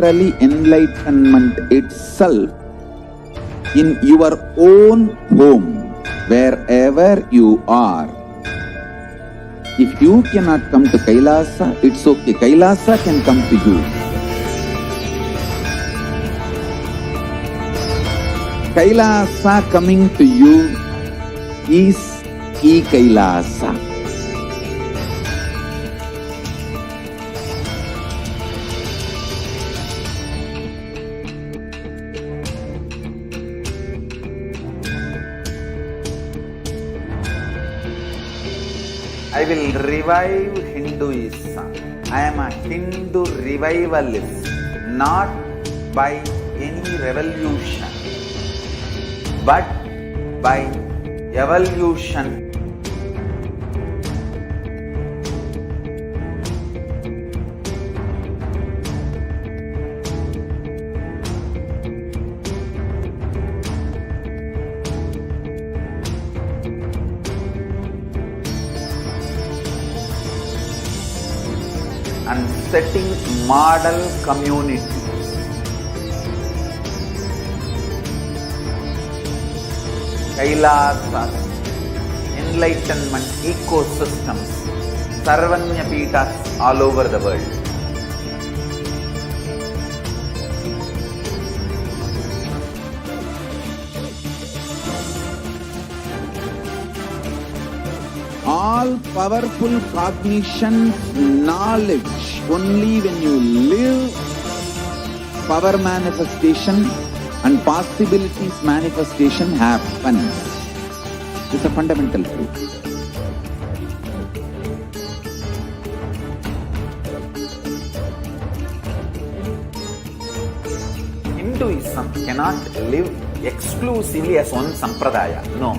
literally enlightenment itself in your own home, wherever you are. If you cannot come to Kailasa, it's okay. Kailasa can come to you. Kailasa coming to you is Kailasa. I will revive Hinduism. I am a Hindu revivalist, not by any revolution, but by evolution. And setting model community. Kailasa, enlightenment ecosystems, Sarvanya Peethas all over the world. All powerful cognition, knowledge, only when you live, power manifestation and possibilities manifestation happens. It's a fundamental truth. Hinduism cannot live exclusively as one sampradaya. No.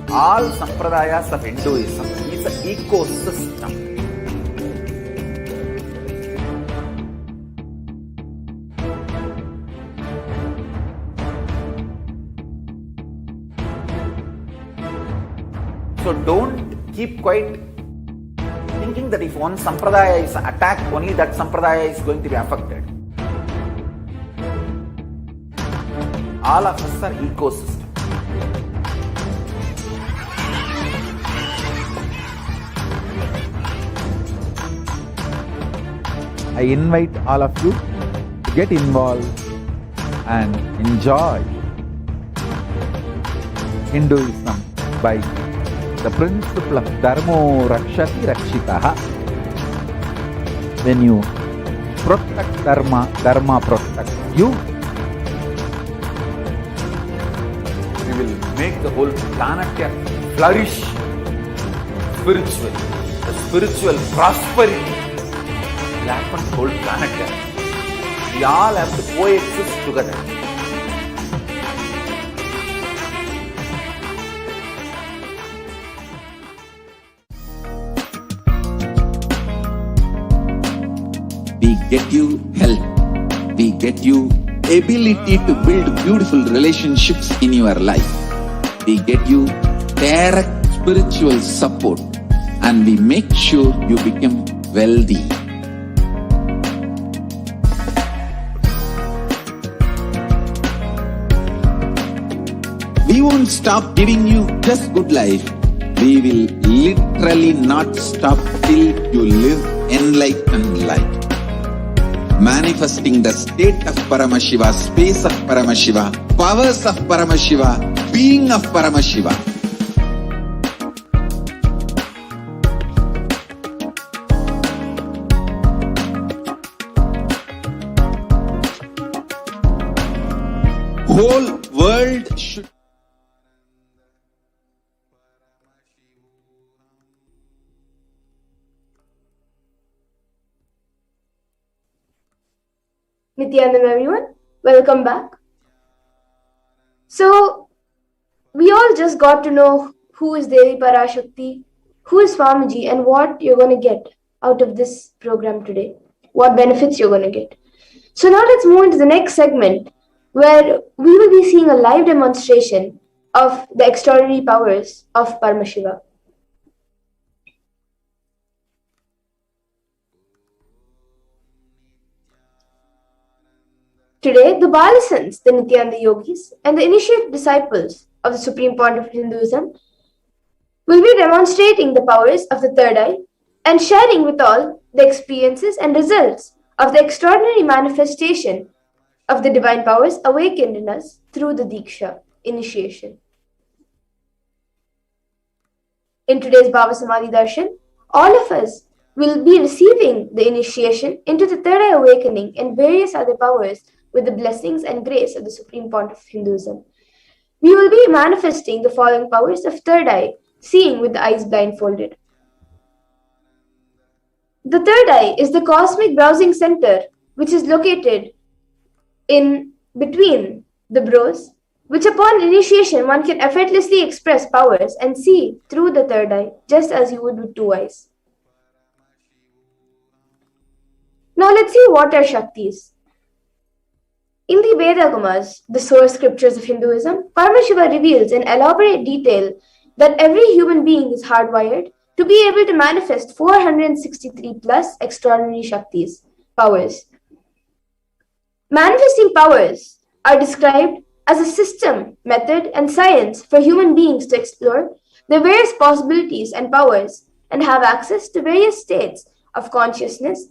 All sampradayas of Hinduism is an ecosystem. So don't keep quiet thinking that if one sampradaya is attacked, only that sampradaya is going to be affected. All of us are ecosystem. I invite all of you to get involved and enjoy Hinduism by the principle of Dharmo Rakshati Rakshitaha. When you protect Dharma, Dharma protects you. We will make the whole planet flourish spiritually. The spiritual prosperity will happen to the whole planet. We all have to coexist together. We get you health. We get you ability to build beautiful relationships in your life. We get you direct spiritual support, and we make sure you become wealthy. We won't stop giving you just good life. We will literally not stop till you live enlightened life. Manifesting the state of Paramashiva, space of Paramashiva, powers of Paramashiva, being of Paramashiva. Whole world should Nithyananda everyone, welcome back. So, we all just got to know who is Devi Parashakti, who is Swamiji, and what you're going to get out of this program today, what benefits you're going to get. So now let's move into the next segment, where we will be seeing a live demonstration of the extraordinary powers of Paramashiva. Today, the Balasans, the Nithyananda yogis, and the initiate disciples of the Supreme Point of Hinduism will be demonstrating the powers of the third eye and sharing with all the experiences and results of the extraordinary manifestation of the divine powers awakened in us through the Diksha initiation. In today's Bhava Samadhi Darshan, all of us will be receiving the initiation into the third eye awakening and various other powers with the blessings and grace of the Supreme Point of Hinduism. We will be manifesting the following powers of third eye, seeing with the eyes blindfolded. The third eye is the cosmic browsing center, which is located in between the brows, which upon initiation one can effortlessly express powers and see through the third eye, just as you would with two eyes. Now let's see what are Shaktis. In the Vedagumas, the source scriptures of Hinduism, Paramashiva reveals in elaborate detail that every human being is hardwired to be able to manifest 463 plus extraordinary Shaktis, powers. Manifesting powers are described as a system, method, and science for human beings to explore the various possibilities and powers and have access to various states of consciousness.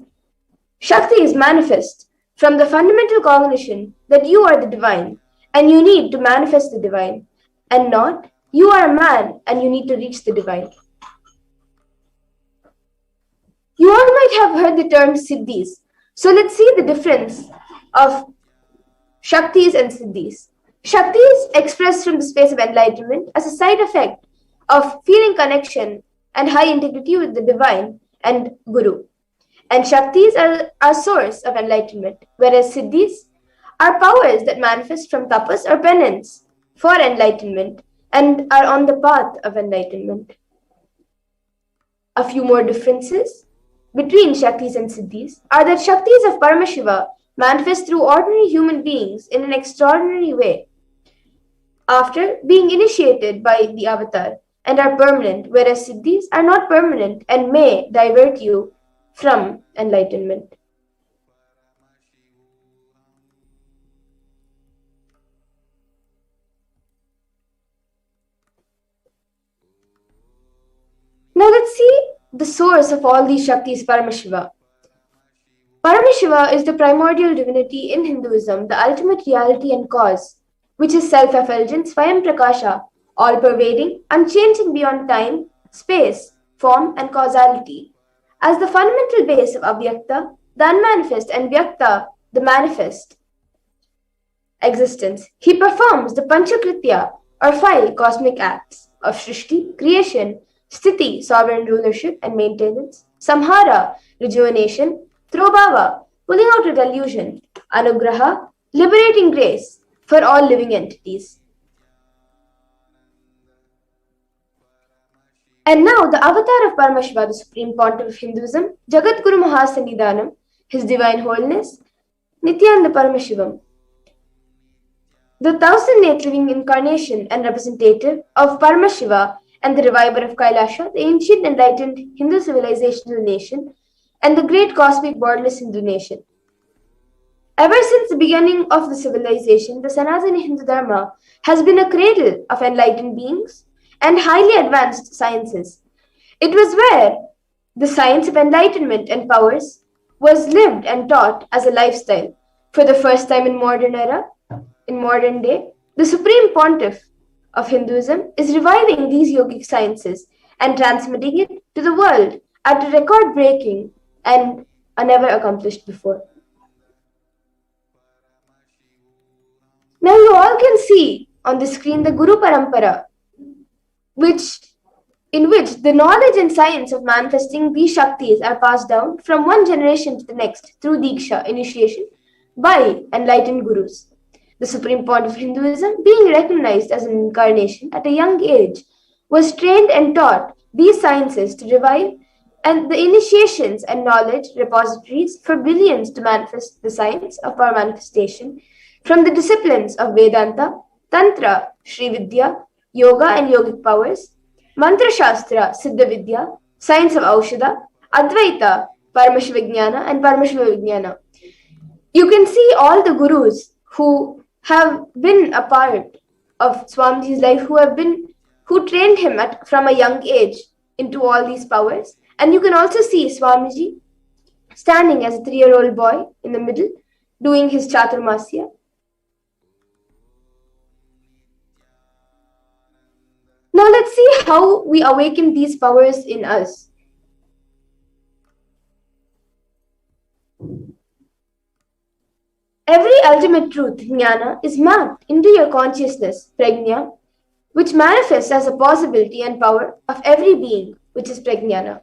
Shakti is manifest from the fundamental cognition that you are the divine and you need to manifest the divine, and not you are a man and you need to reach the divine. You all might have heard the term Siddhis. So let's see the difference of Shaktis and Siddhis. Shakti is expressed from the space of enlightenment as a side effect of feeling connection and high integrity with the divine and Guru. And Shaktis are a source of enlightenment, whereas Siddhis are powers that manifest from tapas or penance for enlightenment and are on the path of enlightenment. A few more differences between Shaktis and Siddhis are that Shaktis of Paramashiva manifest through ordinary human beings in an extraordinary way after being initiated by the avatar and are permanent, whereas Siddhis are not permanent and may divert you from enlightenment. Now let's see the source of all these Shaktis, Paramashiva. Paramashiva is the primordial divinity in Hinduism, the ultimate reality and cause, which is self-effulgent, Swayam Prakasha, all-pervading, unchanging beyond time, space, form, and causality. As the fundamental base of Avyakta, the unmanifest, and Vyakta, the manifest existence, he performs the Panchakritya, or 5 cosmic acts of Shrishti, creation, Sthiti, sovereign rulership and maintenance, Samhara, rejuvenation, Throbhava, pulling out a delusion, Anugraha, liberating grace for all living entities. And now the avatar of Paramashiva, the Supreme Pontiff of Hinduism, Jagat Guru Mahasannidhanam, His Divine Holiness, Nithyananda Paramashivam, the 1000th living incarnation and representative of Paramashiva and the reviver of Kailasa, the ancient enlightened Hindu civilizational nation, and the great cosmic borderless Hindu nation. Ever since the beginning of the civilization, the Sanatana Hindu Dharma has been a cradle of enlightened beings and highly advanced sciences. It was where the science of enlightenment and powers was lived and taught as a lifestyle. For the first time in modern day, the Supreme Pontiff of Hinduism is reviving these yogic sciences and transmitting it to the world at a record-breaking and a never accomplished before. Now you all can see on the screen the Guru Parampara, in which the knowledge and science of manifesting these Shaktis are passed down from one generation to the next through Diksha initiation by enlightened Gurus. The Supreme Point of Hinduism, being recognized as an incarnation at a young age, was trained and taught these sciences to revive and the initiations and knowledge repositories for billions to manifest the science of our manifestation from the disciplines of Vedanta, Tantra, Sri Vidya, Yoga and Yogic powers, Mantra Shastra, Siddha Vidya, Science of Aushadha, Advaita, Paramashivoham and Paramashivoham. You can see all the gurus who have been a part of Swamiji's life, who trained him from a young age into all these powers. And you can also see Swamiji standing as a 3-year-old boy in the middle, doing his Chaturmasya. Now let's see how we awaken these powers in us. Every ultimate truth, jnana, is mapped into your consciousness, prajna, which manifests as a possibility and power of every being, which is prajnana.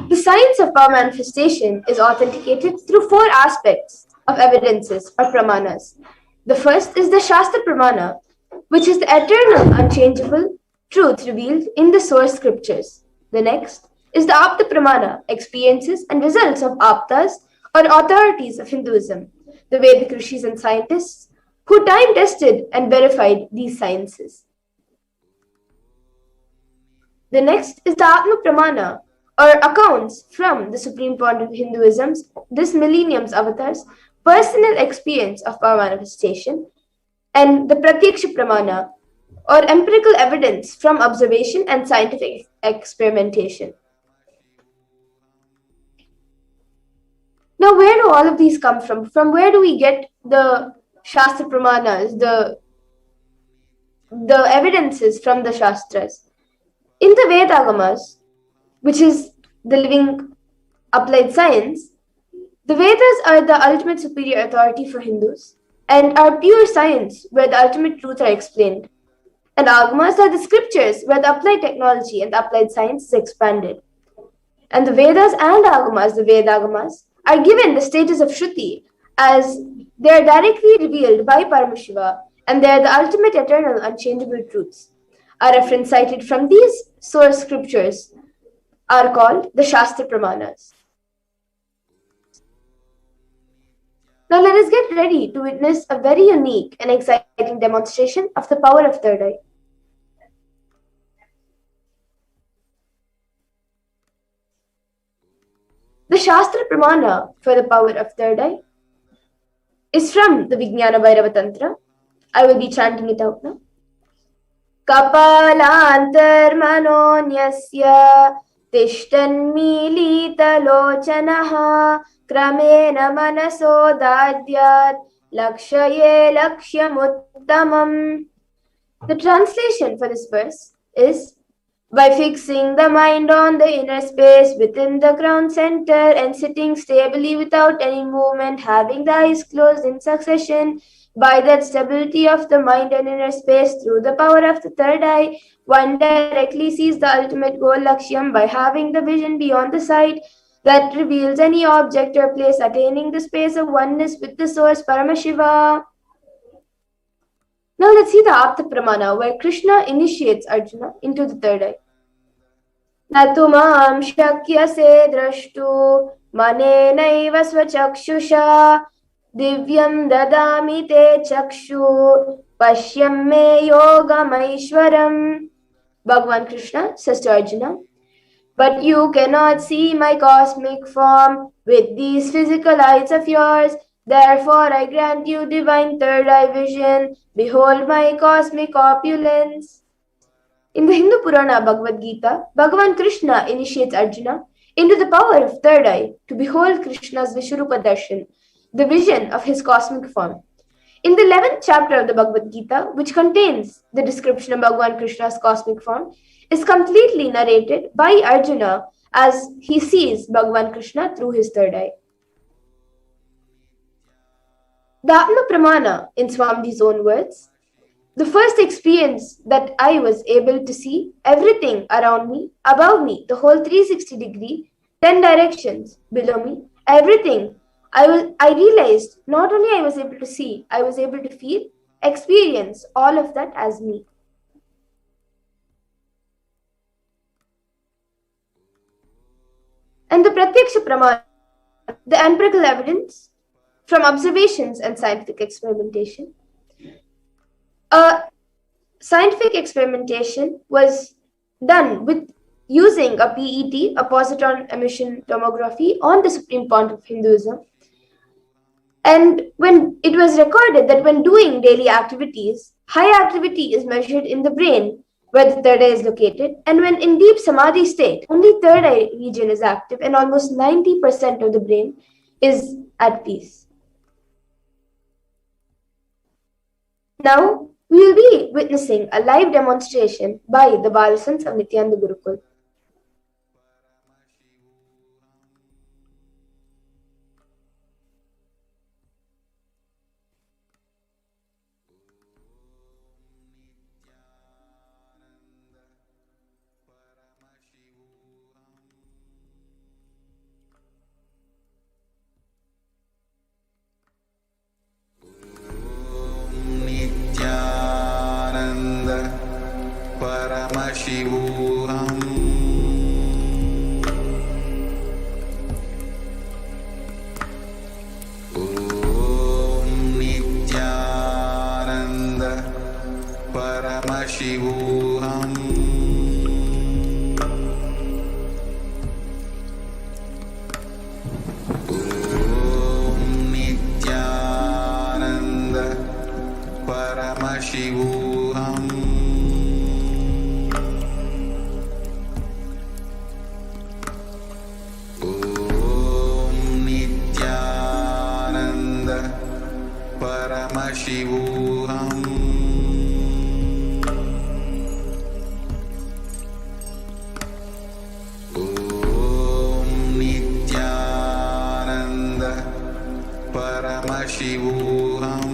The science of power manifestation is authenticated through 4 aspects of evidences or pramanas. The first is the Shastra Pramana, which is the eternal, unchangeable truth revealed in the source scriptures. The next is the Apta Pramana, experiences and results of Aptas or authorities of Hinduism, the Vedic rishis and scientists who time tested and verified these sciences. The next is the Atma Pramana, or accounts from the Supreme Point of Hinduism's, this millennium's avatars, personal experience of power manifestation, and the Pratyaksha Pramana, or empirical evidence from observation and scientific experimentation. Now, where do all of these come from? From where do we get the Shastra Pramanas, the evidences from the Shastras? In the Vedagamas, which is the living applied science, the Vedas are the ultimate superior authority for Hindus and are pure science where the ultimate truths are explained. And Agamas are the scriptures where the applied technology and the applied science is expanded. And the Vedas and Agamas, the Vedagamas, are given the status of Shruti as they are directly revealed by Paramashiva and they are the ultimate eternal unchangeable truths. A reference cited from these source scriptures are called the Shastra Pramanas. Now let us get ready to witness a very unique and exciting demonstration of the power of third eye. The Shastra Pramana for the power of third eye is from the Vijnana Bhairava Tantra. I will be chanting it out now. Kapalantar manonyasya tishthanmilitalochanaha kramena manasodadyat lakshaye lakshyamuttamam. The translation for this verse is, by fixing the mind on the inner space within the crown center and sitting stably without any movement, having the eyes closed in succession, by that stability of the mind and inner space through the power of the third eye, one directly sees the ultimate goal Lakshyam by having the vision beyond the sight that reveals any object or place, attaining the space of oneness with the source Paramashiva. Now let's see the Apta Pramana where Krishna initiates Arjuna into the third eye. Natumam shakyase drashtu manenaiva svachakshusha divyam dadami te chakshu pashyam me yogamaishwaram. Bhagavan Krishna says to Arjuna, but you cannot see my cosmic form with these physical eyes of yours. Therefore, I grant you divine third eye vision. Behold my cosmic opulence. In the Hindu Purana Bhagavad Gita, Bhagavan Krishna initiates Arjuna into the power of third eye to behold Krishna's Vishwarupa Darshan, the vision of his cosmic form. In the 11th chapter of the Bhagavad Gita, which contains the description of Bhagavan Krishna's cosmic form, is completely narrated by Arjuna as he sees Bhagavan Krishna through his third eye. The Atma Pramana, in Swamiji's own words, the first experience that I was able to see everything around me, above me, the whole 360 degree, 10 directions below me, everything, I realized not only I was able to see, I was able to feel, experience all of that as me. And the Pratyaksha Pramana, the empirical evidence from observations and scientific experimentation. Scientific experimentation was done with using a PET, a positron emission tomography, on the Supreme Point of Hinduism. And when it was recorded that when doing daily activities, high activity is measured in the brain where the third eye is located. And when in deep samadhi state, only third eye region is active and almost 90% of the brain is at peace. Now, we will be witnessing a live demonstration by the Balasons of Nithyananda Gurukul. Paramashivoham. Om Nithyananda Paramashivoham. Om Nithyananda Paramashivoham. Paramashivoham. Om Nithyananda Paramashivoham.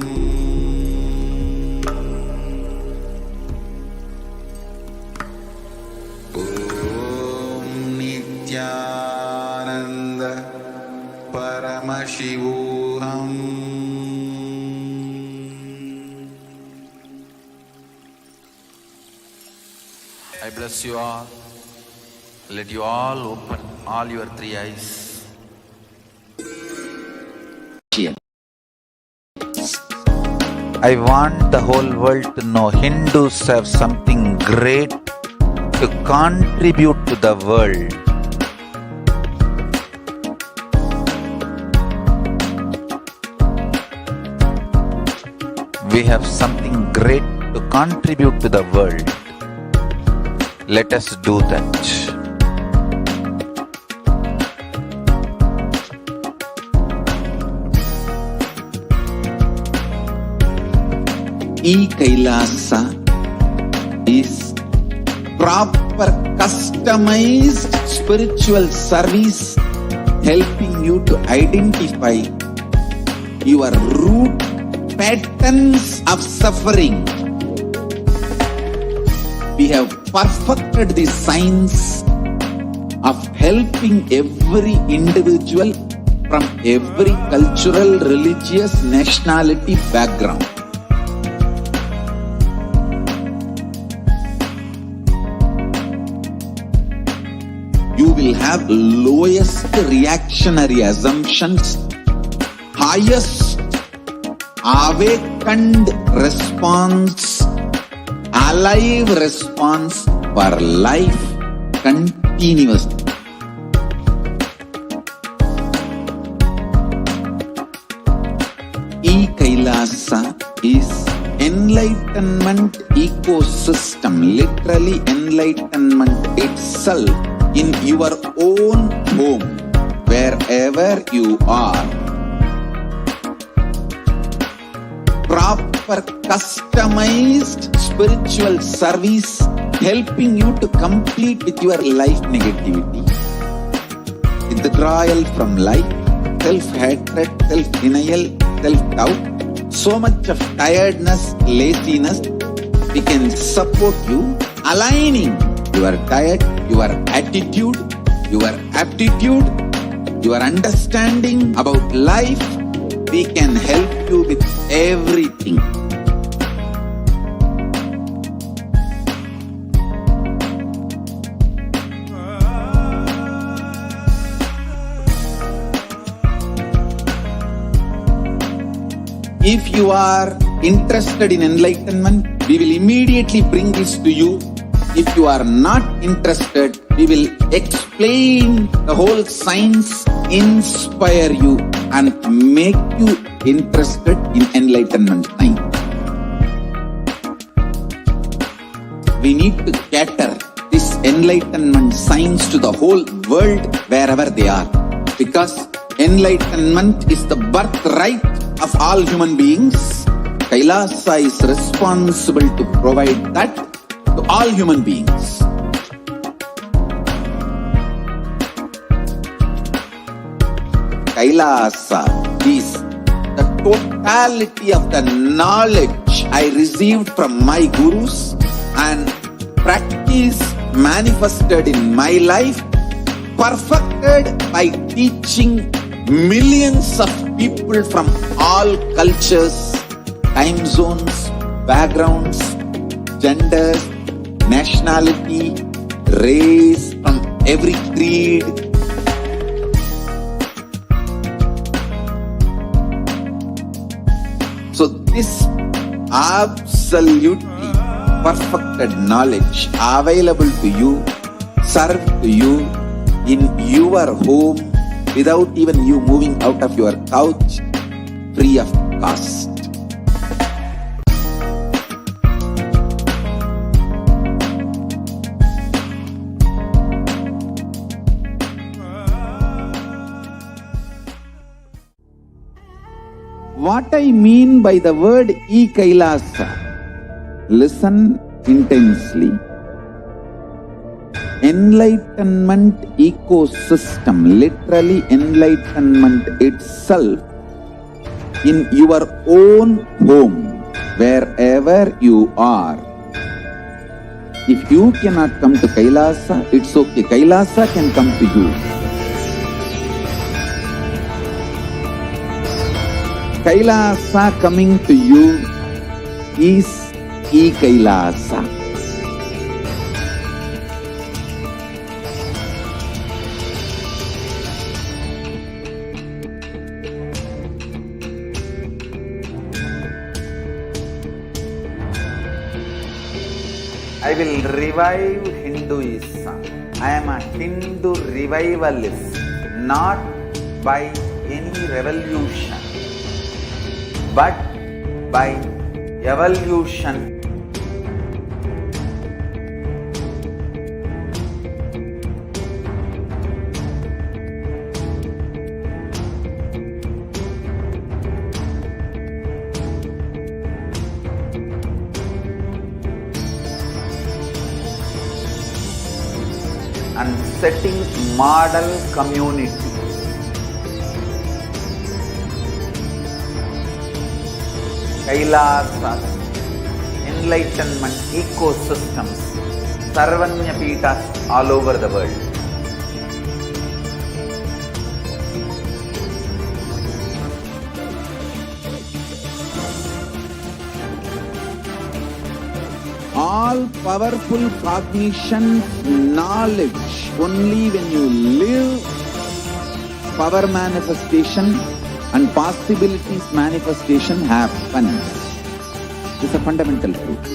Om Nithyananda Paramashivoham. I bless you all. Let you all open all your three eyes. I want the whole world to know Hindus have something great to contribute to the world. We have something great to contribute to the world. Let us do that. Kailasa is proper customized spiritual service helping you to identify your root patterns of suffering. We have perfected the science of helping every individual from every cultural, religious, nationality background. You will have lowest reactionary assumptions, highest awakened response, alive response for life continuously. Kailasa is enlightenment ecosystem, literally enlightenment itself in your own home, wherever you are. Proper customized spiritual service helping you to complete with your life negativity, withdrawal from life, self-hatred, self-denial, self-doubt, so much of tiredness, laziness. We can support you aligning your diet, your attitude, your aptitude, your understanding about life. We can help you with everything. If you are interested in enlightenment, we will immediately bring this to you. If you are not interested, We will explain the whole science, inspire you and make you interested in enlightenment science. We need to cater this enlightenment science to the whole world wherever they are. Because enlightenment is the birthright of all human beings. Kailasa is responsible to provide that to all human beings. Kailasa is the totality of the knowledge I received from my gurus and practice manifested in my life, perfected by teaching millions of people from all cultures, time zones, backgrounds, genders, nationality, race, from every creed. So this absolutely perfected knowledge available to you, served to you in your home without even you moving out of your couch, free of cost. What I mean by the word Kailasa, listen intensely. Enlightenment ecosystem, literally enlightenment itself, in your own home, wherever you are. If you cannot come to Kailasa, it's okay. Kailasa can come to you. Kailasa coming to you is Kailasa. I will revive Hinduism. I am a Hindu revivalist, not by any revolution, but by evolution. And setting model community. Kailasas, enlightenment ecosystems, Sarvanya Pitas all over the world. All powerful cognition, knowledge, only when you live, power manifestation and possibilities manifestation happens. This is a fundamental truth.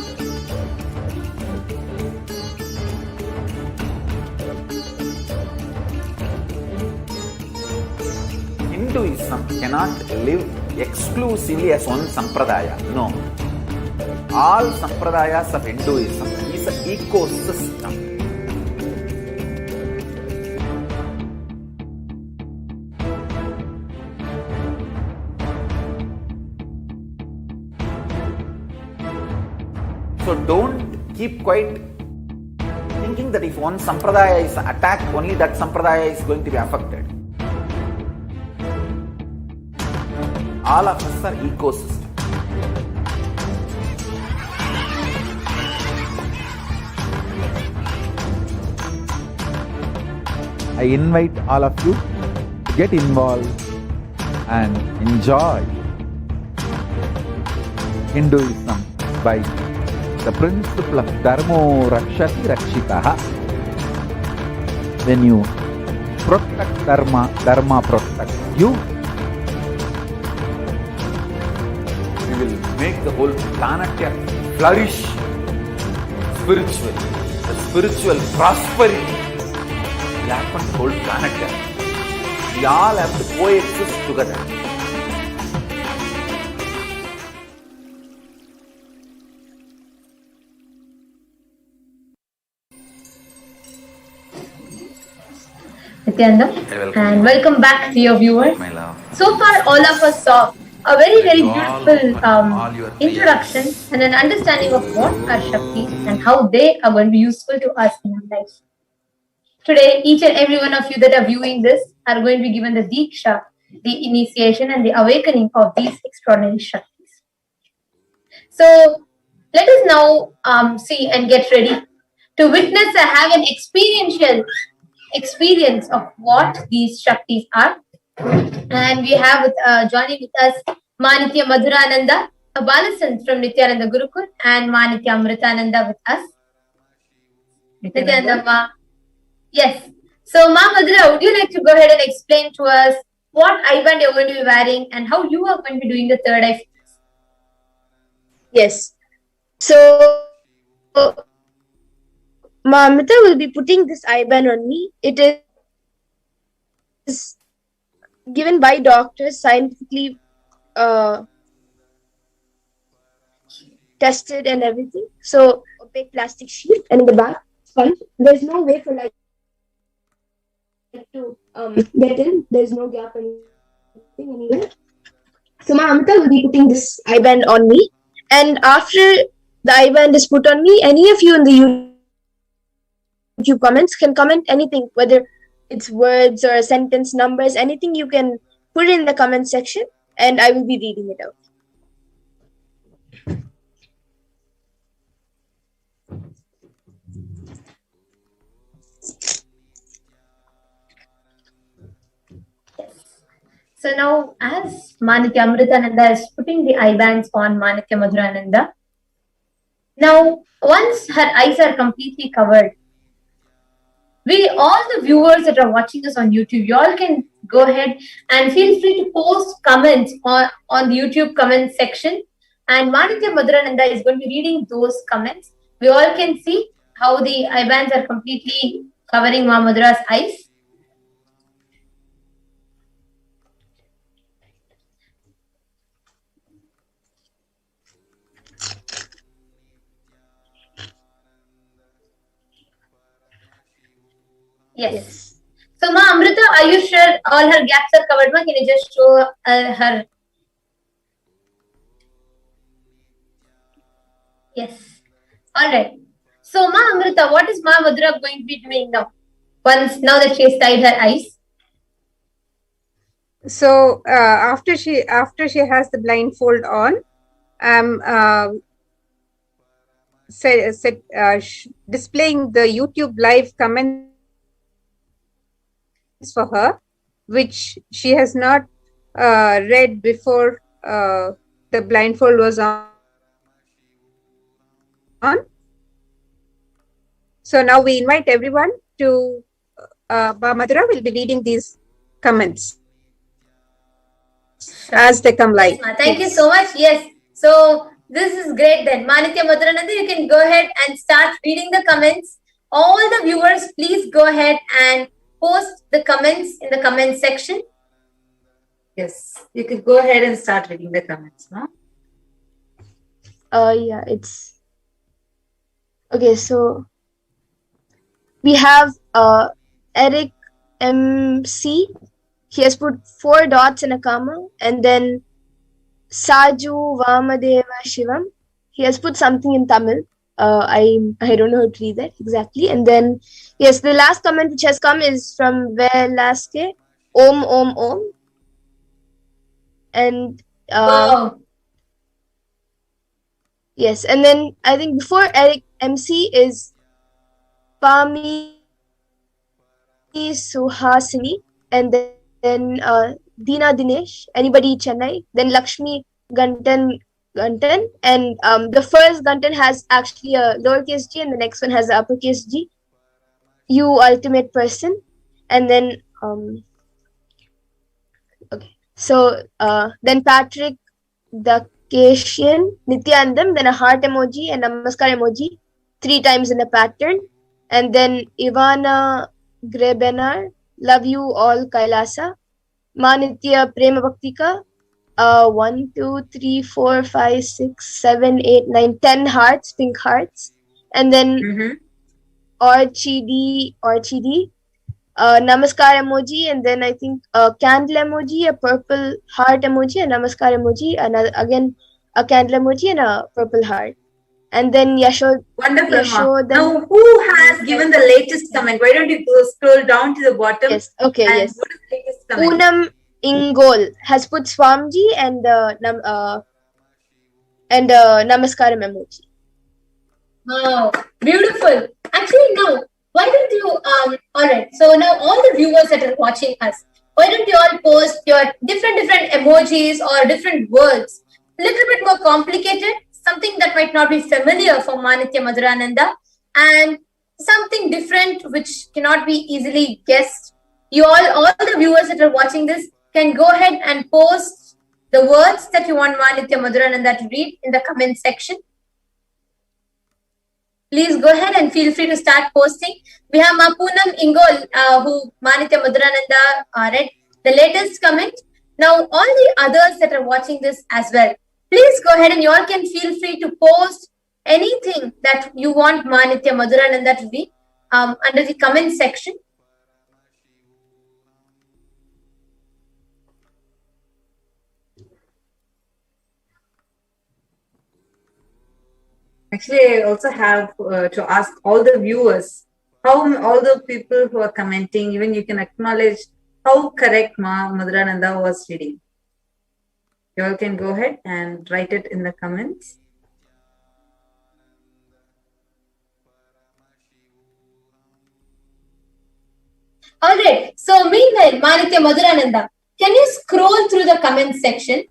Hinduism cannot live exclusively as one sampradaya. No. All sampradayas of Hinduism is an ecosystem. So don't keep quiet thinking that if one sampradaya is attacked, only that sampradaya is going to be affected. All of us are ecosystems. I invite all of you to get involved and enjoy Hinduism by the principle of Dharmo Rakshati Rakshitaha. When you protect Dharma, Dharma protects you. We will make the whole planet flourish spiritually, the spiritual prosperity black and gold planet here. We all have to coexist together. Nityananda, and welcome back to your viewers. My love. So far, all of us saw a very beautiful introduction and an understanding of what are Shaktis and how they are going to be useful to us in our life. Today, each and every one of you that are viewing this are going to be given the Diksha, the initiation and the awakening of these extraordinary Shaktis. So, let us now see and get ready to witness and have an experiential experience of what these Shaktis are. And we have joining with us Manitya Madhurananda, a Balasan from Nithyananda Gurukul, and Manitya Amritananda with us. Nithyananda Ma. Yes. So Ma Madhura, would you like to go ahead and explain to us what eyeband you're going to be wearing and how you are going to be doing the third eye? Yes. So Ma Amrita will be putting this eyeband on me. It is given by doctors, scientifically tested and everything. So opaque plastic sheet, and in the back sponge. There's no way for light to get in. There's no gap or anything anywhere. So Ma Amrita will be putting this eyeband on me, and after the eyeband is put on me, any of you in the YouTube comments can comment anything, whether it's words or sentence numbers, anything you can put in the comment section, and I will be reading it out. So now, as Manitya Amritananda is putting the eyebands on Manitya Madhurananda, now once her eyes are completely covered, all the viewers that are watching us on YouTube, you all can go ahead and feel free to post comments on the YouTube comment section, and Manitya Madhurananda is going to be reading those comments. We all can see how the eyebands are completely covering Ma Madhura's eyes. Yes. So, Ma Amrita, are you sure all her gaps are covered? Ma, can you just show her? Yes. All right. So, Ma Amrita, what is Ma Madhura going to be doing now? Now that she has tied her eyes. So after she has the blindfold on, I'm displaying the YouTube live comments for her, which she has not read before the blindfold was on. So now we invite everyone to Madhura will be reading these comments as they come live. Yes, thank you so much. Yes. So this is great then. Manitya Madhurananda, you can go ahead and start reading the comments. All the viewers, please go ahead and post the comments in the comment section. Yes, you could go ahead and start reading the comments, no? Yeah, it's okay. So we have Eric MC. He has put 4 dots and a comma, and then Saju Vamadeva Shivam. He has put something in Tamil. I don't know how to read that exactly. And then yes, the last comment which has come is from Velasque. Om Om Om. And Wow. yes, and then I think before Eric MC is Pami Suhasini, and then Dina Dinesh, anybody Chennai, then Lakshmi Gantan, and the first Gantan has actually a lowercase g, and the next one has an uppercase G. You ultimate person, and then okay. So then Patrick the Kasian, Nityanandam, then a heart emoji and a namaskar emoji 3 times in a pattern, and then Ivana Grebenar, Love You All Kailasa, Manitya Prema Bhaktika, 1, 2, 3, 4, 5, 6, 7, 8, 9, 10 hearts, pink hearts, and then Orchidi, Namaskar emoji, and then I think a candle emoji, a purple heart emoji, a Namaskar emoji, another again a candle emoji, and a purple heart. And then Wonderful, Ma. Now, who has given the latest comment? Why don't you go scroll down to the bottom? Yes, okay, and yes. What is the latest comment? Poonam Ingol has put Swamji and Namaskaram emoji. Wow, beautiful. Actually, now, why don't you, alright, so now all the viewers that are watching us, why don't you all post your different emojis or different words, a little bit more complicated, something that might not be familiar for Manitya Madhurananda, and something different which cannot be easily guessed. You all the viewers that are watching this can go ahead and post the words that you want Manitya Madhurananda to read in the comment section. Please go ahead and feel free to start posting. We have Poonam Ingol, who Manitya Madhurananda read the latest comment. Now, all the others that are watching this as well, please go ahead and you all can feel free to post anything that you want Manitya Madhurananda to read under the comment section. Actually, I also have to ask all the viewers, how all the people who are commenting, even you can acknowledge how correct Madhurananda was reading. You all can go ahead and write it in the comments. Alright, so meanwhile, Manitya Madhurananda, can you scroll through the comment section,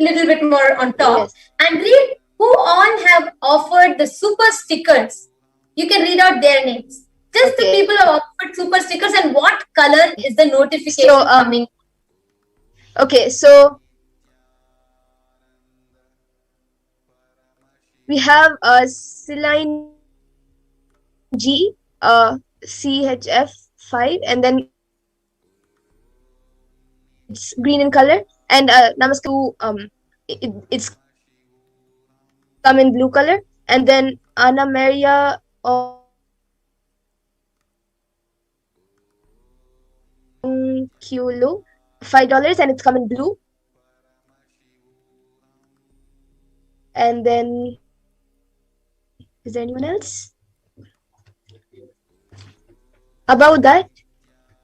a little bit more on top, Yes. and read who all have offered the super stickers? You can read out their names. Just the people who have offered super stickers and what color is the notification coming. Okay, so we have Celine G, CHF 5, and then it's green in color, and Namaskar, it's come in blue color, and then Anna Maria Kilo, $5, and it's come in blue. And then, is there anyone else? About that,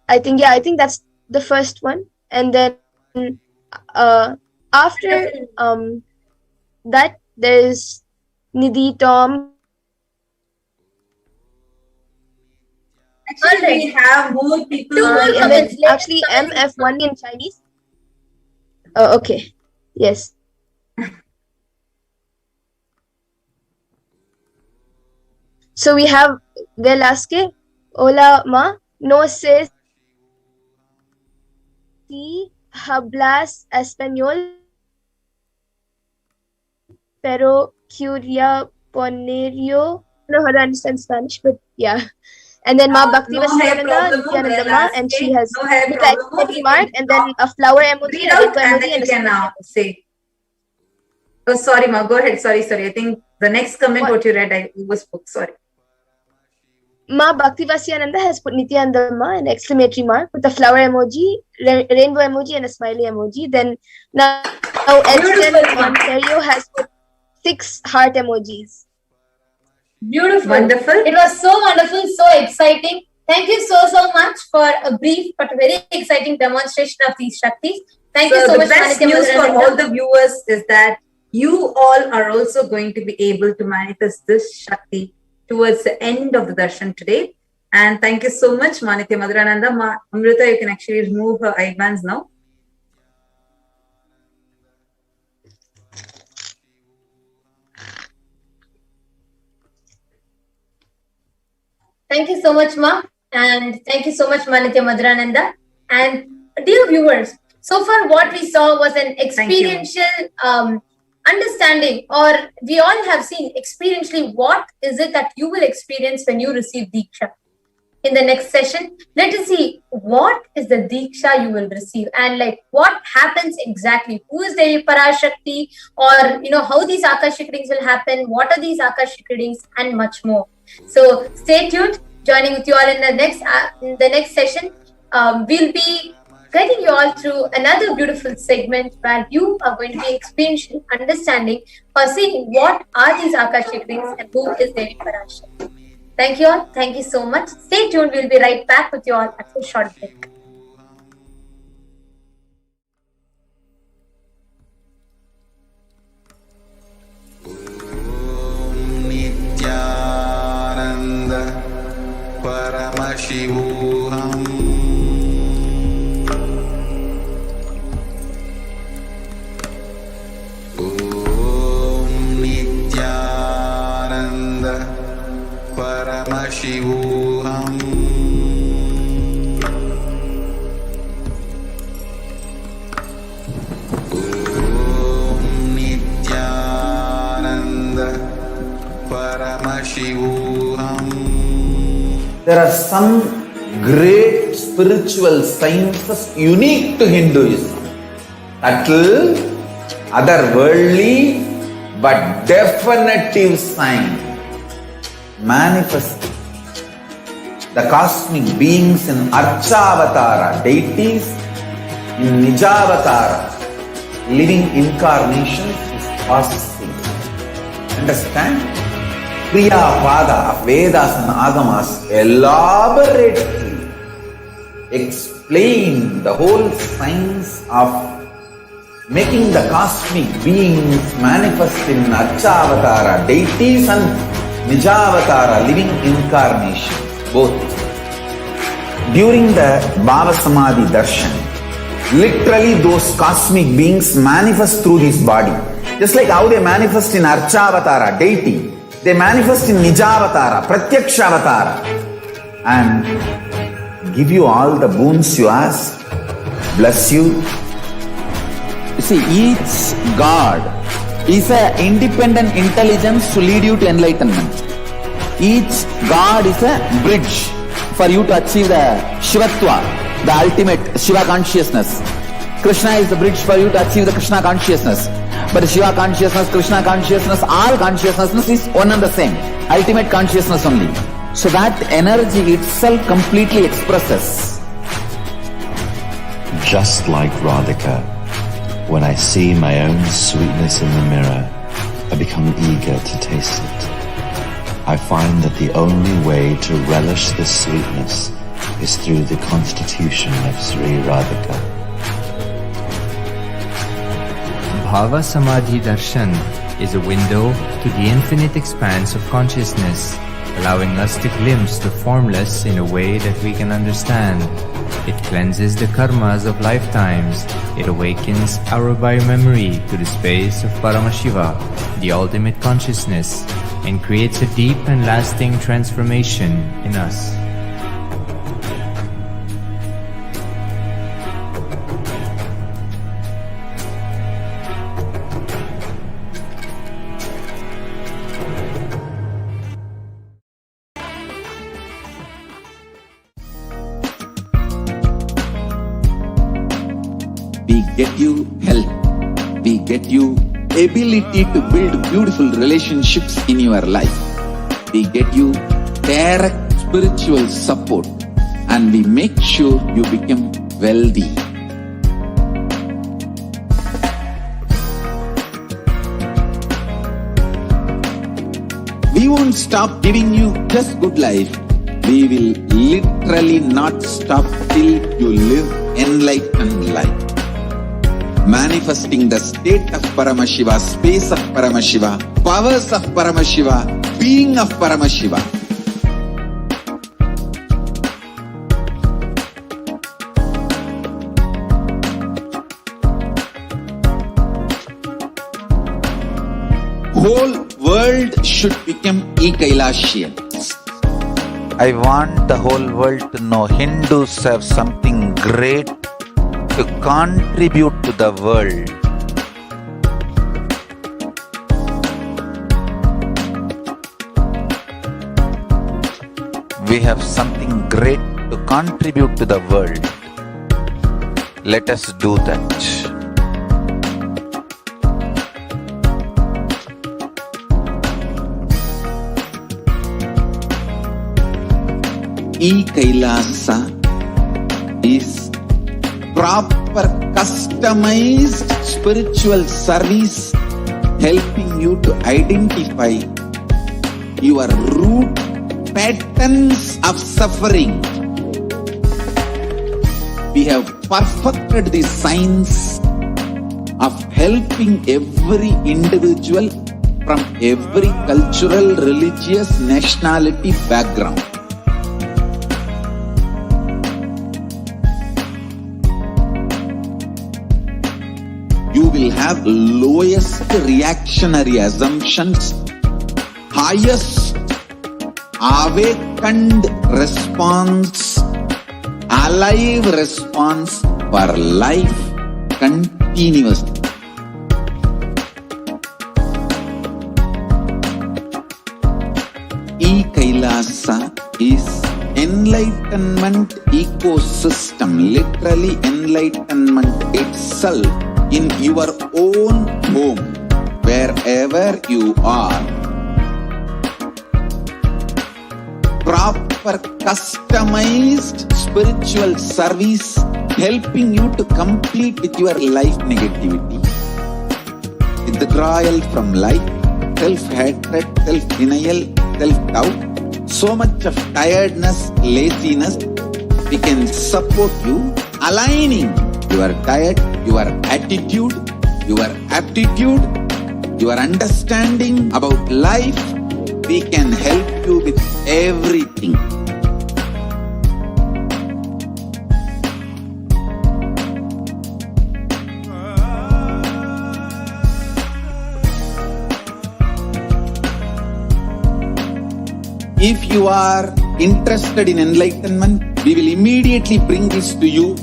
I think that's the first one. And then after that, there's Nidhi Tom. Actually, we have more people. And then actually MF1 in Chinese. Oh, okay. Yes. So we have Velasque, Hola Ma, No sé si hablas español, pero quería ponerlo. I don't know how to understand Spanish, but yeah. And then Ma Bhakti Vasananda, Nithyananda Ma, and she has put an exclamation mark, and then a flower emoji, a rainbow emoji, and a can now say. Oh, sorry, Ma. Go ahead. Sorry. I think the next comment what you read, I overspoke. Sorry. Ma Bhakti Vasananda has put Nithyananda Ma, an exclamation mark, with a flower emoji, rainbow emoji, and a smiley emoji. Then now Edson Ontario has put 6 heart emojis. Beautiful. Wonderful. It was so wonderful, so exciting. Thank you so much for a brief but very exciting demonstration of these Shaktis. Thank you so much. The best news for all the viewers is that you all are also going to be able to manifest this Shakti towards the end of the darshan today. And thank you so much, Manitya Madhurananda. Amrita, you can actually remove her eye bands now. Thank you so much, Ma. And thank you so much, Manitya Madhurananda. And dear viewers, so far what we saw was an experiential understanding, or we all have seen experientially what is it that you will experience when you receive Diksha. in the next session, let us see what is the Diksha you will receive and like what happens exactly. Who is Devi Parashakti, or how these Akashic readings will happen, what are these Akashic readings, and much more. So stay tuned, joining with you all in the next session. We'll be guiding you all through another beautiful segment where you are going to be experiencing, understanding, or seeing what are these Akashic readings and who is Devi Parashakti. Thank you all. Thank you so much. Stay tuned. We'll be right back with you all after a short break. Nithyananda Paramashivoham. Nithyananda Paramashivoham. Nithyananda Paramashivoham. There are some great spiritual sciences unique to Hinduism. Subtle, otherworldly, but definitive sign. Manifest the cosmic beings in Archavatara, deities in Nijavatara, living incarnations is possible. Understand? Kriya Pada of Vedas and Agamas elaborately explain the whole science of making the cosmic beings manifest in Archavatara, deities and Nijavatara, living incarnation, both. During the Bhava Samadhi Darshan, literally those cosmic beings manifest through his body. Just like how they manifest in Archavatara, deity, they manifest in Nijavatara, Pratyakshavatara, and give you all the boons you ask, bless you. You see, each God is an independent intelligence to lead you to enlightenment. Each God is a bridge for you to achieve the Shivatva, the ultimate Shiva consciousness. Krishna is the bridge for you to achieve the Krishna consciousness. But Shiva consciousness, Krishna consciousness, all consciousness is one and the same. Ultimate consciousness only. So that energy itself completely expresses. Just like Radhika, when I see my own sweetness in the mirror, I become eager to taste it. I find that the only way to relish this sweetness is through the constitution of Sri Radhika. Bhava Samadhi Darshan is a window to the infinite expanse of consciousness, allowing us to glimpse the formless in a way that we can understand. It cleanses the karmas of lifetimes. It awakens our biomemory to the space of Paramashiva, the ultimate consciousness, and creates a deep and lasting transformation in us. We get you health. We get you ability to build beautiful relationships in your life. We get you direct spiritual support, and we make sure you become wealthy. We won't stop giving you just good life. We will literally not stop till you live enlightened life. Manifesting the state of Paramashiva, space of Paramashiva, powers of Paramashiva, being of Paramashiva. Whole world should become Kailasians. I want the whole world to know Hindus have something great to contribute to the world. We have something great to contribute to the world. Let us do that. Kailasa is proper customized spiritual service helping you to identify your root patterns of suffering. We have perfected the science of helping every individual from every cultural, religious, nationality background. You will have lowest reactionary assumptions, highest awakened response, alive response for life continuously. Kailasa is enlightenment ecosystem, literally enlightenment itself in your own home, wherever you are. Proper customized spiritual service helping you to complete with your life negativity, withdrawal from life, self-hatred, self-denial, self-doubt, so much of tiredness, laziness. We can support you aligning your diet, your attitude, your aptitude, your understanding about life. We can help you with everything. If you are interested in enlightenment, we will immediately bring this to you.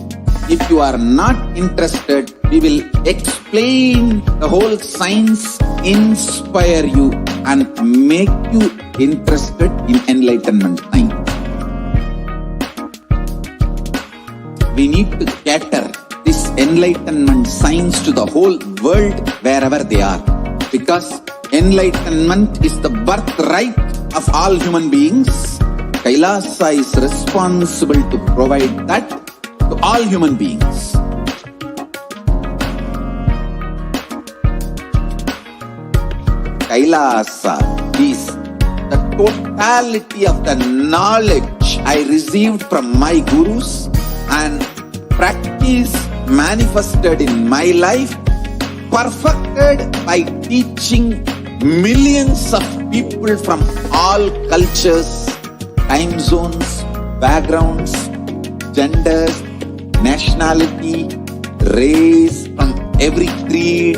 If you are not interested, we will explain the whole science, inspire you and make you interested in enlightenment science. We need to cater this enlightenment science to the whole world wherever they are, because enlightenment is the birthright of all human beings. Kailasa is responsible to provide that to all human beings. Kailasa is the totality of the knowledge I received from my gurus and practice manifested in my life, perfected by teaching millions of people from all cultures, time zones, backgrounds, genders, nationality, race, from every creed.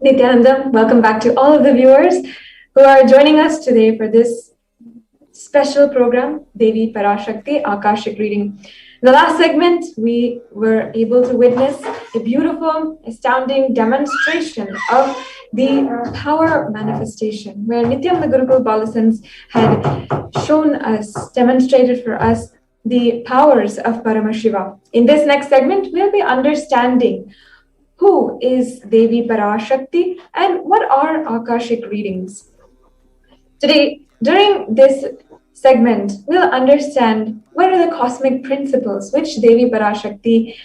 Nithyananda, welcome back to all of the viewers who are joining us today for this special program, Devi Parashakti, Akashic reading. In the last segment, we were able to witness a beautiful, astounding demonstration of the power manifestation, where Nityananda Gurukul Balasans had shown us, demonstrated for us, the powers of Paramashiva. In this next segment, we'll be understanding who is Devi Parashakti and what are Akashic readings. Today, during this segment, we'll understand what are the cosmic principles which Devi Parashakti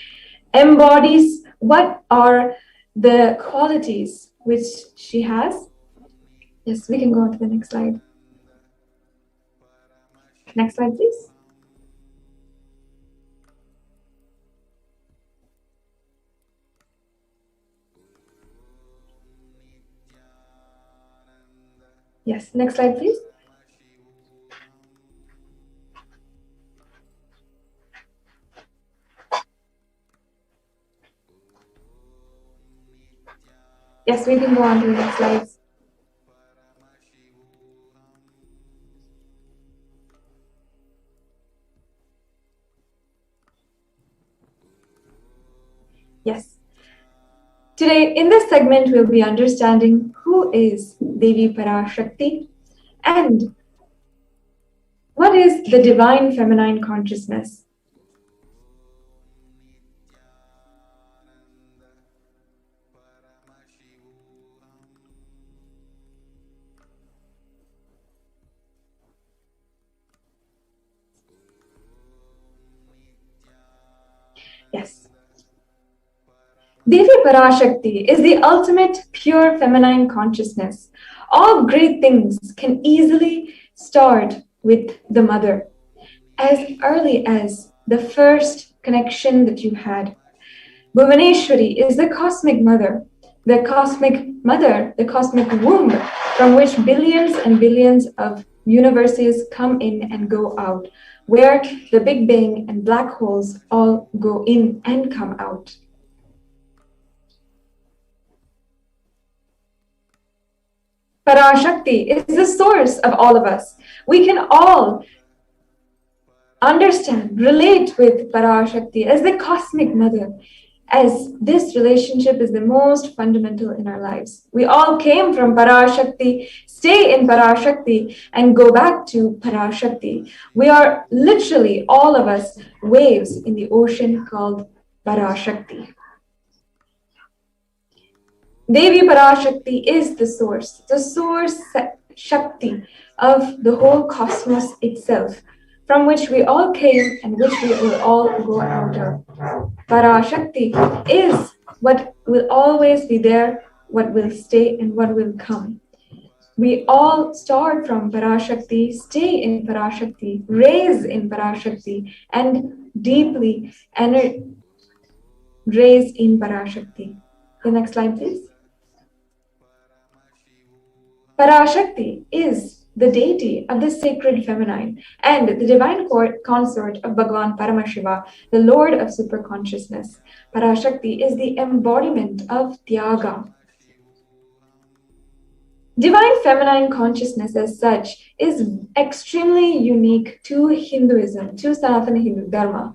embodies, what are the qualities which she has. Yes, we can go on to the next slide. Next slide, please. Yes, next slide, please. Yes, we can go on to the next slides. Today, in this segment, we'll be understanding who is Devi Parashakti and what is the divine feminine consciousness. Yes. Devi Parashakti is the ultimate pure feminine consciousness. All great things can easily start with the mother, as early as the first connection that you had. Bhuvaneshwari is the cosmic mother, the cosmic womb from which billions and billions of universes come in and go out, where the Big Bang and black holes all go in and come out. Parashakti is the source of all of us. We can all understand, relate with Parashakti as the cosmic mother, as this relationship is the most fundamental in our lives. We all came from Parashakti, stay in Parashakti, and go back to Parashakti. We are literally, all of us, waves in the ocean called Parashakti. Devi Parashakti is the source Shakti of the whole cosmos itself, from which we all came and which we will all go out of. Parashakti is what will always be there, what will stay, and what will come. We all start from Parashakti, stay in Parashakti, raise in Parashakti, and deeply raise in Parashakti. The next slide, please. Parashakti is the deity of the sacred feminine and the divine consort of Bhagavan Paramashiva, the Lord of superconsciousness. Parashakti is the embodiment of Tyaga. Divine feminine consciousness as such is extremely unique to Hinduism, to Sanatana Hindu Dharma.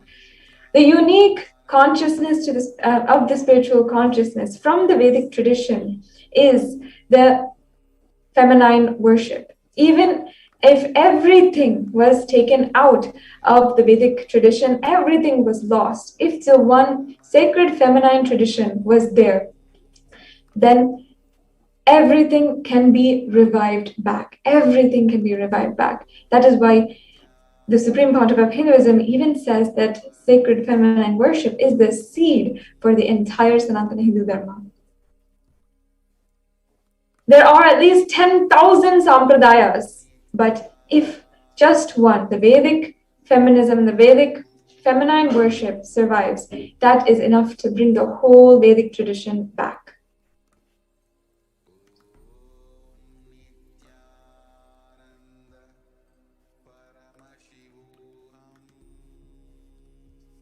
The unique consciousness of the spiritual consciousness from the Vedic tradition is the feminine worship. Even if everything was taken out of the Vedic tradition, everything was lost. If the one sacred feminine tradition was there, then everything can be revived back. Everything can be revived back. That is why the Supreme Pontiff of Hinduism even says that sacred feminine worship is the seed for the entire Sanatana Hindu Dharma. There are at least 10,000 sampradayas, but if just one, the Vedic feminism and the Vedic feminine worship survives, that is enough to bring the whole Vedic tradition back.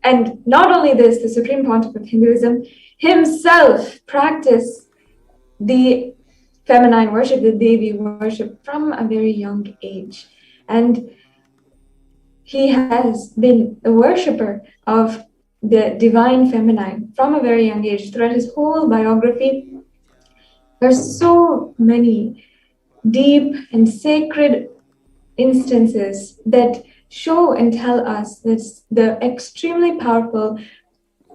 And not only this, the Supreme Pontiff of Hinduism himself practiced the feminine worship, the Devi worship, from a very young age. And he has been a worshipper of the divine feminine from a very young age. Throughout his whole biography, there's so many deep and sacred instances that show and tell us this, the extremely powerful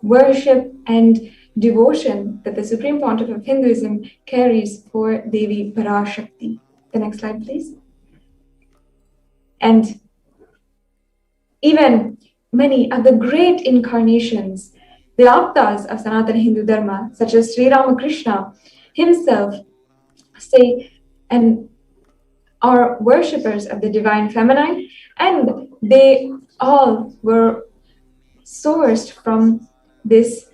worship and devotion that the Supreme Pontiff of Hinduism carries for Devi Parashakti. The next slide, please. And even many of the great incarnations, the avatars of Sanatana Hindu Dharma, such as Sri Ramakrishna himself, say and are worshippers of the divine feminine, and they all were sourced from this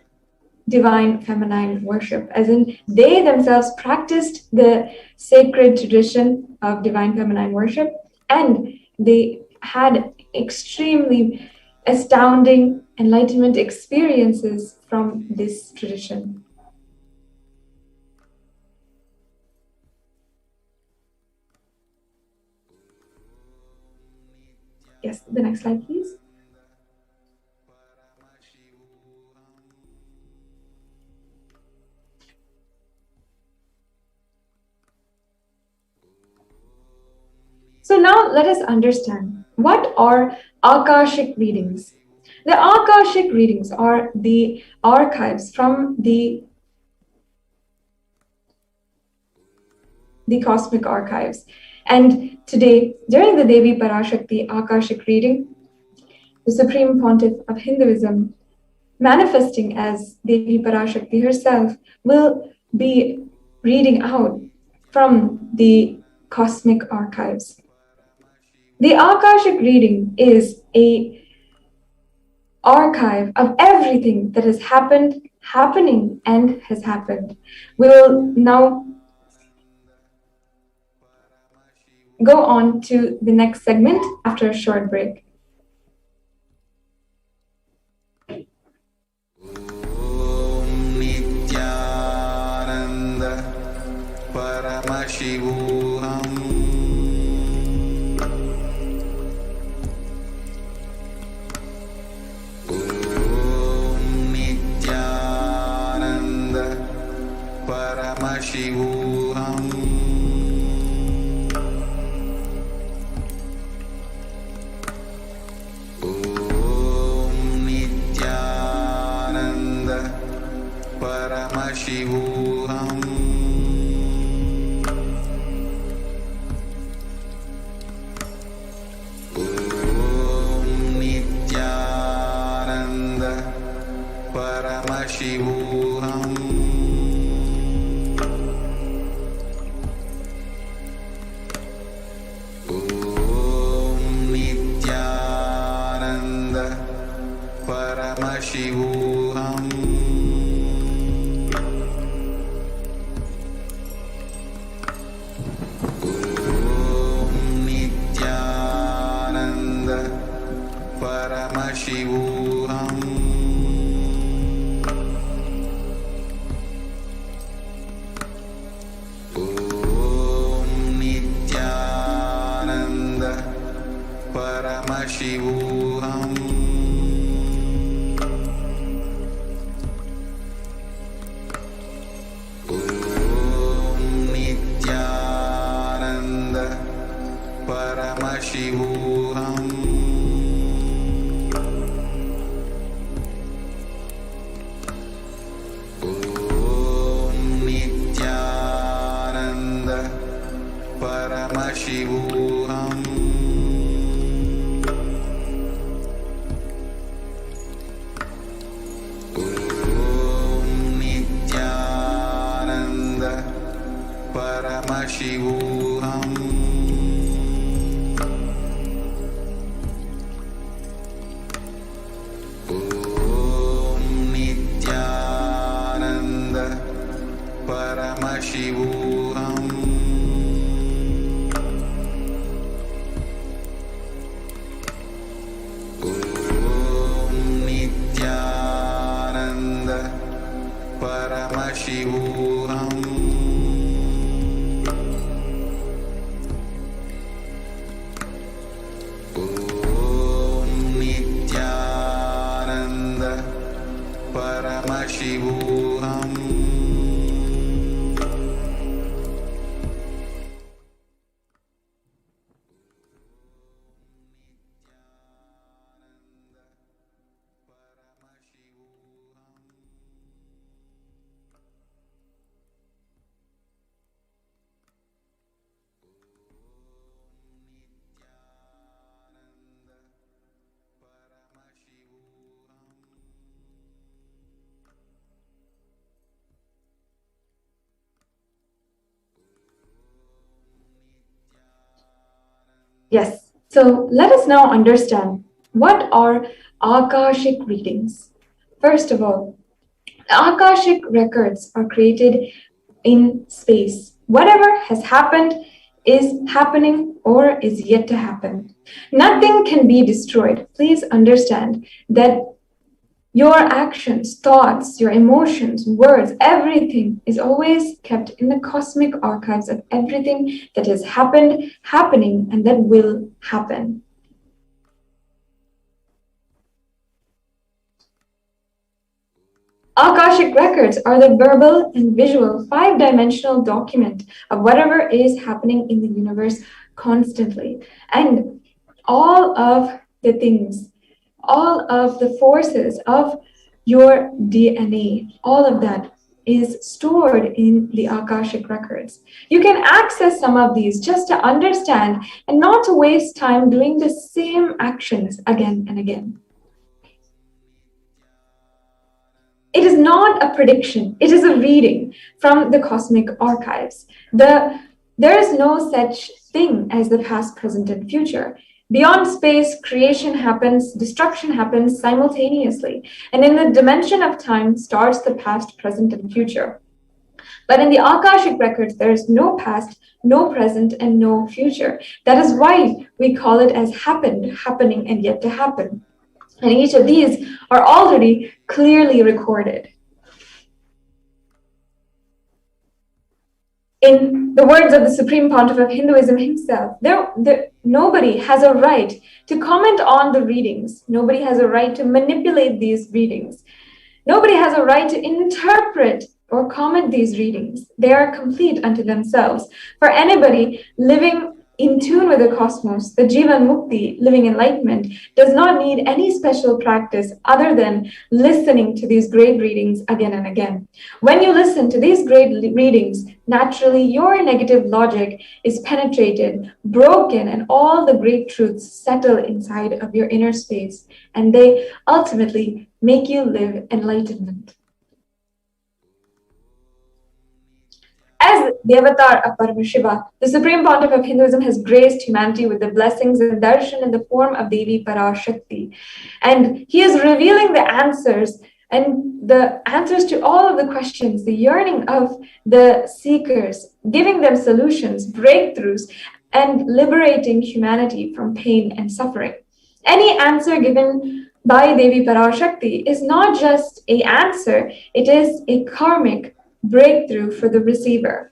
divine feminine worship, as in they themselves practiced the sacred tradition of divine feminine worship, and they had extremely astounding enlightenment experiences from this tradition. Yes, the next slide, please. let us understand what are Akashic readings. The Akashic readings are the archives from the cosmic archives. And today, during the Devi Parashakti Akashic reading, the Supreme Pontiff of Hinduism, manifesting as Devi Parashakti herself, will be reading out from the cosmic archives. The Akashic reading is a archive of everything that has happened, happening, and has happened. We will now go on to the next segment after a short break. Nithyananda Paramashivoham. Nithyananda Paramashivoham. Nithyananda Paramashivoham. Nithyananda Paramashivoham. Nithyananda Paramashivoham. Nithyananda Paramashivoham. Nithyananda Paramashivoham. Nithyananda Paramashivoham. Nithyananda Paramashivoham. Nithyananda Paramashivoham. Nithyananda Paramashivoham. Nithyananda Paramashivoham. Nithyananda Paramashivoham. Yes, so let us now understand what are Akashic readings. First of all, Akashic records are created in space. Whatever has happened is happening or is yet to happen. Nothing can be destroyed. Please understand that your actions, thoughts, your emotions, words, everything is always kept in the cosmic archives of everything that has happened, happening, and that will happen. Akashic records are the verbal and visual 5-dimensional document of whatever is happening in the universe constantly. And all of the things, all of the forces of your DNA, all of that is stored in the Akashic records. You can access some of these just to understand and not to waste time doing the same actions again and again. It is not a prediction, it is a reading from the cosmic archives. There is no such thing as the past, present, and future. Beyond space, creation happens, destruction happens simultaneously. And in the dimension of time starts the past, present, and future. But in the Akashic records, there is no past, no present, and no future. That is why we call it as happened, happening, and yet to happen. And each of these are already clearly recorded. In the words of the Supreme Pontiff of Hinduism himself, nobody has a right to comment on the readings. Nobody has a right to manipulate these readings. Nobody has a right to interpret or comment these readings. They are complete unto themselves. For anybody living in tune with the cosmos, the Jivan Mukti, living enlightenment, does not need any special practice other than listening to these great readings again and again. When you listen to these great readings, naturally your negative logic is penetrated, broken, and all the great truths settle inside of your inner space, and they ultimately make you live enlightenment. As the avatar of Paramashiva, the Supreme Pontiff of Hinduism has graced humanity with the blessings and darshan in the form of Devi Parashakti. And he is revealing the answers to all of the questions, the yearning of the seekers, giving them solutions, breakthroughs, and liberating humanity from pain and suffering. Any answer given by Devi Parashakti is not just an answer, it is a karmic breakthrough for the receiver.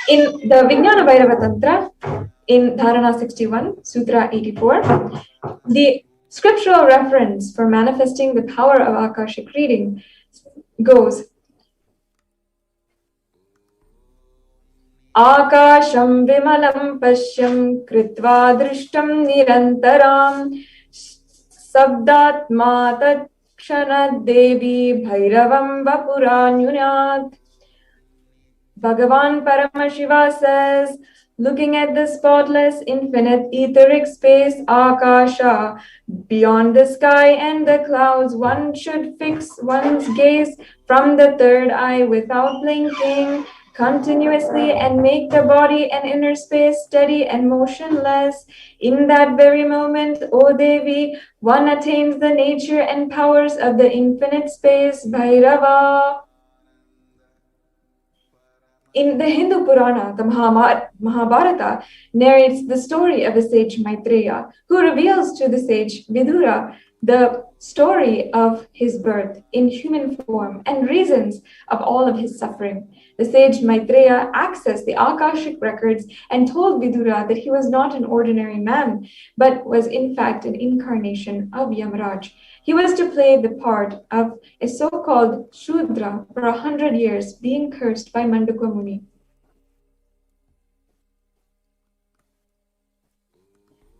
In the Vijnana Bhairava Tantra, in Dharana 61, Sutra 84, the scriptural reference for manifesting the power of Akashic reading goes, Akasham vimalam pashyam kritva drishtam nirantaram sabdatma tatkshanad devi bhairavam vapuranyunat. Bhagavan Paramashiva says, looking at the spotless infinite etheric space Akasha, beyond the sky and the clouds, one should fix one's gaze from the third eye without blinking, continuously, and make the body and inner space steady and motionless. In that very moment, O Devi, one attains the nature and powers of the infinite space Bhairava. In the Hindu Purana, the Mahabharata narrates the story of the sage Maitreya, who reveals to the sage Vidura the story of his birth in human form and reasons of all of his suffering. The sage Maitreya accessed the Akashic records and told Vidura that he was not an ordinary man, but was in fact an incarnation of Yamaraj. He was to play the part of a so-called Shudra for 100 years, being cursed by Mandukya Muni.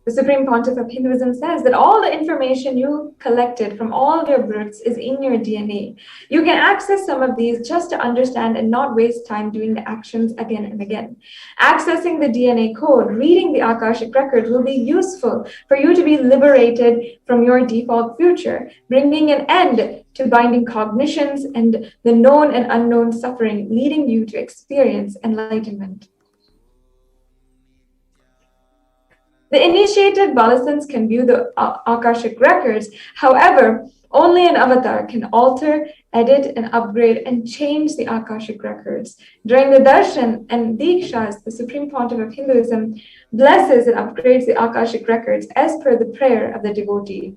The Supreme Pontiff of Hinduism says that all the information you collected from all of your births is in your DNA. You can access some of these just to understand and not waste time doing the actions again and again. Accessing the DNA code, reading the Akashic records will be useful for you to be liberated from your default future, bringing an end to binding cognitions and the known and unknown suffering, leading you to experience enlightenment. The initiated Balasans can view the Akashic records. However, only an avatar can alter, edit, and upgrade and change the Akashic records. During the Darshan and Dikshas, the Supreme Pontiff of Hinduism blesses and upgrades the Akashic records as per the prayer of the devotee.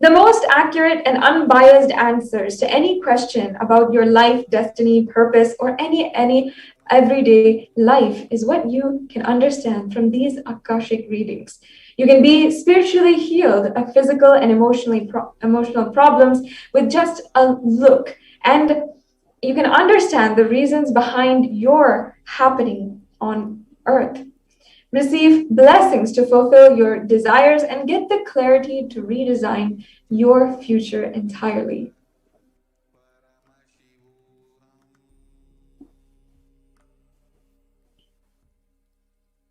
The most accurate and unbiased answers to any question about your life, destiny, purpose, or any everyday life is what you can understand from these Akashic readings. You can be spiritually healed of physical and emotional problems with just a look, and you can understand the reasons behind your happening on earth. Receive blessings to fulfill your desires and get the clarity to redesign your future entirely.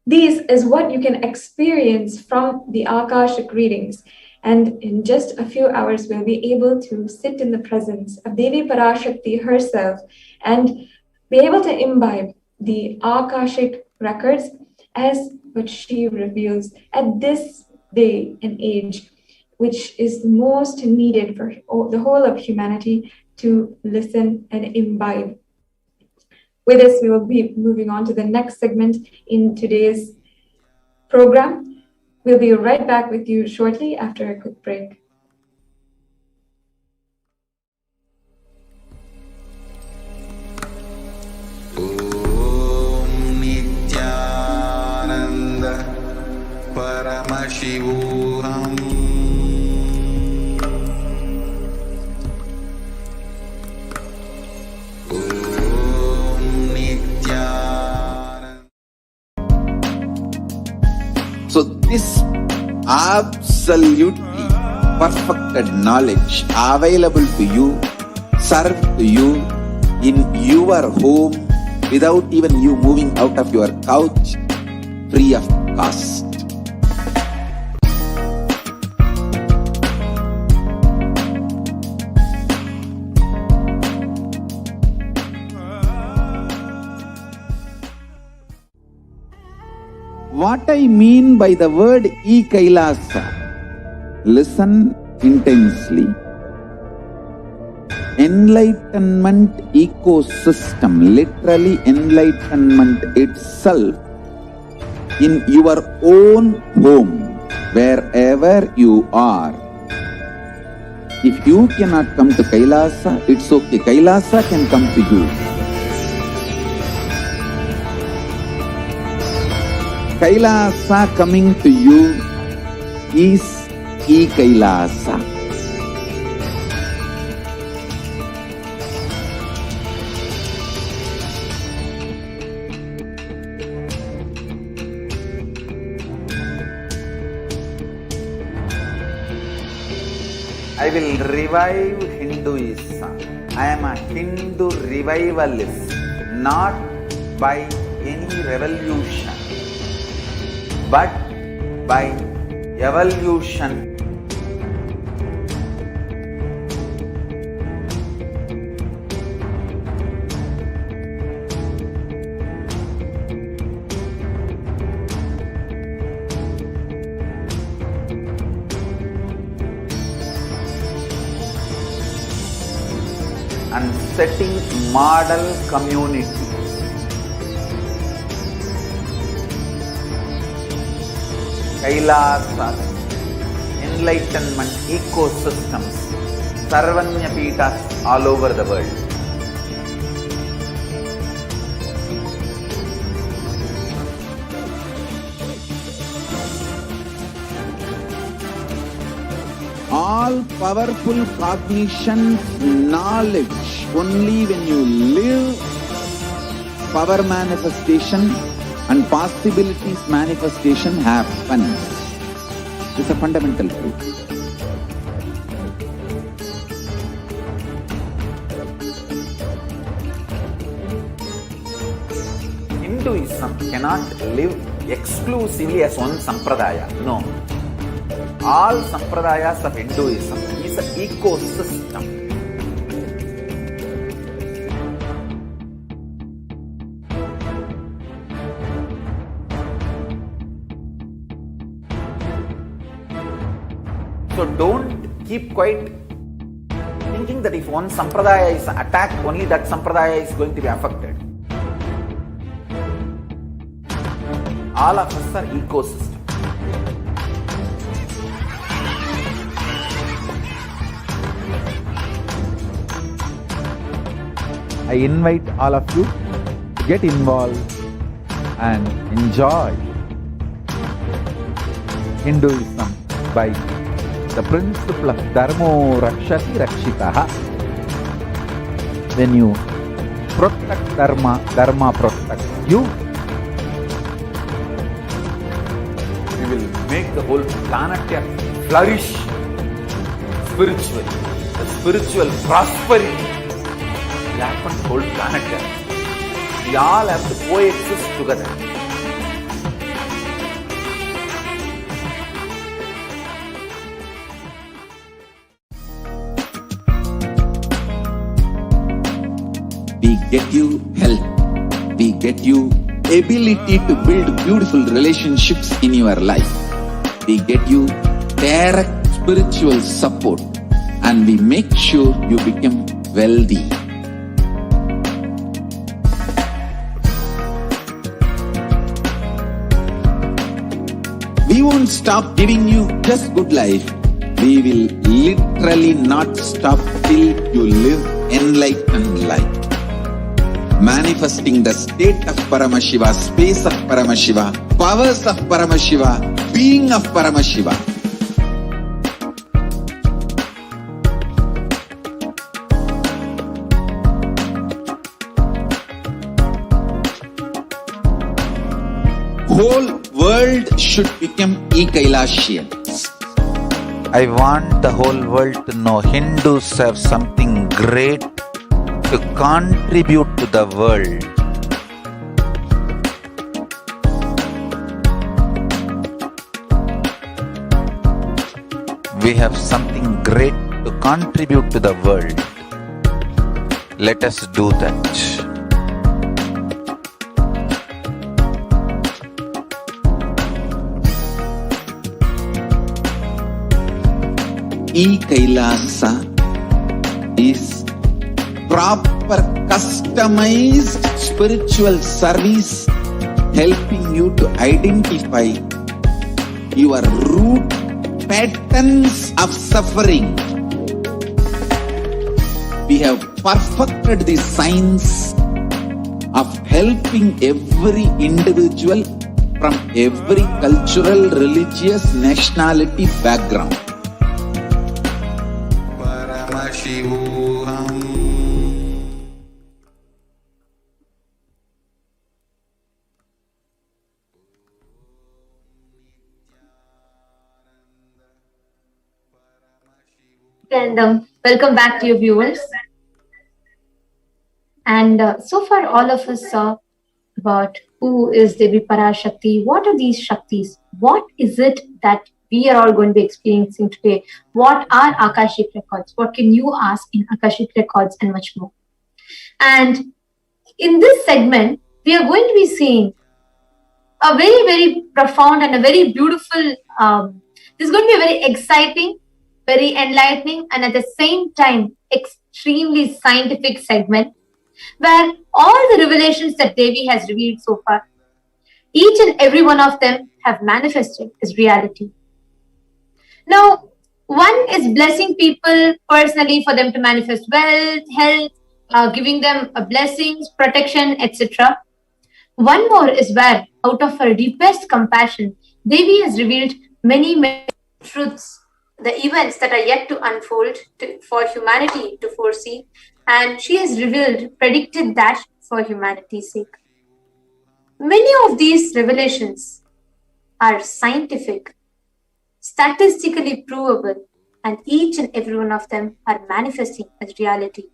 This is what you can experience from the Akashic readings. And in just a few hours, we'll be able to sit in the presence of Devi Parashakti herself and be able to imbibe the Akashic records as what she reveals at this day and age, which is most needed for the whole of humanity to listen and imbibe. With this, we will be moving on to the next segment in today's program. We'll be right back with you shortly after a quick break. Om Nithyananda Paramashivoham. So this absolutely perfected knowledge available to you, served to you in your home without even you moving out of your couch, free of cost. What I mean by the word Kailasa, listen intensely. Enlightenment ecosystem, literally enlightenment itself, in your own home, wherever you are. If you cannot come to Kailasa, it's okay. Kailasa can come to you. Kailasa coming to you is Kailasa. I will revive Hinduism. I am a Hindu revivalist, not by any revolution, but by evolution. And setting model community. Kailasa, enlightenment ecosystems, Sarvanya Peethas all over the world. All powerful cognition, knowledge, only when you live, power manifestation and possibilities manifestation happens. It's a fundamental truth. Hinduism cannot live exclusively as one sampradaya. No. All sampradayas of Hinduism is an ecosystem. So don't keep quiet thinking that if one sampradaya is attacked, only that sampradaya is going to be affected. All of us are ecosystem. I invite all of you to get involved and enjoy Hinduism by the principle of Dharmo Rakshati Rakshitaha. When you protect Dharma, Dharma protects you. We will make the whole planet flourish spiritually. The spiritual prosperity will happen to the whole planet. We all have to coexist together. We get you health. We get you ability to build beautiful relationships in your life. We get you direct spiritual support, and we make sure you become wealthy. We won't stop giving you just good life. We will literally not stop till you live enlightened life. Manifesting the state of Paramashiva, space of Paramashiva, powers of Paramashiva, being of Paramashiva. Whole world should become Kailasians. I want the whole world to know Hindus have something great to contribute to the world. We have something great to contribute to the world. Let us do that. Kailasa is proper customized spiritual service helping you to identify your root patterns of suffering. We have perfected the science of helping every individual from every cultural, religious, nationality background. Paramashivoham. And welcome back to your viewers. And so far, all of us saw about who is Devi Parashakti, what are these Shaktis, what is it that we are all going to be experiencing today, what are Akashic records, what can you ask in Akashic records, and much more. And in this segment, we are going to be seeing a very, very profound and a very beautiful, this is going to be a very exciting, very enlightening, and at the same time, extremely scientific segment where all the revelations that Devi has revealed so far, each and every one of them have manifested as reality. Now, one is blessing people personally for them to manifest wealth, health, giving them blessings, protection, etc. One more is where, out of her deepest compassion, Devi has revealed many, many truths, the events that are yet to unfold for humanity to foresee, and she has revealed, predicted that for humanity's sake. Many of these revelations are scientific, statistically provable, and each and every one of them are manifesting as reality.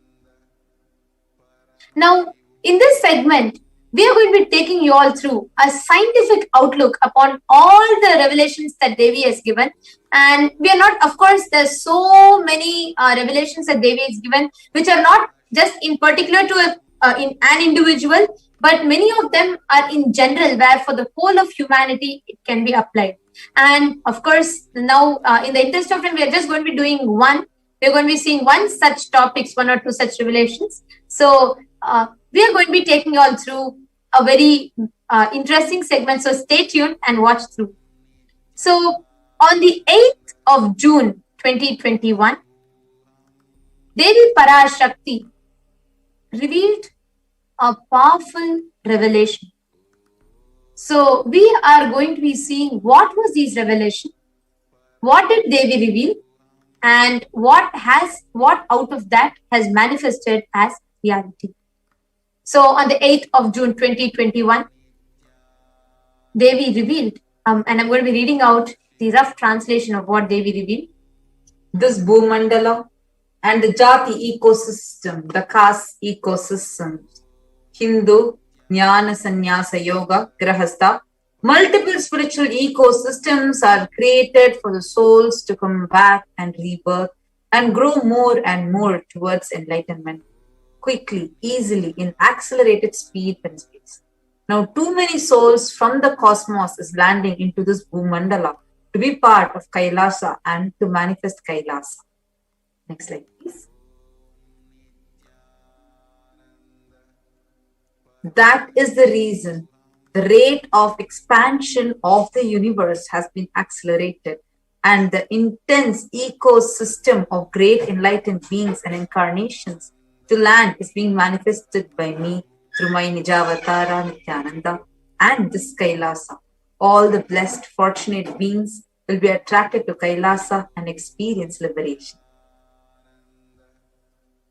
Now, in this segment, we are going to be taking you all through a scientific outlook upon all the revelations that Devi has given. And we are not, of course, there's so many revelations that Devi has given, which are not just in particular to in an individual, but many of them are in general, where for the whole of humanity, it can be applied. And of course, now in the interest of time, we are just going to be doing one. We're going to be seeing one such topics, one or two such revelations. So we are going to be taking you all through a very interesting segment. So stay tuned and watch through. So on the 8th of June, 2021, Devi Parashakti revealed a powerful revelation. So we are going to be seeing what was these revelation, what did Devi reveal, and what out of that has manifested as reality. So on the 8th of June 2021, Devi revealed, and I'm going to be reading out the rough translation of what Devi revealed. This Bhumandala and the Jati ecosystem, the caste ecosystem, Hindu, Jnana, Sannyasa, Yoga, Grahastha, multiple spiritual ecosystems are created for the souls to come back and rebirth and grow more and more towards enlightenment, quickly, easily, in accelerated speed and space. Now, too many souls from the cosmos is landing into this Bhumandala to be part of Kailasa and to manifest Kailasa. Next slide, please. That is the reason the rate of expansion of the universe has been accelerated, and the intense ecosystem of great enlightened beings and incarnations to land is being manifested by me through my Nijavatara Nithyananda and this Kailasa. All the blessed, fortunate beings will be attracted to Kailasa and experience liberation.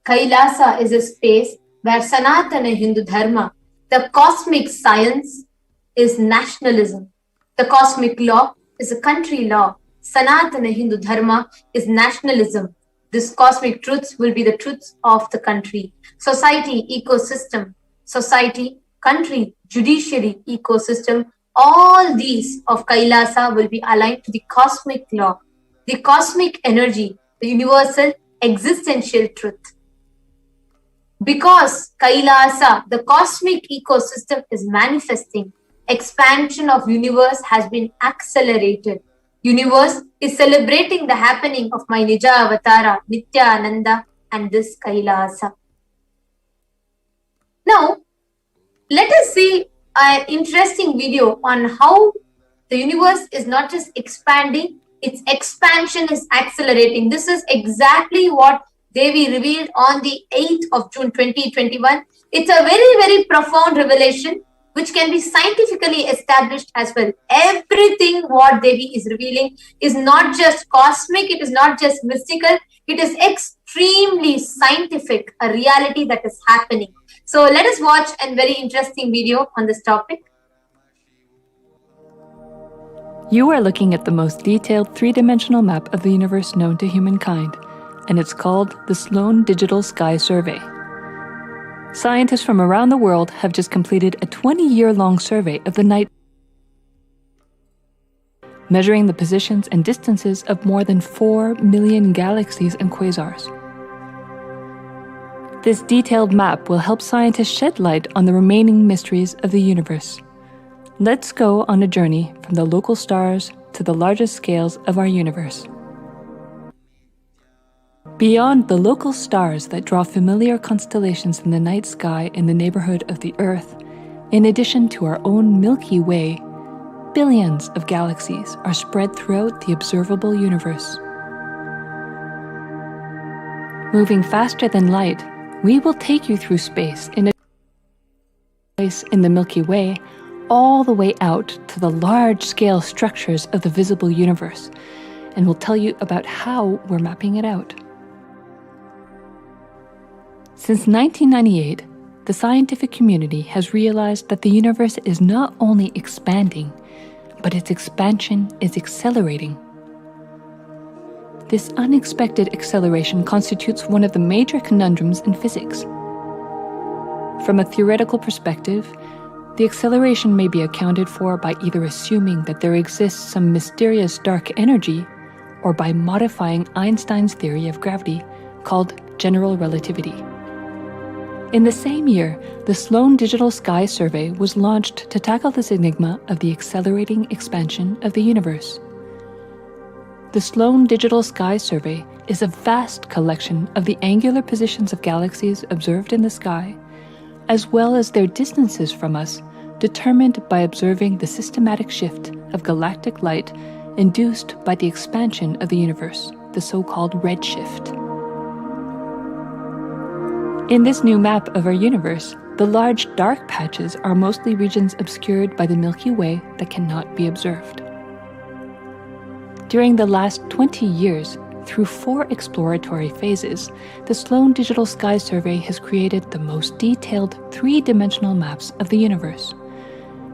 Kailasa is a space where Sanatana Hindu Dharma, the cosmic science, is nationalism. The cosmic law is a country law. Sanatana Hindu Dharma is nationalism. This cosmic truths will be the truths of the country. Society, ecosystem, society, country, judiciary, ecosystem, all these of Kailasa will be aligned to the cosmic law, the cosmic energy, the universal existential truth. Because Kailasa, the cosmic ecosystem, is manifesting, expansion of universe has been accelerated. Universe is celebrating the happening of my Nija Avatara, Nithyananda, and this Kailasa. Now, let us see an interesting video on how the universe is not just expanding, its expansion is accelerating. This is exactly what Devi revealed on the 8th of June 2021. It's a very, very profound revelation which can be scientifically established as well. Everything what Devi is revealing is not just cosmic, it is not just mystical, it is extremely scientific, a reality that is happening. So let us watch a very interesting video on this topic. You are looking at the most detailed three-dimensional map of the universe known to humankind, and it's called the Sloan Digital Sky Survey. Scientists from around the world have just completed a 20-year-long survey of the night, measuring the positions and distances of more than 4 million galaxies and quasars. This detailed map will help scientists shed light on the remaining mysteries of the universe. Let's go on a journey from the local stars to the largest scales of our universe. Beyond the local stars that draw familiar constellations in the night sky in the neighborhood of the Earth, in addition to our own Milky Way, billions of galaxies are spread throughout the observable universe. Moving faster than light, we will take you through space in a place in the Milky Way, all the way out to the large-scale structures of the visible universe, and we'll tell you about how we're mapping it out. Since 1998, the scientific community has realized that the universe is not only expanding, but its expansion is accelerating. This unexpected acceleration constitutes one of the major conundrums in physics. From a theoretical perspective, the acceleration may be accounted for by either assuming that there exists some mysterious dark energy, or by modifying Einstein's theory of gravity, called general relativity. In the same year, the Sloan Digital Sky Survey was launched to tackle this enigma of the accelerating expansion of the universe. The Sloan Digital Sky Survey is a vast collection of the angular positions of galaxies observed in the sky, as well as their distances from us, determined by observing the systematic shift of galactic light induced by the expansion of the universe, the so-called redshift. In this new map of our universe, the large dark patches are mostly regions obscured by the Milky Way that cannot be observed. During the last 20 years, through 4 exploratory phases, the Sloan Digital Sky Survey has created the most detailed 3-dimensional maps of the universe.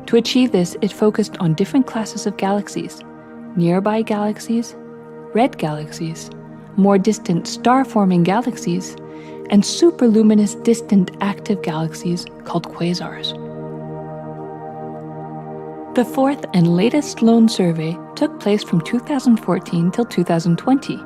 To achieve this, it focused on different classes of galaxies: nearby galaxies, red galaxies, more distant star-forming galaxies, and superluminous distant active galaxies called quasars. The 4th and latest Sloan survey took place from 2014 till 2020.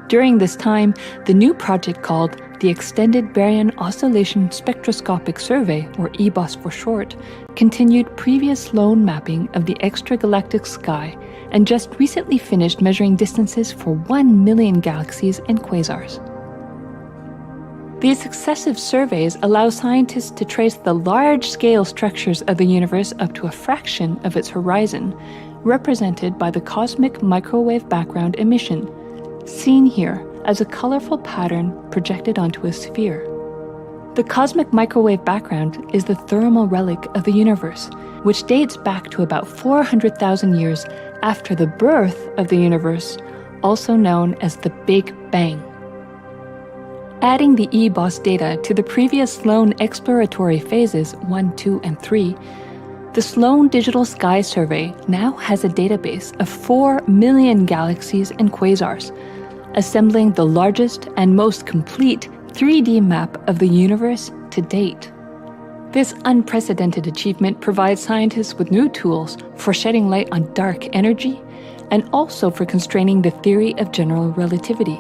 During this time, the new project called the Extended Baryon Oscillation Spectroscopic Survey, or EBOS for short, continued previous Sloan mapping of the extragalactic sky and just recently finished measuring distances for 1 million galaxies and quasars. These successive surveys allow scientists to trace the large-scale structures of the universe up to a fraction of its horizon, represented by the cosmic microwave background emission, seen here as a colorful pattern projected onto a sphere. The cosmic microwave background is the thermal relic of the universe, which dates back to about 400,000 years after the birth of the universe, also known as the Big Bang. Adding the EBOS data to the previous Sloan exploratory phases 1, 2, and 3, the Sloan Digital Sky Survey now has a database of 4 million galaxies and quasars, assembling the largest and most complete 3D map of the universe to date. This unprecedented achievement provides scientists with new tools for shedding light on dark energy and also for constraining the theory of general relativity,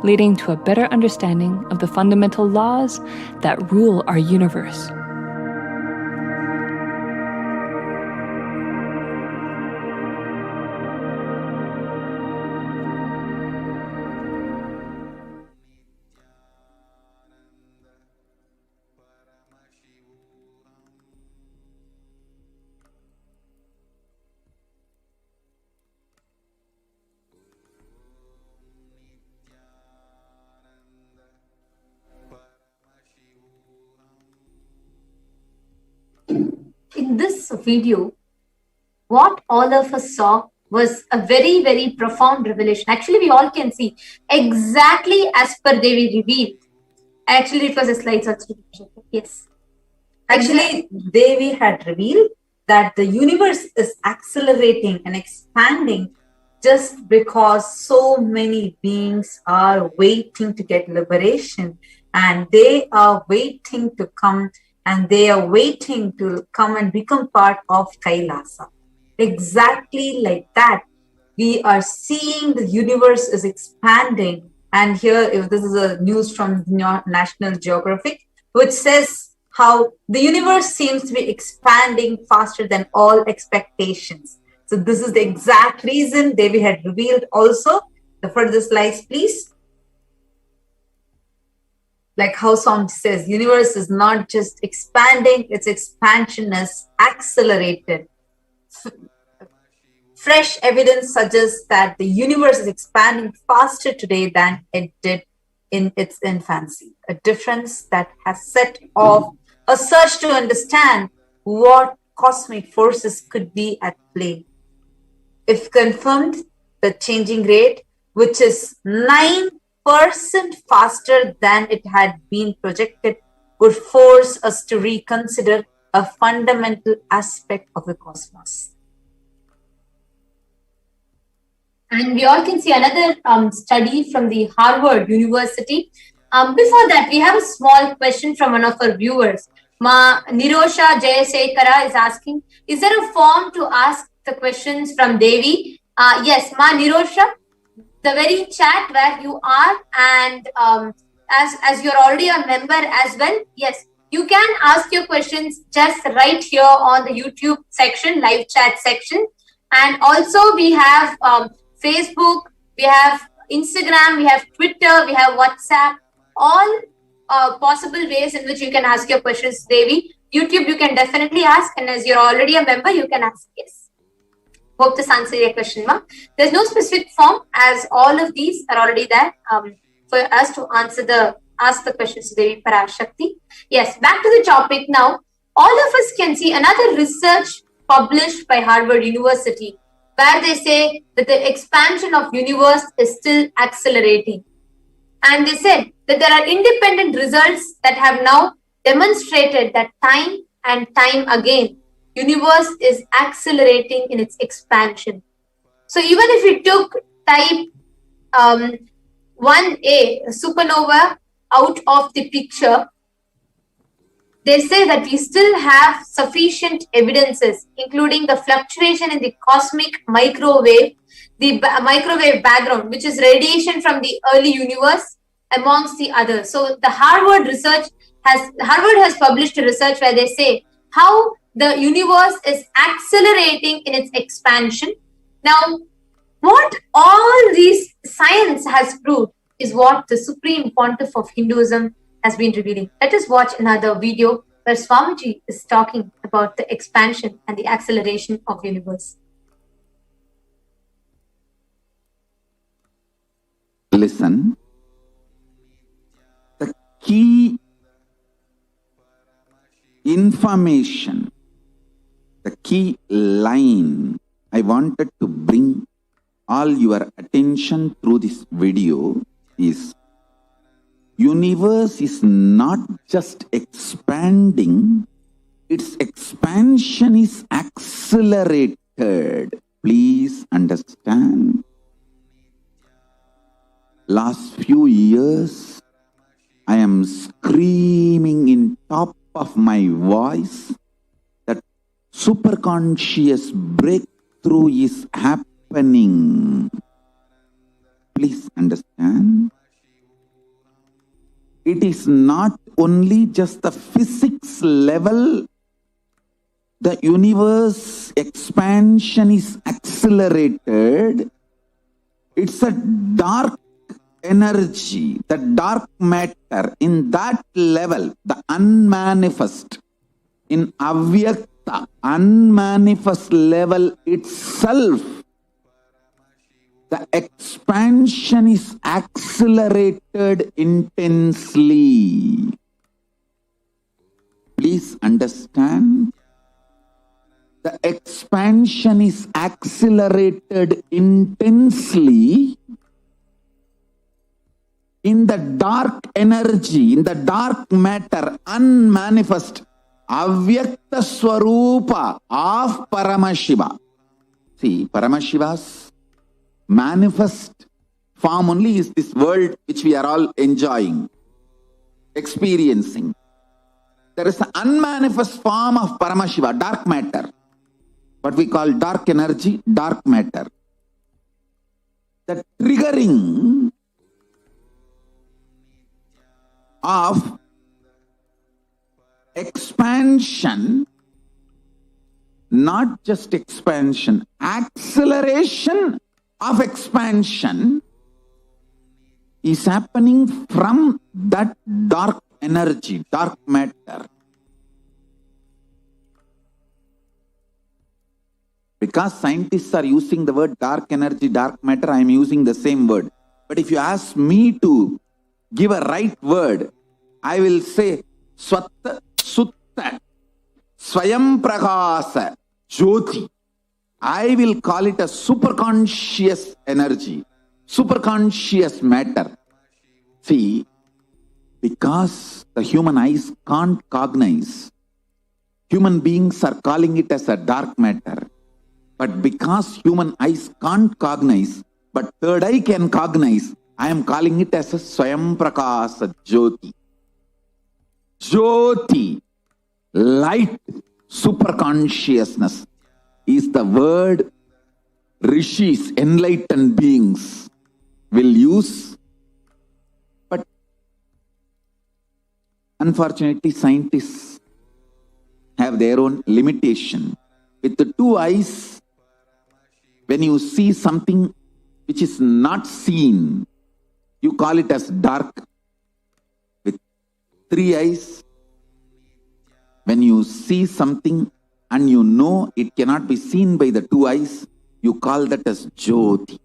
leading to a better understanding of the fundamental laws that rule our universe. In this video, what all of us saw was a very, very profound revelation. Actually, we all can see exactly as per Devi revealed. Actually, it was a slide. Yes. Actually, Devi had revealed that the universe is accelerating and expanding just because so many beings are waiting to get liberation, and they are waiting to come, and they are waiting to come and become part of Kailasa. Exactly like that, we are seeing the universe is expanding. And here, if this is a news from National Geographic, which says how the universe seems to be expanding faster than all expectations. So this is the exact reason Devi had revealed also. The further slides, please. Like how Swami says, universe is not just expanding, its expansion is accelerated. Fresh evidence suggests that the universe is expanding faster today than it did in its infancy. A difference that has set off a search to understand what cosmic forces could be at play. If confirmed, the changing rate, which is 9% faster than it had been projected, would force us to reconsider a fundamental aspect of the cosmos. And we all can see another study from the Harvard University. Before that, we have a small question from one of our viewers. Ma Nirosha Jayasekara is asking, is there a form to ask the questions from Devi? Yes, Ma Nirosha, the very chat where you are, and as you're already a member as well, yes, you can ask your questions just right here on the YouTube section, live chat section. And also we have Facebook, we have Instagram, we have Twitter, we have WhatsApp, all possible ways in which you can ask your questions, Devi. YouTube, you can definitely ask, and as you're already a member, you can ask yes. Hope this answers your question, Ma. There's no specific form, as all of these are already there for us to answer the ask the questions to Devi Parashakti. Yes, back to the topic now. All of us can see another research published by Harvard University where they say that the expansion of universe is still accelerating. And they said that there are independent results that have now demonstrated that time and time again, universe is accelerating in its expansion. So even if we took type 1A, supernova, out of the picture, they say that we still have sufficient evidences, including the fluctuation in the cosmic microwave, the microwave background, which is radiation from the early universe, amongst the others. So the Harvard has published a research where they say how the universe is accelerating in its expansion. Now, what all these science has proved is what the Supreme Pontiff of Hinduism has been revealing. Let us watch another video where Swamiji is talking about the expansion and the acceleration of universe. Listen. The key information, the key line I wanted to bring all your attention through this video is universe is not just expanding, its expansion is accelerated. Please understand. Last few years, I am screaming in top of my voice that superconscious breakthrough is happening. Please understand. It is not only just the physics level. The universe expansion is accelerated. It's a dark energy, the dark matter in that level, the unmanifest, in avyakta, unmanifest level itself, the expansion is accelerated intensely. Please understand. The expansion is accelerated intensely in the dark energy, in the dark matter, unmanifest, avyakta swarupa of Paramashiva. See, Paramashiva's manifest form only is this world which we are all enjoying, experiencing. There is an unmanifest form of Paramashiva, dark matter, what we call dark energy, dark matter. The triggering of expansion, not just expansion, acceleration of expansion is happening from that dark energy, dark matter. Because scientists are using the word dark energy, dark matter, I am using the same word. But if you ask me to give a right word, I will say Swatta Sutta Swayam Prakasa Jyoti. I will call it a superconscious energy, superconscious matter. See, because the human eyes can't cognize, human beings are calling it as a dark matter. But because human eyes can't cognize, but third eye can cognize, I am calling it as a Swayam Prakasa Jyoti. Jyoti, light, superconsciousness, is the word rishis, enlightened beings, will use. But unfortunately, scientists have their own limitation. With the two eyes, when you see something which is not seen, you call it as dark. With three eyes, when you see something and you know it cannot be seen by the two eyes, you call that as Jyoti.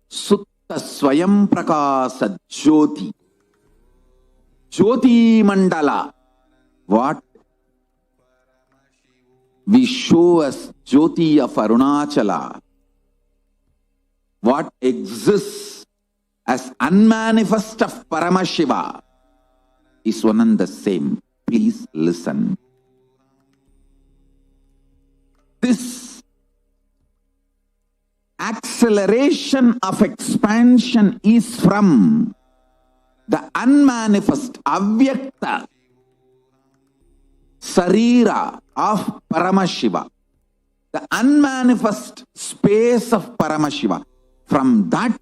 Sutta Swayam Prakasa Jyoti. Jyoti Mandala. What we show as Jyoti of Arunachala, what exists as unmanifest of Paramashiva, is one and the same. Please listen. This acceleration of expansion is from the unmanifest, avyakta sarira of Paramashiva, the unmanifest space of Paramashiva. From that,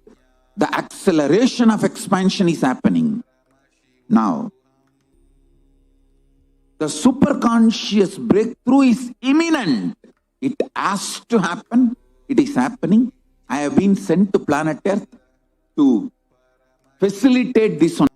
the acceleration of expansion is happening. Now, the superconscious breakthrough is imminent. It has to happen. It is happening. I have been sent to planet Earth to facilitate this one.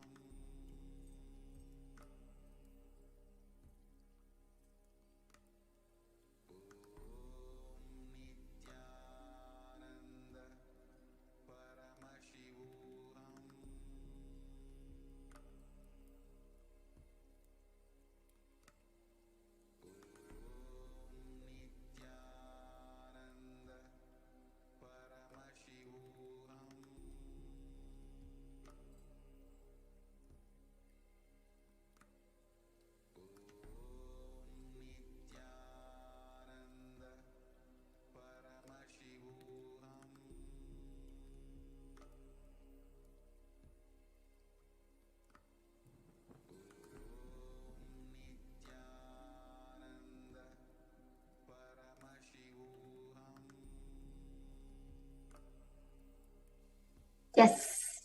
Yes.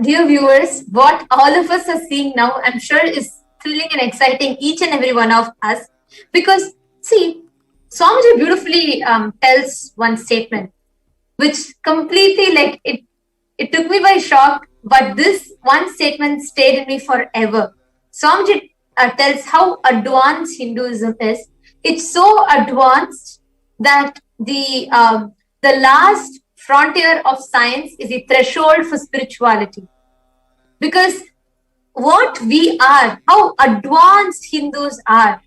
Dear viewers, what all of us are seeing now, I'm sure is thrilling and exciting each and every one of us. Because, see, Swamiji beautifully tells one statement, which completely, like, it took me by shock, but this one statement stayed in me forever. Swamiji tells how advanced Hinduism is. It's so advanced that the last frontier of science is the threshold for spirituality. Because what we are, how advanced Hindus are,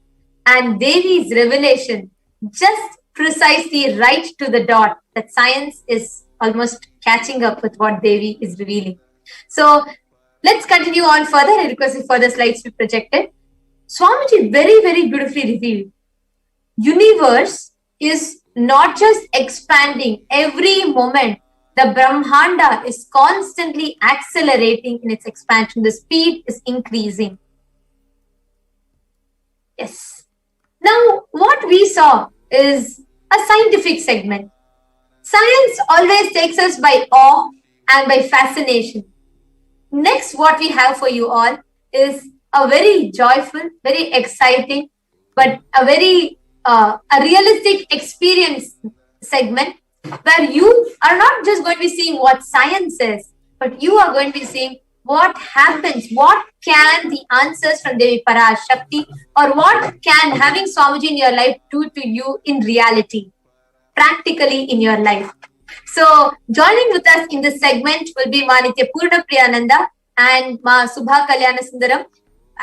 and Devi's revelation just precisely right to the dot, that science is almost catching up with what Devi is revealing. So let's continue on further. I request if further slides be projected. Swamiji very, very beautifully revealed. Universe is not just expanding every moment. The Brahmanda is constantly accelerating in its expansion. The speed is increasing. Yes. Now, what we saw is a scientific segment. Science always takes us by awe and by fascination. Next, what we have for you all is a very joyful, very exciting, but a very a realistic experience segment where you are not just going to be seeing what science is, but you are going to be seeing what happens, what can the answers from Devi Parashakti, or what can having Swamiji in your life do to you in reality, practically in your life. So joining with us in this segment will be Manitya Purna Priyananda and Ma Subha Kalyana Sundaram,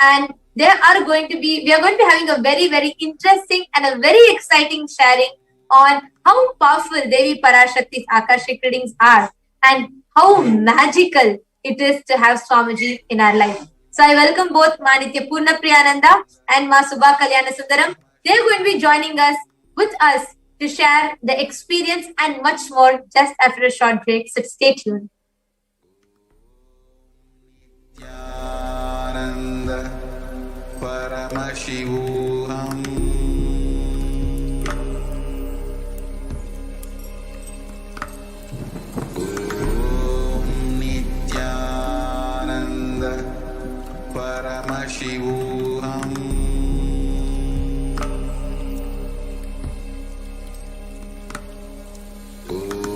and we are going to be having a very, very interesting and a very exciting sharing on how powerful Devi Parashakti's Akashic readings are and how magical it is to have Swamiji in our life. So I welcome both Manitya Purna Priyananda and Ma Subha Kalyana Sundaram. They are going to be joining us with us to share the experience and much more just after a short break. So stay tuned. Paramashivoham. Om Nithyananda Paramashivoham.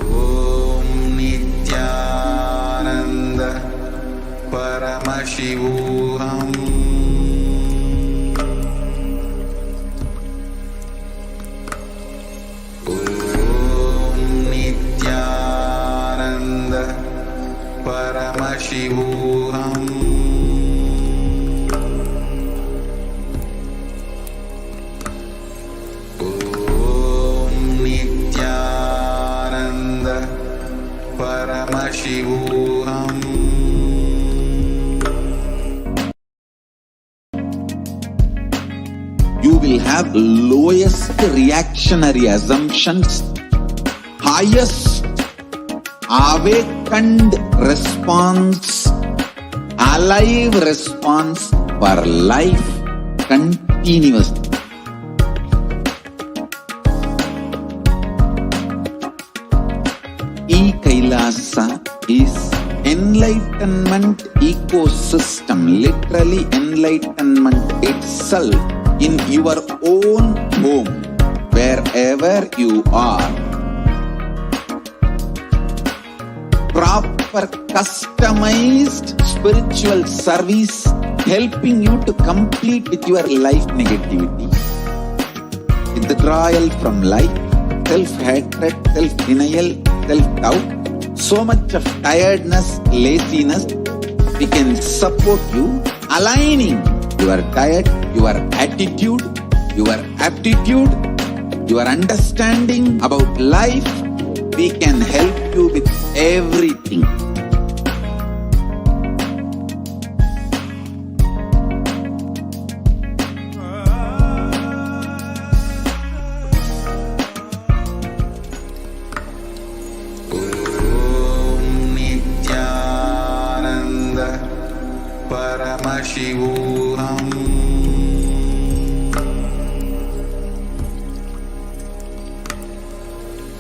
Om Nithyananda Paramashivoham. Paramashivoham. Paramashivoham. You will have lowest reactionary assumptions, highest awakened response, alive response for life continuously. Kailasa is enlightenment ecosystem, literally enlightenment itself in your own home, wherever you are. Proper customized spiritual service helping you to complete with your life negativity, withdrawal from life, self-hatred, self-denial, self-doubt, so much of tiredness, laziness. We can support you, aligning your diet, your attitude, your aptitude, your understanding about life. We can help you with everything. Paramashivoham.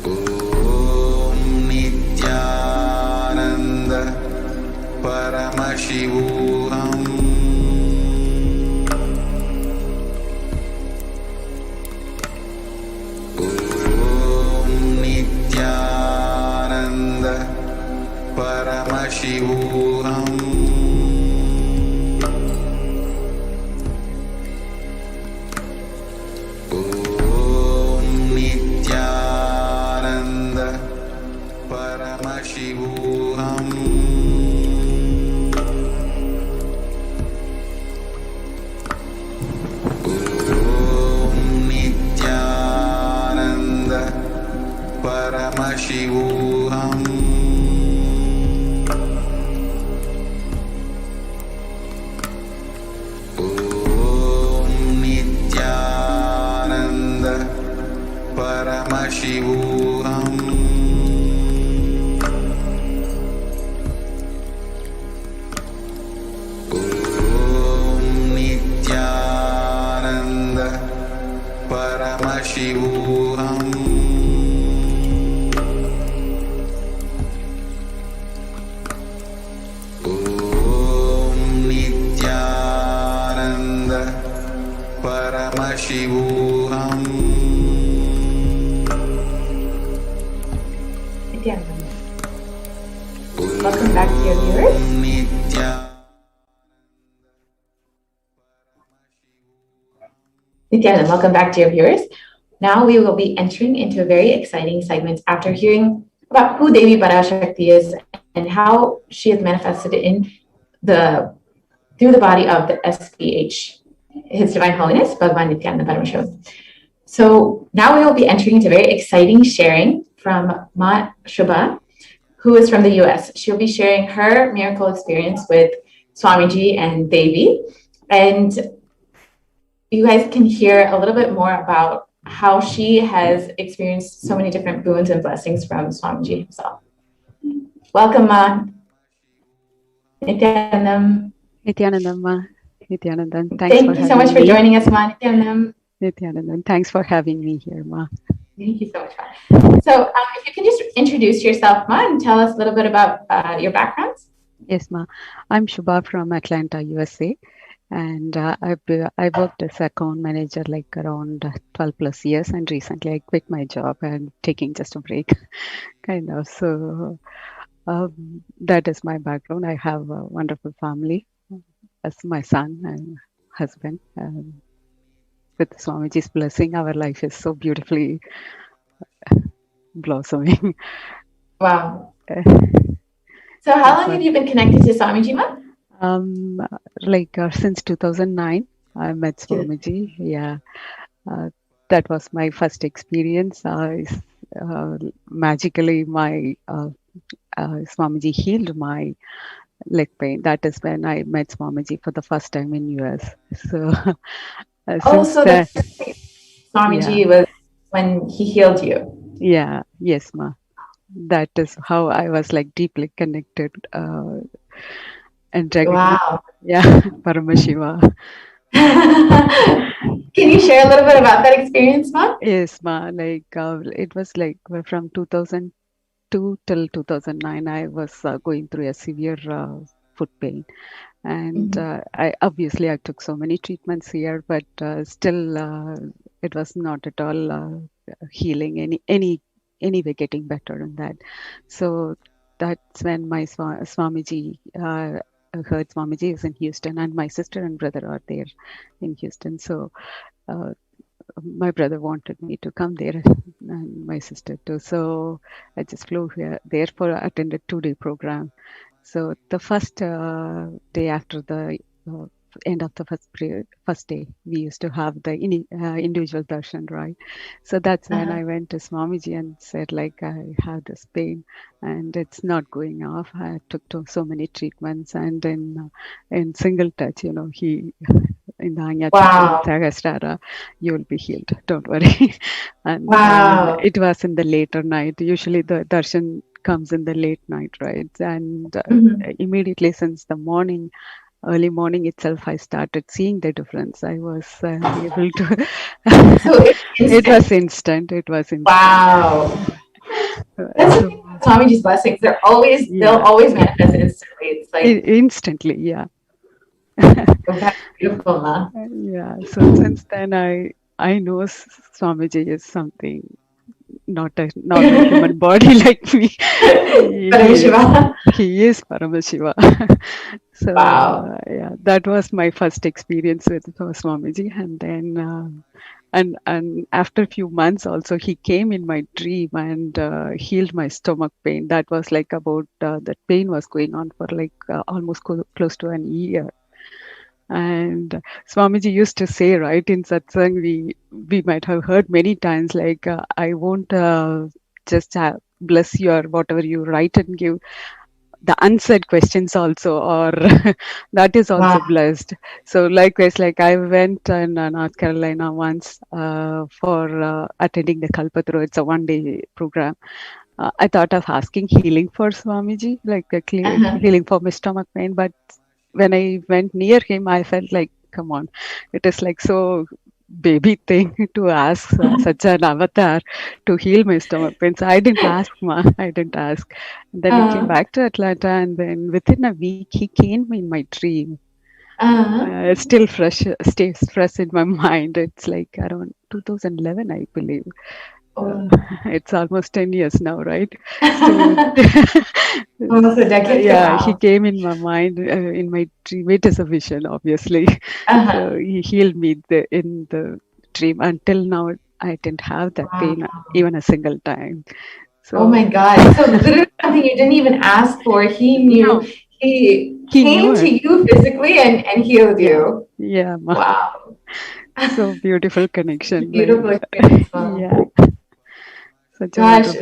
Om Nithyananda Paramashivoham. Om Nithyananda Paramashivoham. Paramashivoham. Om Nithyananda Paramashivoham. Om Nithyananda Paramashivoham. Paramashivoham. Om Nithyananda Paramashivoham. Welcome back to your viewers. Nithyananda, welcome back to your viewers. Now we will be entering into a very exciting segment after hearing about who Devi Parashakti is and how she is manifested in through the body of the HDH, His Divine Holiness, Bhagavan Nithyananda Paramashivam. So now we will be entering into very exciting sharing from Ma Shubha, who is from the US. She'll be sharing her miracle experience with Swamiji and Devi. And you guys can hear a little bit more about how she has experienced so many different boons and blessings from Swamiji himself. Welcome, Ma. Nithyanandam. Nithyanandam, Ma. Nithyanandam, Thank you so much for joining us, Ma. Nithyanandam. Nithyanandam, thanks for having me here, Ma. Thank you so much, Ma. So if you can just introduce yourself, Ma, and tell us a little bit about your backgrounds. Yes, Ma. I'm Shubha from Atlanta, USA. And I worked as account manager like around 12 plus years, and recently I quit my job and taking just a break, kind of. So that is my background. I have a wonderful family as my son and husband. With Swamiji's blessing, our life is so beautifully blossoming. Wow. So how long have you been connected to Swamiji, Ma? Since 2009, I met Swamiji. Yeah, that was my first experience. Magically, my Swamiji healed my leg pain. That is when I met Swamiji for the first time in US. So since So the then, first thing yeah, Swamiji was when he healed you. yeah, yes, ma. That is how I was like deeply connected and recognized. Wow. Yeah, Paramashiva. Can you share a little bit about that experience, Ma? Yes, ma. Like it was like from 2002 till 2009, I was going through a severe foot pain, and I took so many treatments here, but still it was not at all healing any way getting better in that. So that's when my Swamiji. I heard Swamiji is in Houston, and my sister and brother are there in Houston. So uh, my brother wanted me to come there and my sister too. So I just flew here there for attended 2-day program. So the first day after the uh, end of the first day, we used to have the individual darshan, right? So that's when I went to Swamiji and said, like, I have this pain and it's not going off. I took so many treatments, and in single touch, he in the Wow. Sahasrara, you will be healed. Don't worry. And Wow. it was in the later night. Usually the darshan comes in the late night, right? And immediately since the morning, early morning itself, I started seeing the difference. I was able to. So It was instant. It was instant. Wow. That's the thing about Swamiji's blessings. They'll always manifest instantly. It's like instantly, yeah. that's beautiful, Ma. Yeah. So since then, I know Swamiji is something, not a normal human body like me. Paramashiva. He is Paramashiva. So Wow. yeah, that was my first experience with Swamiji, and then and after a few months, also he came in my dream and healed my stomach pain. That was like about that pain was going on for like almost close to an year. And Swamiji used to say, right, in satsang, we might have heard many times, like, I won't just bless you or whatever you write and give. The unanswered questions also, or that is also blessed. So likewise, like I went in North Carolina once for attending the Kalpataru. It's a 1-day program. I thought of asking healing for Swamiji, like healing for my stomach pain, but when I went near him, I felt like, come on, it is like so baby thing to ask such an avatar to heal my stomach pain. So I didn't ask, ma. I didn't ask. And then we came back to Atlanta, and then within a week, he came in my dream. It's still stays fresh in my mind. It's like around 2011, I believe. It's almost 10 years now, right? Almost a decade. Yeah, Wow. he came in my mind, in my dream. It is a vision, obviously. So he healed me in the dream. Until now, I didn't have that pain even a single time. So, oh my God. So literally something you didn't even ask for. He knew. No. He knew came to you physically and healed you. Yeah. Wow. So beautiful connection. Beautiful experience. Wow. Yeah. Such Gosh,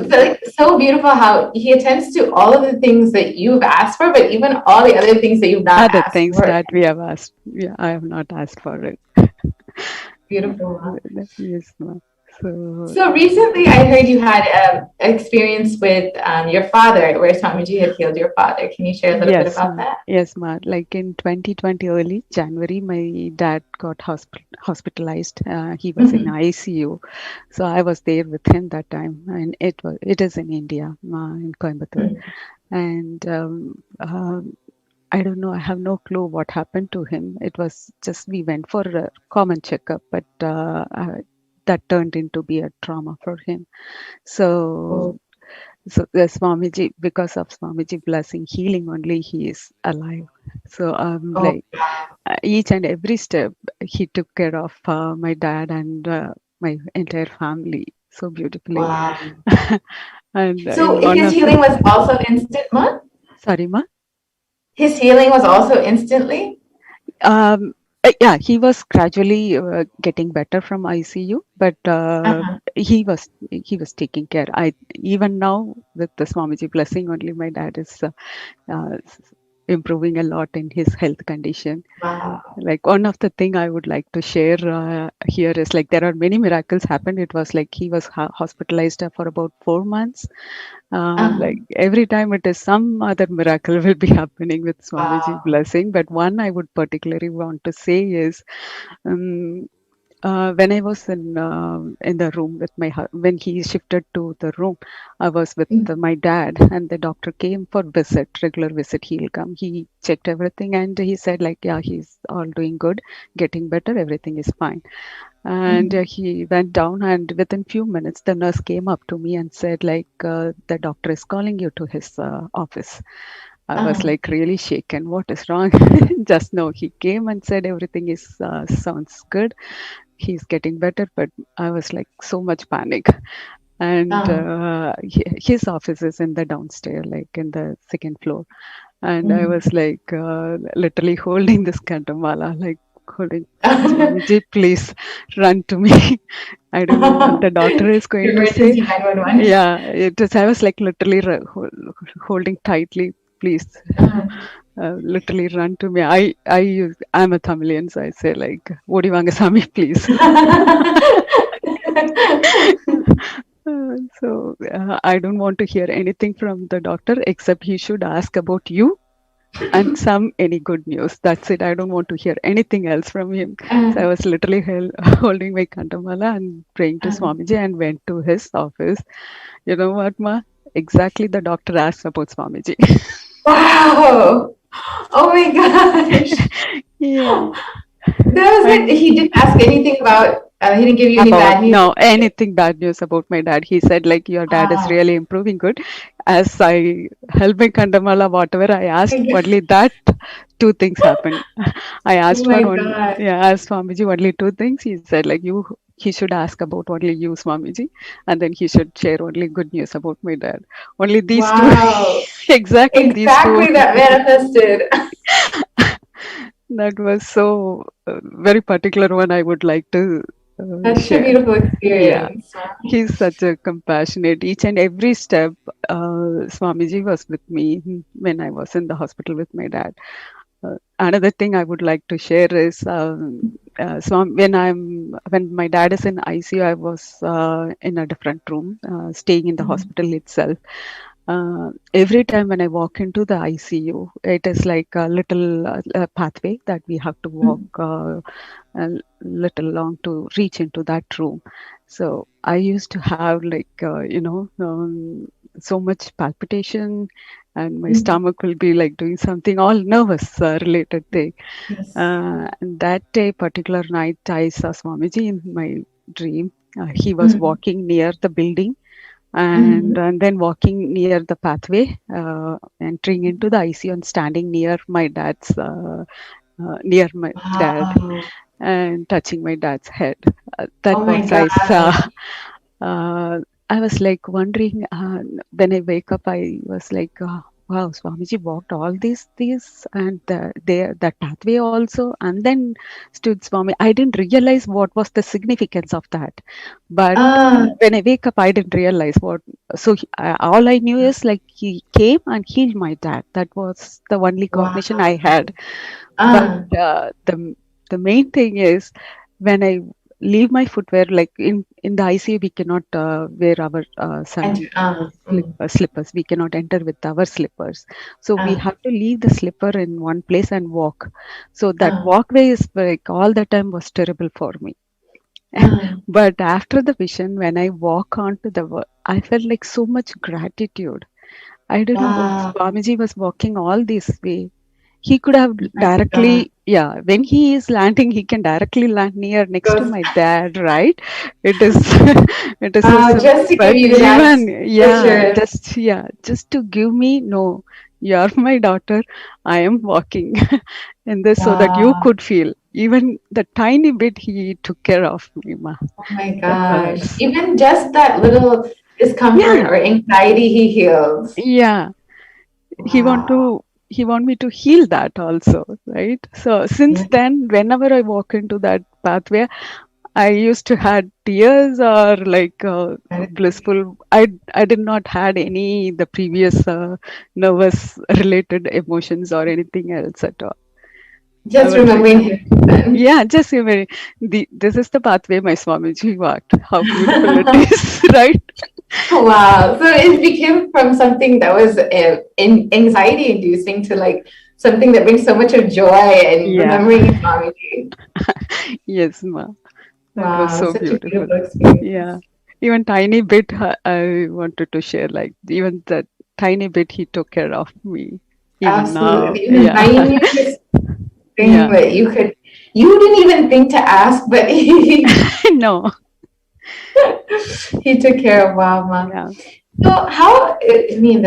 so beautiful how he attends to all of the things that you've asked for, but even all the other things that you've not other asked things for. that we have asked. Yeah, I have not asked for it. Beautiful. Yes, ma'am. So recently, I heard you had an experience with your father, where Swamiji had healed your father. Can you share a little bit about that? Yes, ma'am. Like in 2020, early January, my dad got hospitalized. He was in ICU, so I was there with him that time, and it is in India, in Coimbatore, and I don't know. I have no clue what happened to him. It was just we went for a common checkup, but that turned into be a trauma for him. So the Swamiji, because of Swamiji blessing, healing only, he is alive. So like each and every step, he took care of my dad and my entire family so beautifully. Wow. And so his healing was also instant, Ma? Sorry, Ma? His healing was also instantly? Yeah, he was gradually getting better from ICU, but he was taking care. I even now with the Swamiji blessing, only my dad is uh, improving a lot in his health condition. Wow. Like one of the thing I would like to share here is like there are many miracles happened. It was like he was hospitalized for about 4 months. Like every time it is some other miracle will be happening with Swamiji Wow. blessing. But one I would particularly want to say is um, when I was in the room with when he shifted to the room, I was with my dad, and the doctor came for regular visit. He'll come. He checked everything, and he said like, yeah, he's all doing good, getting better, everything is fine. And he went down, and within few minutes, the nurse came up to me and said like, the doctor is calling you to his office. I was like really shaken. What is wrong? Just now he came and said everything is sounds good. He's getting better, but I was like so much panic. And his office is in the downstairs, like in the second floor. And I was like literally holding this Kantamala, like holding, Swamiji, please run to me. I don't know what the doctor is going to say. Emergency 911. Yeah, it is. I was like literally holding tightly, please. Literally run to me. I'm a Tamilian, so I say like, Odi vanga Sami, please. I don't want to hear anything from the doctor except he should ask about you and any good news. That's it. I don't want to hear anything else from him. So I was literally holding my Kantamala and praying to Swamiji and went to his office. You know what, Ma? Exactly the doctor asked about Swamiji. Wow. Oh my gosh. Yeah. That was it. He didn't ask anything about, he didn't give you any bad news. No, anything bad news about my dad. He said like, your dad is really improving good. As I held my Kandamala, whatever I asked, only that two things happened. I asked for one, asked Swamiji only two things. He said like, he should ask about only you, Swamiji, and then he should share only good news about my dad. Only these two. Exactly these two. Exactly that manifested. That was so very particular one I would like to That's share. a beautiful experience. Yeah. He's such a compassionate. Each and every step, Swamiji was with me when I was in the hospital with my dad. Another thing I would like to share is when my dad is in ICU, I was in a different room, staying in the hospital itself. Every time when I walk into the ICU, it is like a little pathway that we have to walk a little long to reach into that room. So I used to have like, so much palpitation, and my stomach will be like doing something all nervous related thing. Yes. And that day, particular night, I saw Swamiji in my dream. He was walking near the building. And then walking near the pathway, entering into the ICU and standing near my dad's, dad, and touching my dad's head. That was I saw. I was like wondering, when I wake up, I was like, wow, Swamiji walked all these, and that pathway also, and then stood Swami. I didn't realize what was the significance of that. But when I wake up, I didn't realize what. So all I knew is like he came and healed my dad. That was the only cognition I had. But the main thing is when I leave my footwear, like in the ICU, we cannot wear our slippers. We cannot enter with our slippers. So we have to leave the slipper in one place and walk. So that walkway is like all the time was terrible for me. But after the vision, when I walk onto I felt like so much gratitude. I don't know, Swamiji was walking all this way. He could have directly, when he is landing, he can directly land next to my dad, right? It is, it is just to give you that just to give me, no, you're my daughter. I am walking in this so that you could feel. Even the tiny bit he took care of me, Ma. Oh my gosh. Even just that little discomfort or anxiety he heals. Yeah. He want to he want me to heal that also, right? So since then, whenever I walk into that pathway, I used to had tears or like blissful. I did not had any the previous nervous related emotions or anything else at all. Just remembering him then. Yeah, just remembering. This is the pathway my Swamiji walked. How beautiful it is, right? Wow. So it became from something that was anxiety inducing to like something that brings so much of joy and Yeah. remembering Swamiji. Yes, ma. That was Wow, so such a beautiful. beautiful experience. Yeah. Even tiny bit I wanted to share, like even that tiny bit he took care of me. Even now. Absolutely. The Yeah. tiniest thing Yeah. that you didn't even think to ask, but No. he took care of. Wow, ma. Yeah. So how, I mean,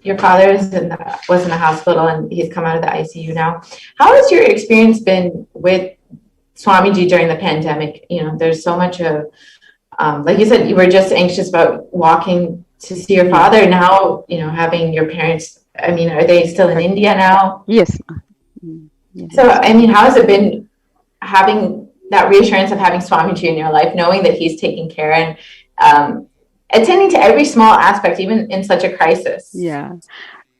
your father was in the hospital and he's come out of the ICU now. How has your experience been with Swamiji during the pandemic? You know, there's so much of, like you said, you were just anxious about walking to see your father. Now, you know, having your parents, I mean, are they still in India now? Yes. Yes. So, I mean, how has it been having that reassurance of having Swamiji in your life, knowing that he's taking care and attending to every small aspect, even in such a crisis? Yeah.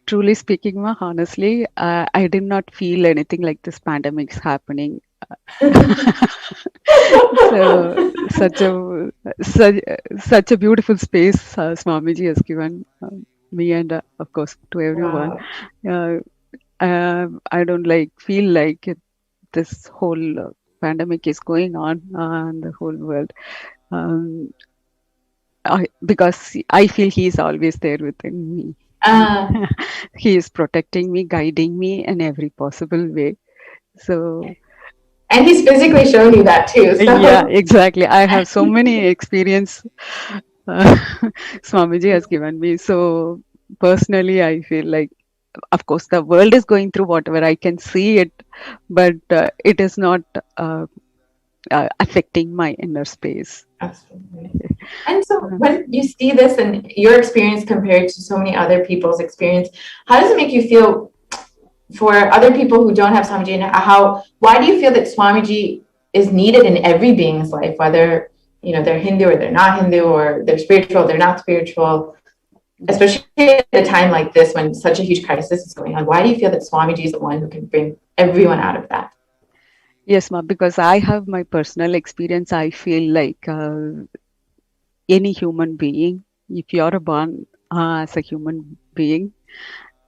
Truly speaking, ma, honestly, I did not feel anything like this pandemic's happening. So such a beautiful space Swamiji has given me and of course to everyone. Wow. I don't like feel like this whole pandemic is going on in the whole world. Um, because I feel he is always there within me. He is protecting me, guiding me in every possible way. So, and he's physically showing you that too. So. Yeah, exactly. I have so many experience Swamiji has given me. So personally, I feel like, of course, the world is going through whatever I can see it, but it is not affecting my inner space. Absolutely. And so when you see this and your experience compared to so many other people's experience, how does it make you feel for other people who don't have Swamiji? And why do you feel that Swamiji is needed in every being's life, whether they're Hindu or they're not Hindu, or they're spiritual, they're not spiritual, especially at a time like this when such a huge crisis is going on? Why do you feel that Swamiji is the one who can bring everyone out of that? Yes, ma, because I have my personal experience. I feel like any human being, if you're born as a human being,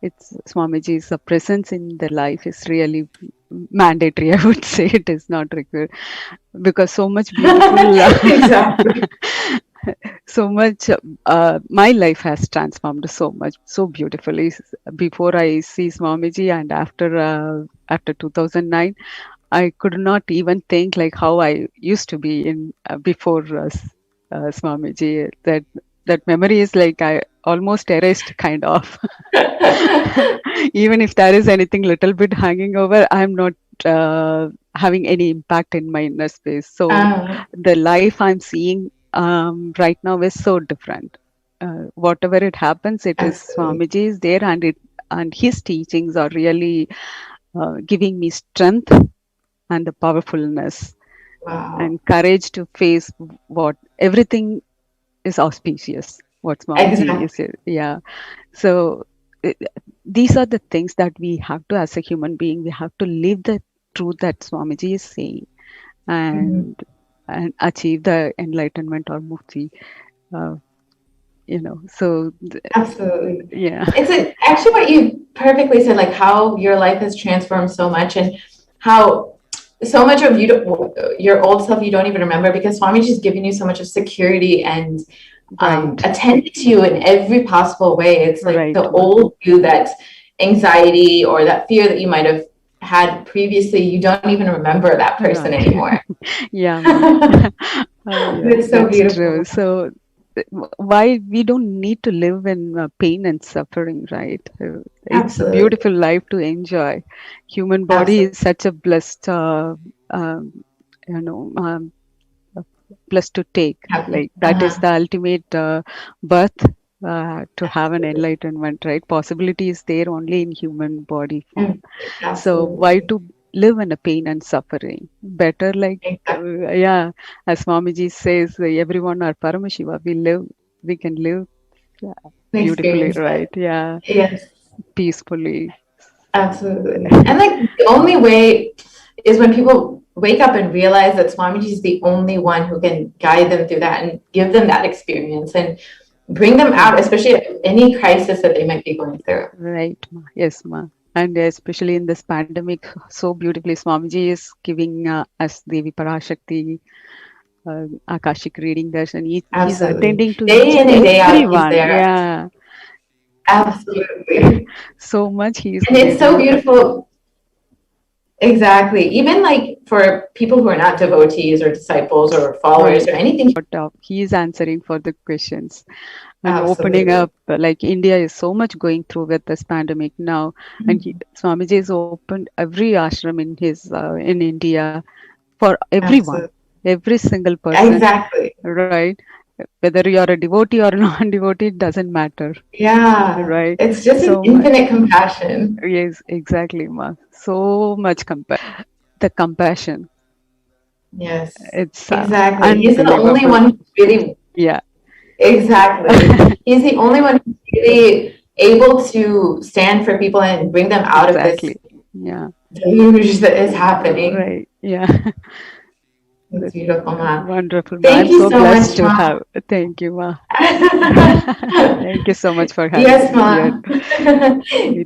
it's Swamiji's presence in their life is really mandatory. I would say it is not required because so much beautiful. Exactly. So much. My life has transformed so much, so beautifully. Before I see Swamiji and after 2009. I could not even think like how I used to be in before Swamiji. That memory is like I almost erased, kind of. Even if there is anything little bit hanging over, I'm not having any impact in my inner space. So the life I'm seeing right now is so different. Whatever it happens, it is Swamiji is there, and his teachings are really giving me strength and the powerfulness and courage to face what everything is auspicious. What Swamiji is, yeah. So these are the things that we have to, as a human being, we have to live the truth that Swamiji is saying, and achieve the enlightenment or mukti. So absolutely, yeah. It's actually what you perfectly said, like how your life has transformed so much, and how so much of your old self you don't even remember, because Swamiji has given you so much of security and attended to you in every possible way. It's like the old you, that anxiety or that fear that you might have had previously, you don't even remember that person anymore. Yeah. It's so beautiful. True. So why we don't need to live in pain and suffering, right? It's a beautiful life to enjoy. Human body is such a blessed blessed to take. Like that is the ultimate birth to have an enlightenment, right? Possibility is there only in human body form. So why to live in a pain and suffering? Better yeah, as Swamiji says, everyone are Paramashiva. We can live beautifully, Experience right? that. Yeah, Yes, peacefully. absolutely. And like the only way is when people wake up and realize that Swamiji is the only one who can guide them through that and give them that experience and bring them out, especially at any crisis that they might be going through. Right, ma. Yes, ma. And especially in this pandemic, so beautifully, Swamiji is giving us Devi Parashakti, Akashic reading darshan. He's Absolutely. attending to each Day in and and day out, he's everyone. there. Yeah, Absolutely. so much he is And it's so giving. beautiful. Exactly. Even like for people who are not devotees or disciples or followers or anything. But he is answering for the questions and Absolutely. opening up. Like India is so much going through with this pandemic now, and Swamiji has opened every ashram in his in India for everyone, every single person. Exactly. Right? Whether you are a devotee or non-devotee, it doesn't matter. Yeah. Right. It's just So an infinite compassion. Yes, exactly, ma. So much the compassion. Yes. It's Exactly. He's the only unbelievable. one who's really. Yeah. Exactly. He's the only one who's really able to stand for people and bring them out of this Yeah. deluge that is happening. Right. Yeah. That's beautiful, ma. Wonderful. Ma. Thank I'm you so so blessed much, to ma. have. Thank you, ma. Thank you so much for having Yes, me ma. here.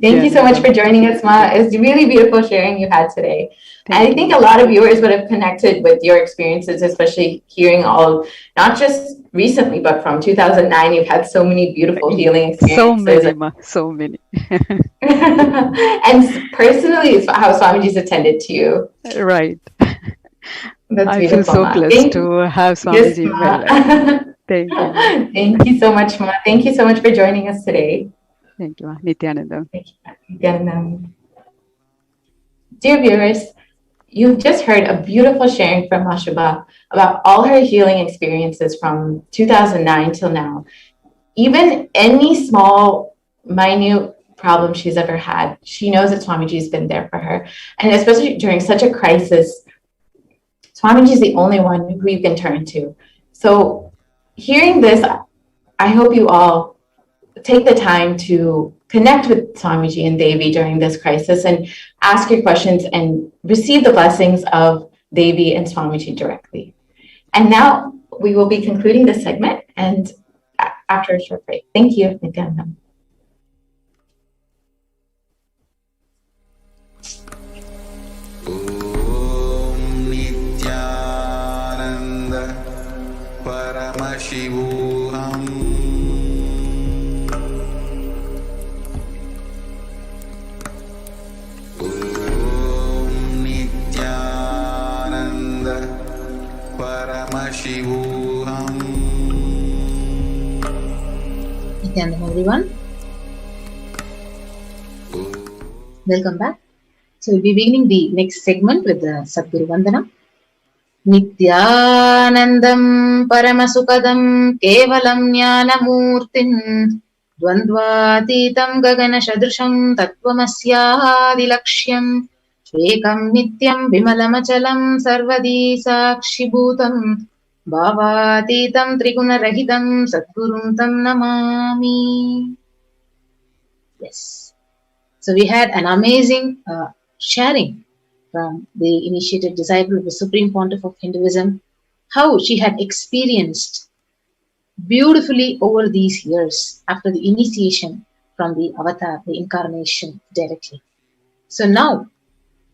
Thank you so much for joining us, ma. It's really beautiful sharing you had today. And I think a lot of viewers would have connected with your experiences, especially hearing all, not just recently, but from 2009, you've had so many beautiful healing experiences. So many, ma. So many. And personally, it's how Swamiji's attended to you. Right. That's I beautiful, feel so ma. blessed to have Swamiji in my life. Thank you, ma. Thank you so much, ma. Thank you so much for joining us today. Thank you, ma. Nithyananda. Thank you, Nithyananda. Dear viewers, you've just heard a beautiful sharing from Mashuba about all her healing experiences from 2009 till now. Even any small, minute problem she's ever had, she knows that Swamiji's been there for her. And especially during such a crisis, Swamiji is the only one who you can turn to. So hearing this, I hope you all take the time to connect with Swamiji and Devi during this crisis and ask your questions and receive the blessings of Devi and Swamiji directly. And now we will be concluding this segment and after a short break. Thank you, Nithyananda. Nithyananda Paramashivoham. Nithyananda Paramashivoham. Nithyananda, everyone. Welcome back. So we'll be beginning the next segment with the Sadguru Vandana. Nithyanandam Paramasukadam Kevalam Jnanamurtin Dvandvatitam Gagana Shadrisham Tattvamasyaadilakshyan Ekam Nityam Vimalamachalam Sarvadi Sakshibhutam Bhavatitam Trigunarahitam Sadgurum Tam Namami. Yes. So we had an amazing sharing from the initiated disciple of the Supreme Pontiff of Hinduism, how she had experienced beautifully over these years after the initiation from the avatar, the incarnation directly. So now,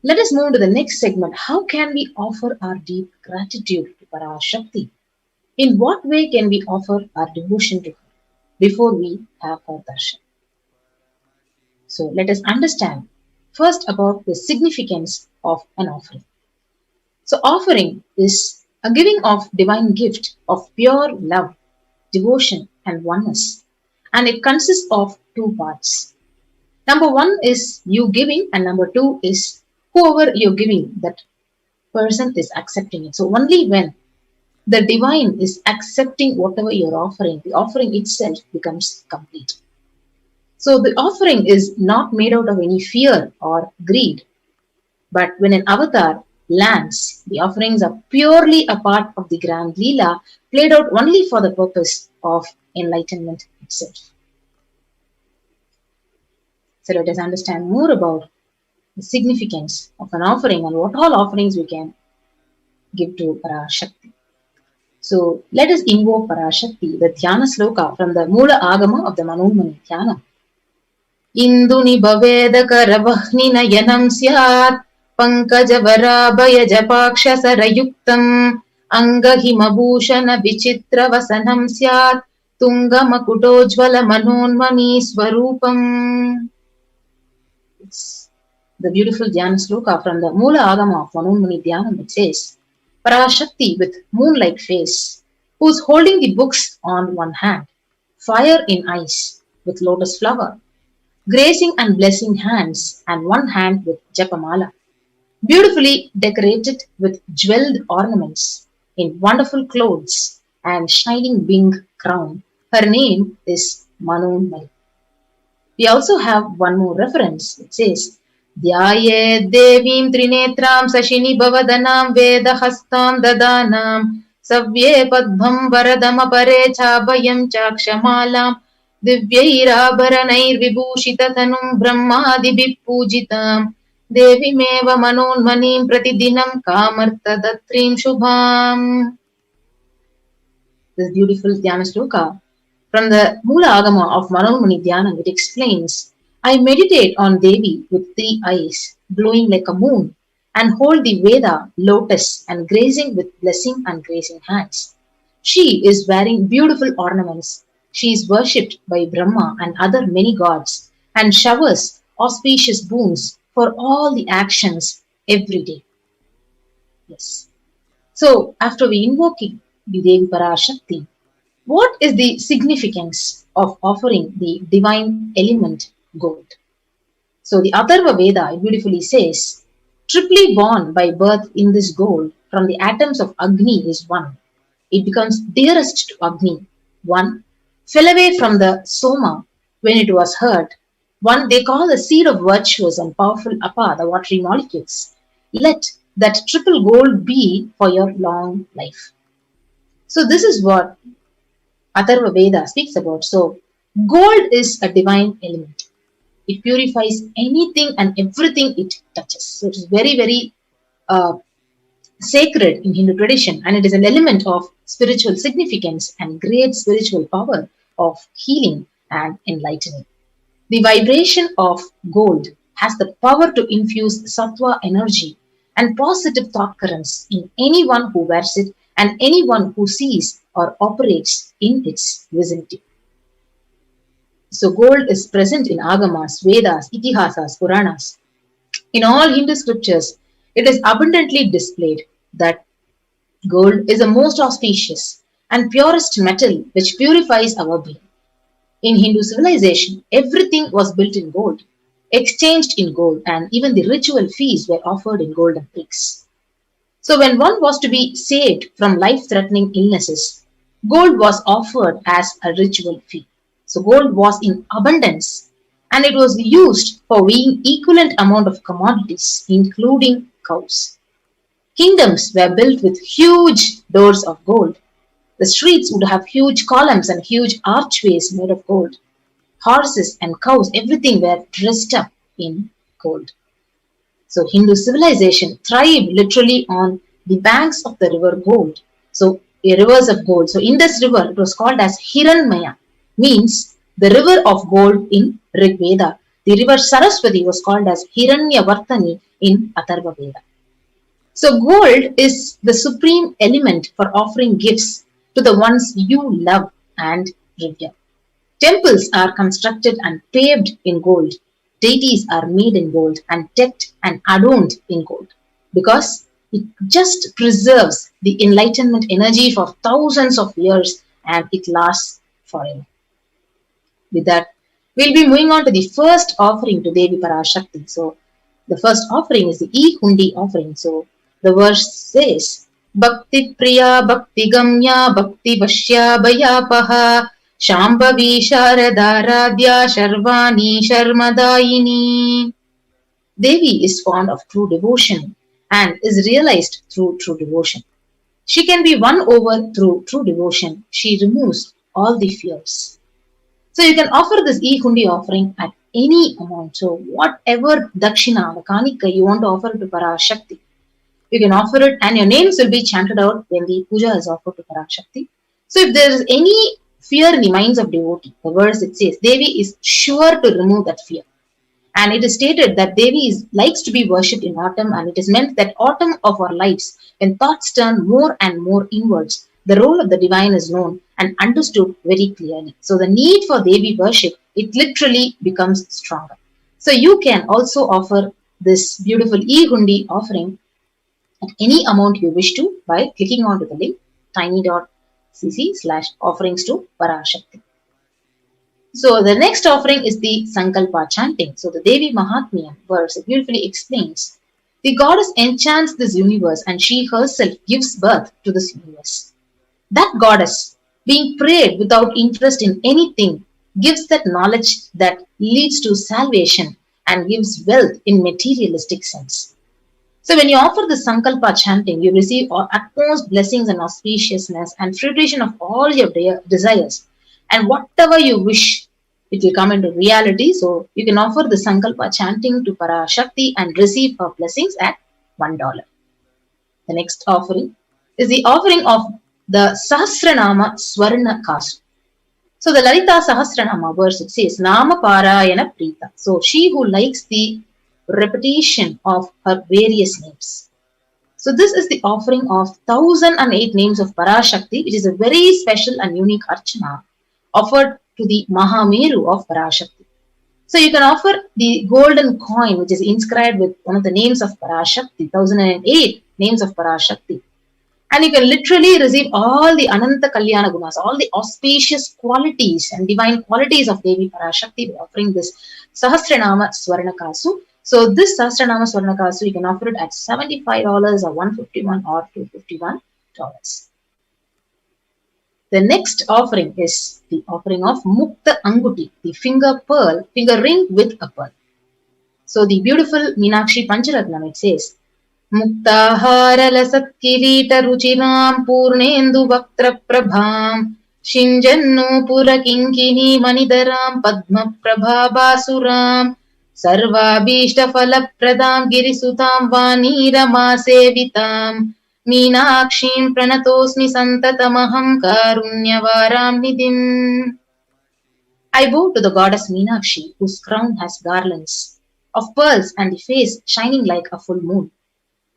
let us move to the next segment. How can we offer our deep gratitude to Parashakti? In what way can we offer our devotion to her before we have our darshan? So let us understand first about the significance of an offering. So offering is a giving of divine gift of pure love, devotion and oneness. And it consists of two parts. Number one is you giving and number two is whoever you're giving, that person is accepting it. So only when the divine is accepting whatever you're offering. The offering itself becomes complete. So the offering is not made out of any fear or greed. But when an avatar lands, the offerings are purely a part of the grand Leela, played out only for the purpose of enlightenment itself. So let us understand more about the significance of an offering and what all offerings we can give to Parashakti. So let us invoke Parashakti, the Dhyana Sloka from the Mula Agama of the Manonmani Dhyana. Induni Bhavedakara Vahnina Yanam Syat Pankajavara Japaksha Sarayuktam Angahimabhushana Vichitra Vasanam Syat Tungamakutojvala Manonmani Swarupam. It's the beautiful Dhyana Sloka from the Mula Agama of Manonmani Dhyanam. It says, Parashakti with moon-like face, who is holding the books on one hand, fire in eyes with lotus flower, gracing and blessing hands, and one hand with japamala, beautifully decorated with jeweled ornaments, in wonderful clothes and shining wing crown. Her name is Manonmani. We also have one more reference. It says, Dhyaye Devim Trinetram Sashini Bhavadanam Vedahastam Dadanam Savye Padbham Varadama Pare Chabhayam Chakshamalam Divyairabharanair Vibhushitatanum Brahmadibhi Pujitam Devimeva Manonmanim Pratidinam Kamarta Datrim Shubham. This beautiful Dhyana Sloka from the Mula Agama of Manonmani Dhyanam, it explains, I meditate on Devi with 3 eyes, glowing like a moon, and hold the Veda, lotus, and grazing with blessing and grazing hands. She is wearing beautiful ornaments. She is worshipped by Brahma and other many gods, and showers auspicious boons for all the actions every day. Yes. So, after we invoking the Devi Parashakti, what is the significance of offering the divine element gold? So the Atharva Veda beautifully says, triply born by birth in this gold from the atoms of Agni is one. It becomes dearest to Agni. One fell away from the Soma when it was hurt. One they call the seed of virtuous and powerful Apa, the watery molecules. Let that triple gold be for your long life. So this is what Atharva Veda speaks about. So gold is a divine element. It purifies anything and everything it touches. So it is very, very sacred in Hindu tradition, and it is an element of spiritual significance and great spiritual power of healing and enlightening. The vibration of gold has the power to infuse sattva energy and positive thought currents in anyone who wears it and anyone who sees or operates in its vicinity. So gold is present in Agamas, Vedas, Itihasas, Puranas. In all Hindu scriptures, it is abundantly displayed that gold is the most auspicious and purest metal which purifies our being. In Hindu civilization, everything was built in gold, exchanged in gold, and even the ritual feasts were offered in golden bricks. So when one was to be saved from life-threatening illnesses, gold was offered as a ritual fee. So gold was in abundance, and it was used for weighing equivalent amount of commodities, including cows. Kingdoms were built with huge doors of gold. The streets would have huge columns and huge archways made of gold. Horses and cows, everything were dressed up in gold. So Hindu civilization thrived literally on the banks of the river gold. So rivers of gold. So in this river, it was called as Hiranmaya, means the river of gold in Rig Veda. The river Saraswati was called as Hiranyavartani in Atharva Veda. So gold is the supreme element for offering gifts to the ones you love and revere. Temples are constructed and paved in gold. Deities are made in gold and decked and adorned in gold, because it just preserves the enlightenment energy for thousands of years and it lasts forever. With that, we'll be moving on to the first offering to Devi Parashakti. So the first offering is the E-Hundi offering. So the verse says, Bhakti Priya, Bhakti Gamya, Bhakti Vashya, Bhayapaha, Shambhavi Sharada Radhya, Sharvani Sharmadayini. Devi is fond of true devotion and is realized through true devotion. She can be won over through true devotion. She removes all the fears. So you can offer this e-hundi offering at any amount. So whatever dakshina, the kanika you want to offer to Parashakti, you can offer it and your names will be chanted out when the puja is offered to Parashakti. So if there is any fear in the minds of devotee, the verse it says, Devi is sure to remove that fear. And it is stated that Devi likes to be worshipped in autumn, and it is meant that autumn of our lives, when thoughts turn more and more inwards, the role of the divine is known and understood very clearly. So the need for Devi worship, it literally becomes stronger. So you can also offer this beautiful e-hundi offering at any amount you wish to by clicking onto the link tiny.cc/offerings to Parashakti. So the next offering is the Sankalpa chanting. So the Devi Mahatmyam verse beautifully explains, the goddess enchants this universe and she herself gives birth to this universe. That goddess, being prayed without interest in anything, gives that knowledge that leads to salvation and gives wealth in materialistic sense. So when you offer the Sankalpa chanting, you receive utmost blessings and auspiciousness and fruition of all your desires. And whatever you wish, it will come into reality. So you can offer the Sankalpa chanting to Parashakti and receive her blessings at $1. The next offering is the offering of the Sahasranama Swarna Kasu. So the Lalita Sahasranama verse, it says, Nama Parayana Prita. So she who likes the repetition of her various names. So this is the offering of 1008 names of Parashakti, which is a very special and unique archana offered to the Mahameru of Parashakti. So you can offer the golden coin which is inscribed with one of the names of Parashakti, 1008 names of Parashakti. And you can literally receive all the Ananta Kalyana Gunas, all the auspicious qualities and divine qualities of Devi Parashakti by offering this Sahasranama Swarnakasu. So this Sahasranama Swarnakasu, you can offer it at $75 or $151 or $251. The next offering is the offering of Mukta Anguti, the finger ring with a pearl. So the beautiful Meenakshi Pancharatnam, it says, Muktahara lasat kirita ruchiram purnendu vaktra prabham shinjannu pura kinkini manidaram padma prabha basuram sarvabhishta phala pradam girisutam vanirama sevitam Meenakshim pranatosmi santatamaham karunyavaram nidhim. I bow to the goddess Meenakshi, whose crown has garlands of pearls and the face shining like a full moon,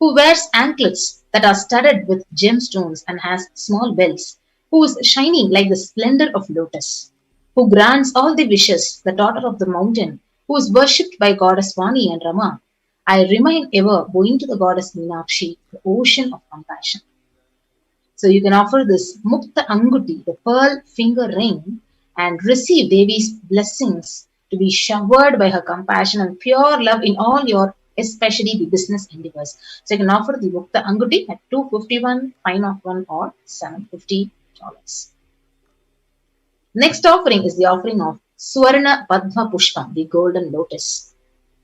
who wears anklets that are studded with gemstones and has small bells, who is shining like the splendor of lotus, who grants all the wishes, the daughter of the mountain, who is worshipped by goddess Vani and Rama. I remain ever bowing to the goddess Meenakshi, the ocean of compassion. So you can offer this Mukta Anguti, the pearl finger ring, and receive Devi's blessings to be showered by her compassion and pure love in all your, especially the business endeavors. So you can offer the Mukta Anguti at $251, $501 or $750. Next offering is the offering of Swarna Padma Pushpam, the golden lotus.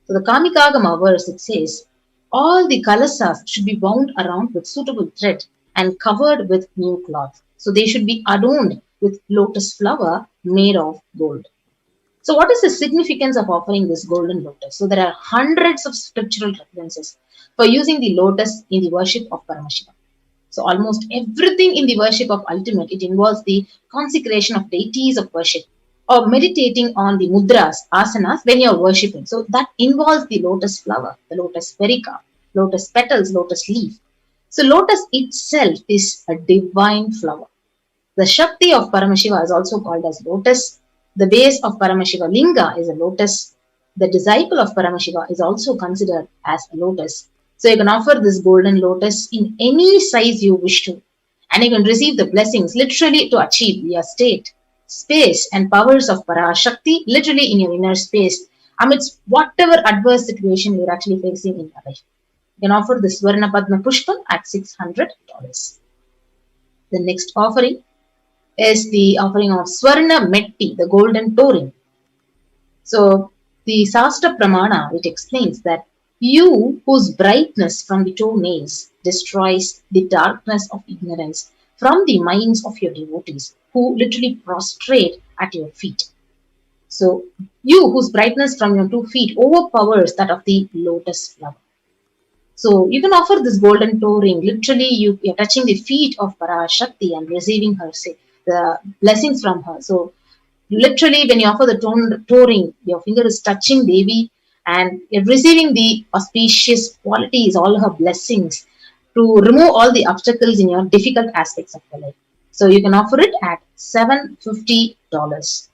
So the Kamikagama verse, it says, all the kalasas should be wound around with suitable thread and covered with new cloth. So they should be adorned with lotus flower made of gold. So what is the significance of offering this golden lotus? So there are hundreds of scriptural references for using the lotus in the worship of Paramashivoham. So almost everything in the worship of ultimate, it involves the consecration of deities of worship, or meditating on the mudras, asanas, when you are worshipping. So that involves the lotus flower, the lotus perica, lotus petals, lotus leaf. So lotus itself is a divine flower. The Shakti of Paramashiva is also called as lotus. The base of Paramashiva Linga is a lotus. The disciple of Paramashiva is also considered as a lotus. So you can offer this golden lotus in any size you wish to. And you can receive the blessings literally to achieve the state, space and powers of Parashakti literally in your inner space amidst whatever adverse situation you're actually facing in your life. can offer the Swarna Padma Pushpam at $600. The next offering is the offering of Swarna Metti, the golden touring. So the Sastra Pramana, it explains that you whose brightness from the toenails destroys the darkness of ignorance from the minds of your devotees who literally prostrate at your feet. So you whose brightness from your 2 feet overpowers that of the lotus flower. So you can offer this golden toe ring. Literally, you're touching the feet of Parashakti and receiving her, say, the blessings from her. So literally, when you offer the toe ring, your finger is touching Devi and you're receiving the auspicious qualities, all her blessings to remove all the obstacles in your difficult aspects of your life. So you can offer it at $750.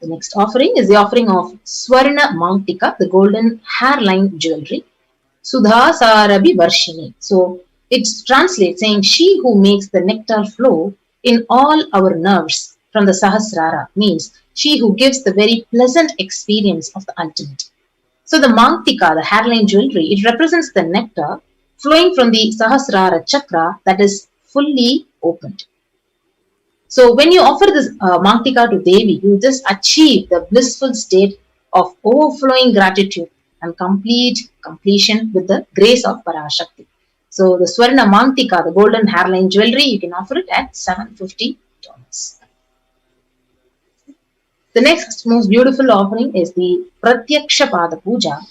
The next offering is the offering of Swarna Mantika, the golden hairline jewelry. Sudha Sarabi Varshini. So it translates saying, she who makes the nectar flow in all our nerves from the Sahasrara, means she who gives the very pleasant experience of the ultimate. So the Mantika, the hairline jewelry, it represents the nectar flowing from the Sahasrara chakra that is fully opened. So when you offer this Mantika to Devi, you just achieve the blissful state of overflowing gratitude and completion with the grace of Parashakti. So the Swarna Mantika, the golden hairline jewelry, you can offer it at $750. The next most beautiful offering is the Pratyaksha Pada Puja.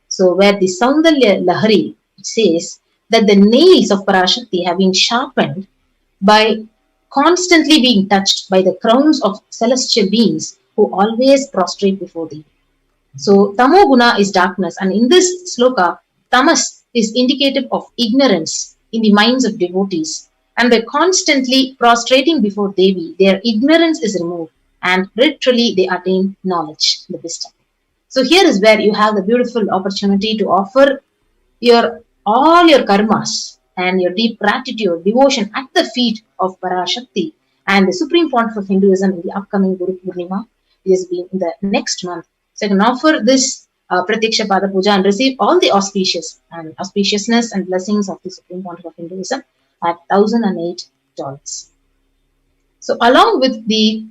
So where the Saundalya Lahari says that the nails of Parashakti have been sharpened by constantly being touched by the crowns of celestial beings who always prostrate before thee. So Tamoguna is darkness, and in this sloka, Tamas is indicative of ignorance in the minds of devotees, and by constantly prostrating before Devi, their ignorance is removed and literally they attain knowledge, the wisdom. So here is where you have the beautiful opportunity to offer all your karmas and your deep gratitude, devotion at the feet of Parashakti and the Supreme Pontiff of Hinduism in the upcoming Guru Purnima. It has been in the next month. So you can offer this Pratyaksha Pada Puja and receive all the auspiciousness and blessings of the Supreme Pontiff of Hinduism at $1,008. So along with the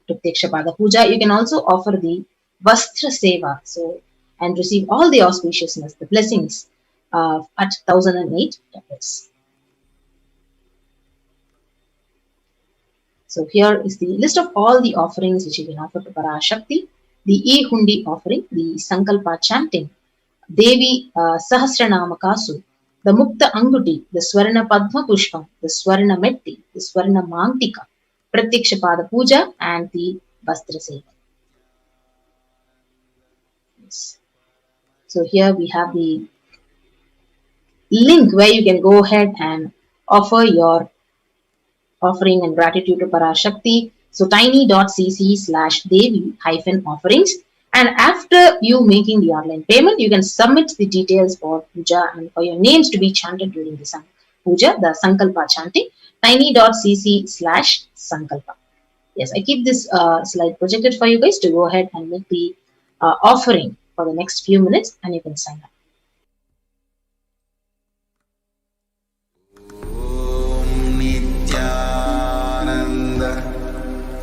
Pratyaksha Pada Puja, you can also offer the Vastra Seva, and receive all the auspiciousness, the blessings at $1,008. So here is the list of all the offerings which you can offer to Parashakti. The E-Hundi offering, the Sankalpa chanting, Devi Sahasranama Kasu, the Mukta Anguti, the Swarna Padma Pushpam, the Swarna Metti, the Swarna Mantika, Pratyaksha Pada Puja, and the Vastra Seva. Yes. So here we have the link where you can go ahead and offer your offering and gratitude to Parashakti. So tiny.cc/Devi-offerings. And after you making the online payment, you can submit the details for puja and for your names to be chanted during the puja, the Sankalpa chanting, tiny.cc/Sankalpa. Yes, I keep this slide projected for you guys to go ahead and make the offering for the next few minutes, and you can sign up.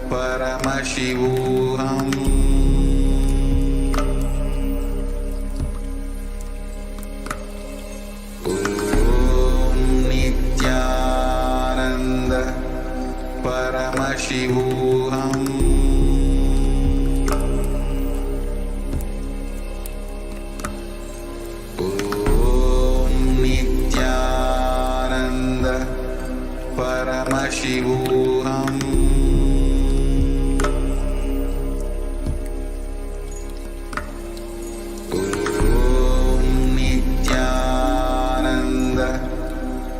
Paramashivoham. Om Nithyananda Paramashivoham. Om Nithyananda Paramashivoham.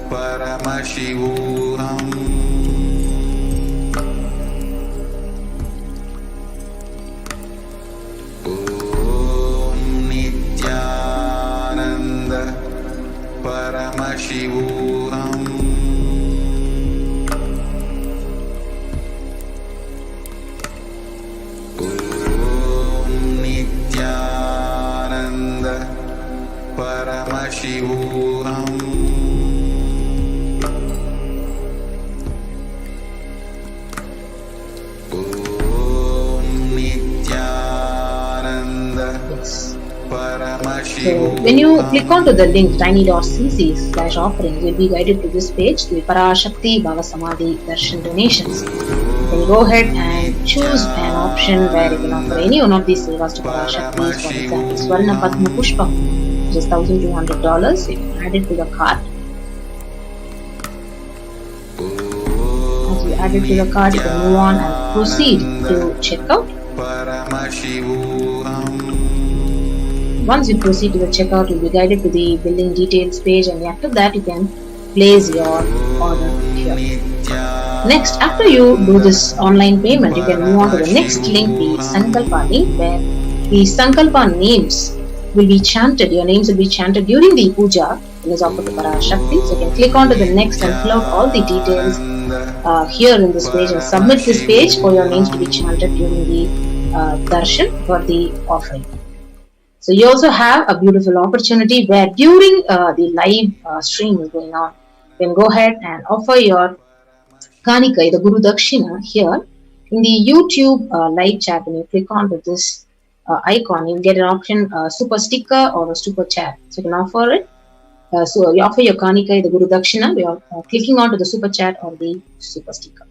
Paramashivoham. Om Nithyananda Paramashivoham. Om Nithyananda Paramashivoham. Om Nithyananda Paramashivoham. So when you click onto the link tiny.cc/offerings, you'll be guided to this page, the Parashakti Bhava Samadhi Darshan donations. Then go ahead and choose an option where you can offer any one of these sevas to Parashakti. For example, Swarna Padma Pushpam, which is $1,200. You can add it to the cart. As you add it to the cart, you can move on and proceed to checkout. Once you proceed to the checkout, you'll be guided to the billing details page, and after that you can place your order here. Next, after you do this online payment, you can move on to the next link, the Sankalpa link, where the Sankalpa names will be chanted. Your names will be chanted during the puja when it's offered to Parashakti. So you can click on to the next and fill out all the details here in this page and submit this page for your names to be chanted during the darshan for the offering. So you also have a beautiful opportunity where during the live stream is going on, you can go ahead and offer your Kanika, the Guru Dakshina, here in the YouTube live chat. When you click on to this icon, you get an option, super sticker or a super chat. So you can offer it. So you offer your Kanika, the Guru Dakshina, we are clicking on to the super chat or the super sticker.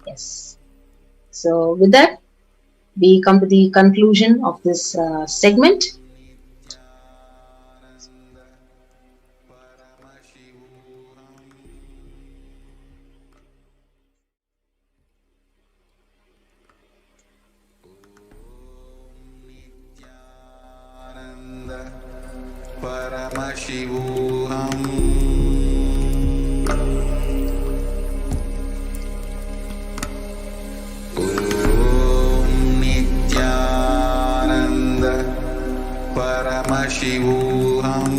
Yes. So with that, we come to the conclusion of this segment. Paramashivoham. Om Nithyananda Paramashivoham.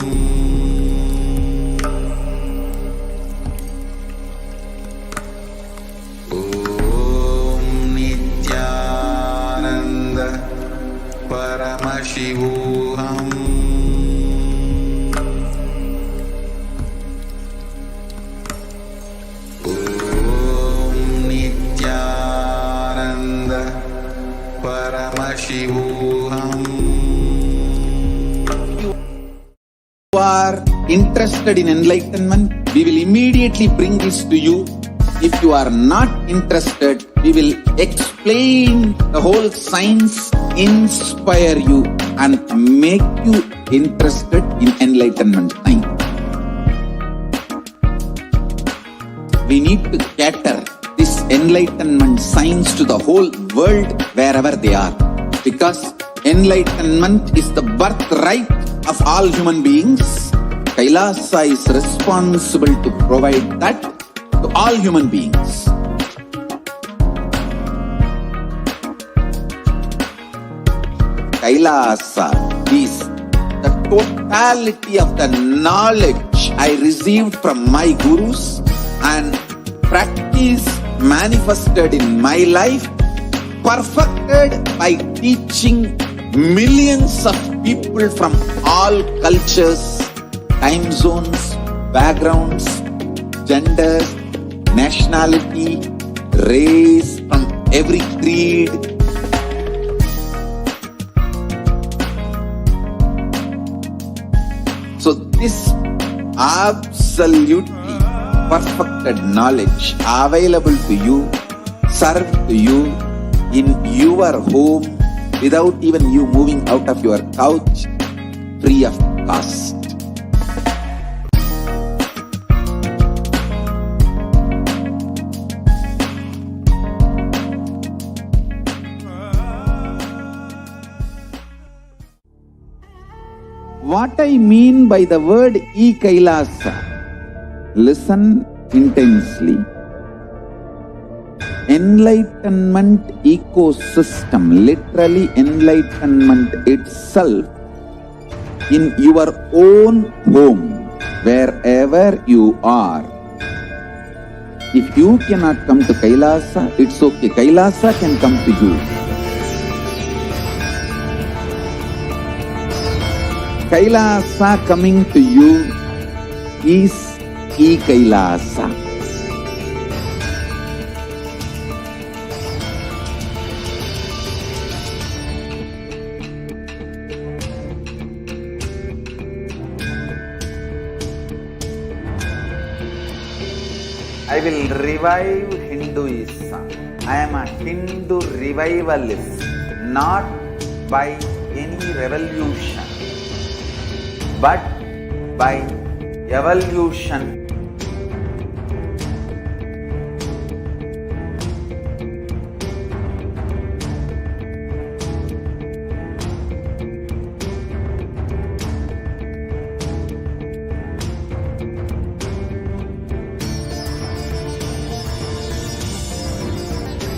Om Nithyananda Paramashivoham. Paramashivoham. You are interested in enlightenment, we will immediately bring this to you. If you are not interested, we will explain the whole science, inspire you and make you interested in enlightenment time. We need to cater this enlightenment science to the whole world wherever they are, because enlightenment is the birthright of all human beings. Kailasa is responsible to provide that to all human beings. Kailasa is the totality of the knowledge I received from my gurus and practice manifested in my life, perfected by teaching millions of people from all cultures, time zones, backgrounds, genders, nationality, race, from every creed. So this absolutely perfected knowledge available to you, served to you in your home without even you moving out of your couch, free of cost. What I mean by the word Kailasa, listen intensely. Enlightenment ecosystem, literally enlightenment itself, in your own home, wherever you are. If you cannot come to Kailasa, it's okay. Kailasa can come to you. Kailasa coming to you is Kailasa. I will revive Hinduism. I am a Hindu revivalist, not by any revolution, but by evolution.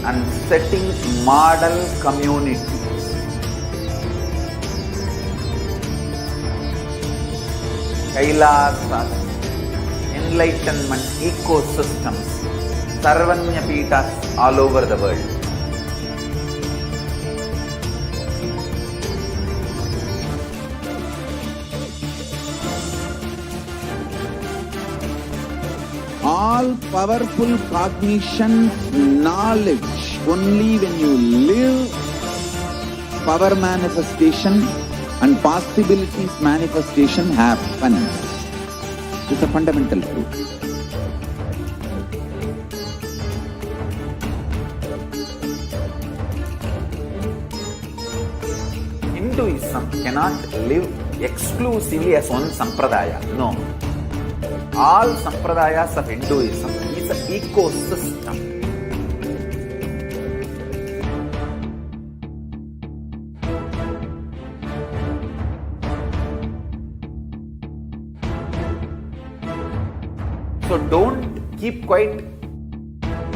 And setting model community. Kailasa, enlightenment ecosystems, Sarvanya Pitas all over the world. All powerful cognition, knowledge, only when you live, power manifestation and possibilities manifestation happens. It's a fundamental truth. Hinduism cannot live exclusively as one sampradaya. No. All sampradayas of Hinduism is an ecosystem. So don't keep quiet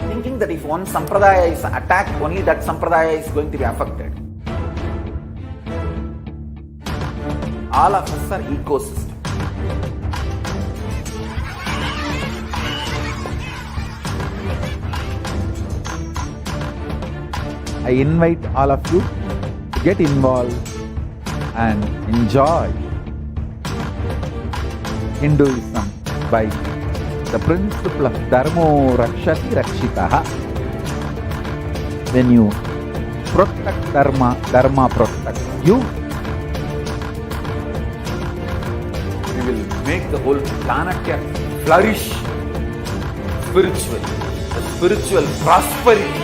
thinking that if one sampradaya is attacked, only that sampradaya is going to be affected. All of us are ecosystems. I invite all of you to get involved and enjoy Hinduism by the principle of Dharmo Rakshati Rakshitaha. When you protect Dharma, Dharma protects you. We will make the whole planet flourish spiritually, the spiritual prosperity.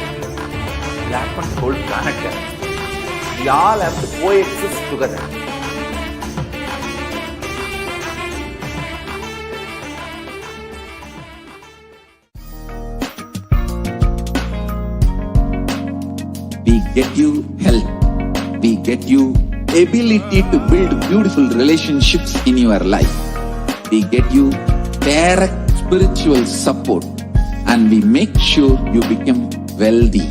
Will happen to the whole planet. We all have to coexist together. We get you health. We get you ability to build beautiful relationships in your life. We get you direct spiritual support, and we make sure you become wealthy.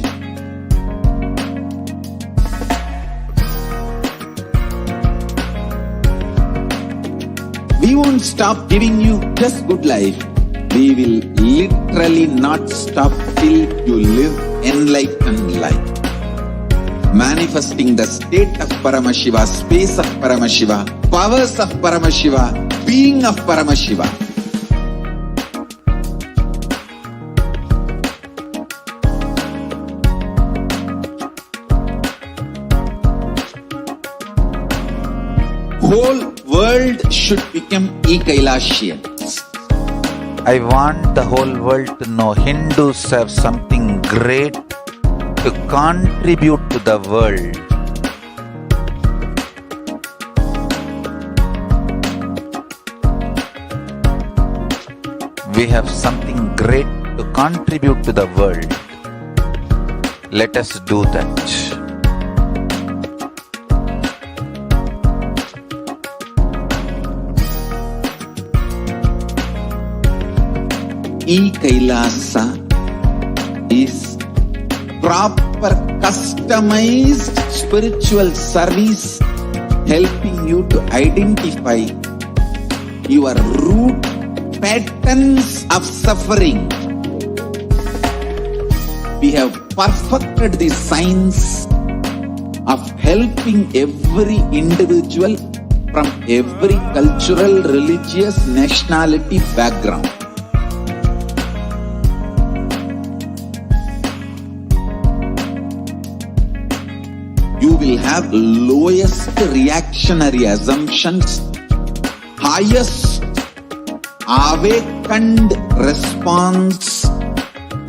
We won't stop giving you just good life. We will literally not stop till you live enlightened life. Manifesting the state of Paramashiva, space of Paramashiva, powers of Paramashiva, being of Paramashiva. Whole world should become Kailasians. I want the whole world to know Hindus have something great to contribute to the world. We have something great to contribute to the world. Let us do that. Kailasa is proper customized spiritual service helping you to identify your root patterns of suffering. We have perfected the science of helping every individual from every cultural, religious, nationality background. You will have lowest reactionary assumptions, highest awakened response,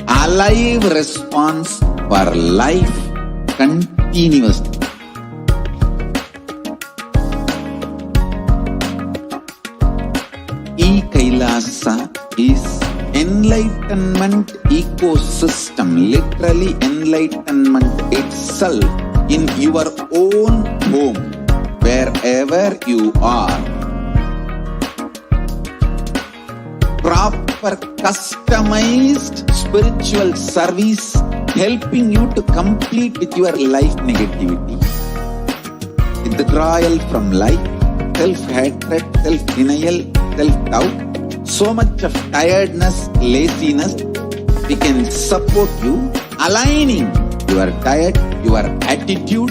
alive response for life continuously. Kailasa is enlightenment ecosystem, literally enlightenment itself in your own home, wherever you are. Proper customized spiritual service helping you to complete with your life negativity. Withdrawal from life, self-hatred, self-denial, self-doubt, so much of tiredness, laziness, we can support you, aligning your diet, your attitude,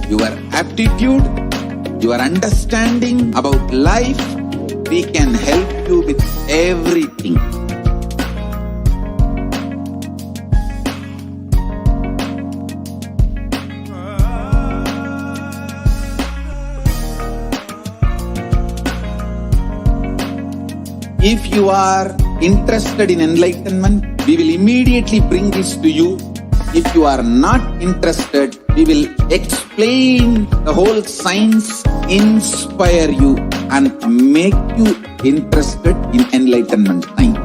your aptitude, your understanding about life. We can help you with everything. If you are interested in enlightenment, we will immediately bring this to you. If you are not interested, we will explain the whole science, inspire you and make you interested in enlightenment time.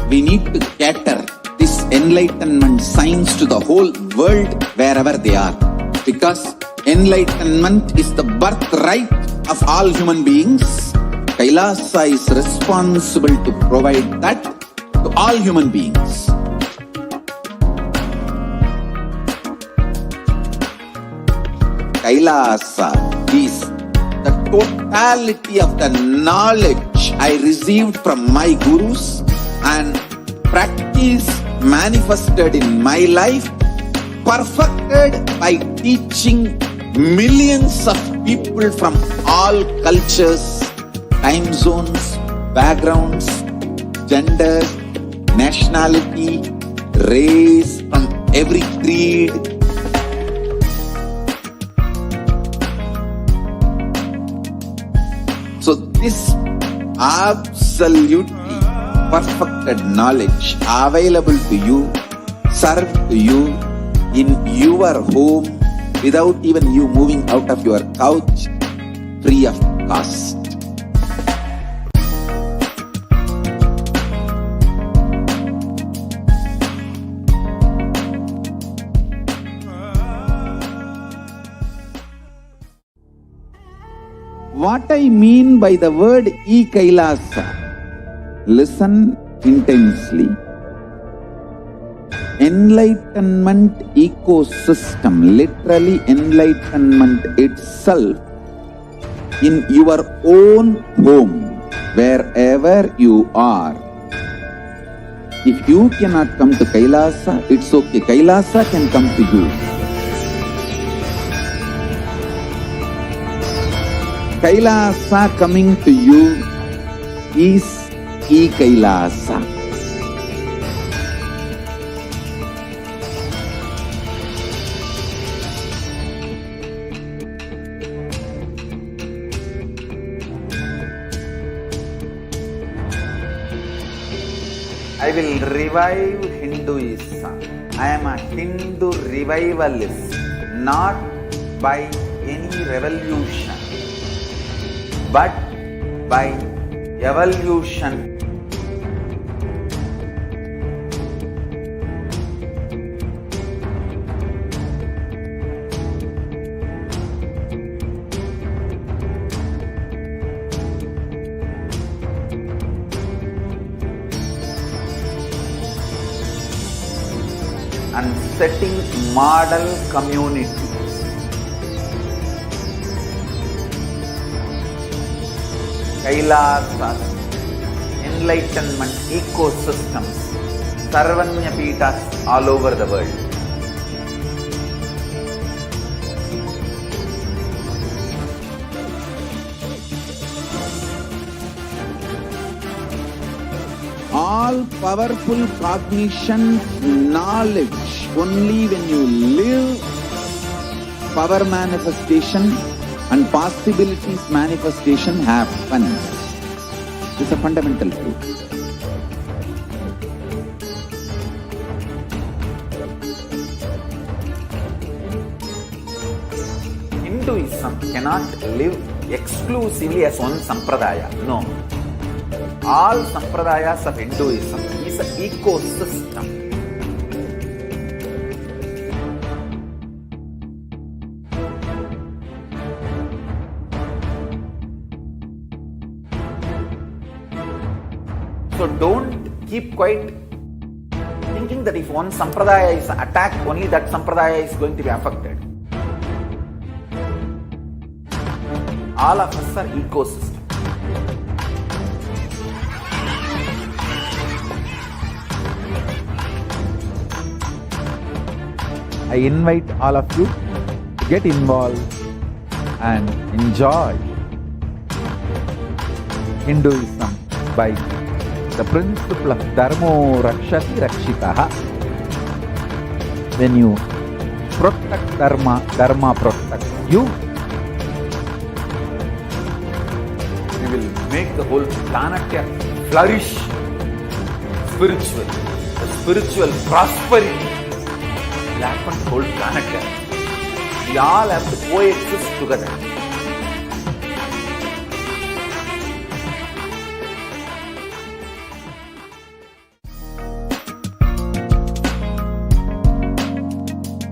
We need to cater this enlightenment science to the whole world wherever they are, because enlightenment is the birthright of all human beings. Kailasa is responsible to provide that to all human beings. Kailasa is the totality of the knowledge I received from my gurus and practice manifested in my life, perfected by teaching millions of people from all cultures, time zones, backgrounds, genders, nationality, race, from every creed. So this absolutely perfected knowledge available to you, served to you in your home without even you moving out of your couch, free of cost. What I mean by the word Kailasa, listen intensely. Enlightenment ecosystem, literally enlightenment itself in your own home, wherever you are. If you cannot come to Kailasa, it's okay. Kailasa can come to you. Kailasa coming to you is Kailasa. I will revive Hinduism. I am a Hindu revivalist, not by any revolution, but by evolution. And setting model communities. Kailasa, enlightenment ecosystems, Sarvanya Peethas all over the world. all powerful cognition, knowledge. Only when you live, power manifestation and possibilities manifestation happens. This is a fundamental truth. Hinduism cannot live exclusively as one sampradaya. No. All sampradayas of Hinduism is an ecosystem. So don't keep quiet thinking that if one sampradaya is attacked, only that sampradaya is going to be affected. All of us are ecosystem. I invite all of you to get involved and enjoy Hinduism by the principle of Dharmo Rakshati Rakshitaha. When you protect Dharma, Dharma protects you. We will make the whole planet flourish spiritually. The spiritual prosperity will happen to the whole planet. We all have to coexist together.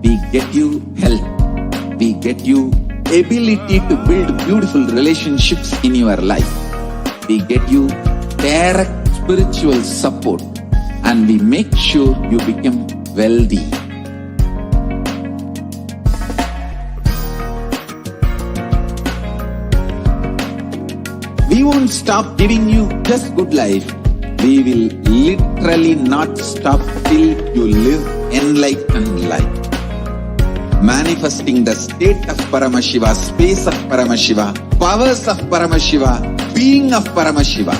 We get you health. We get you ability to build beautiful relationships in your life. We get you direct spiritual support, and we make sure you become wealthy. We won't stop giving you just good life. We will literally not stop till you live enlightened life. Manifesting the state of Paramashiva, space of Paramashiva, powers of Paramashiva, being of Paramashiva.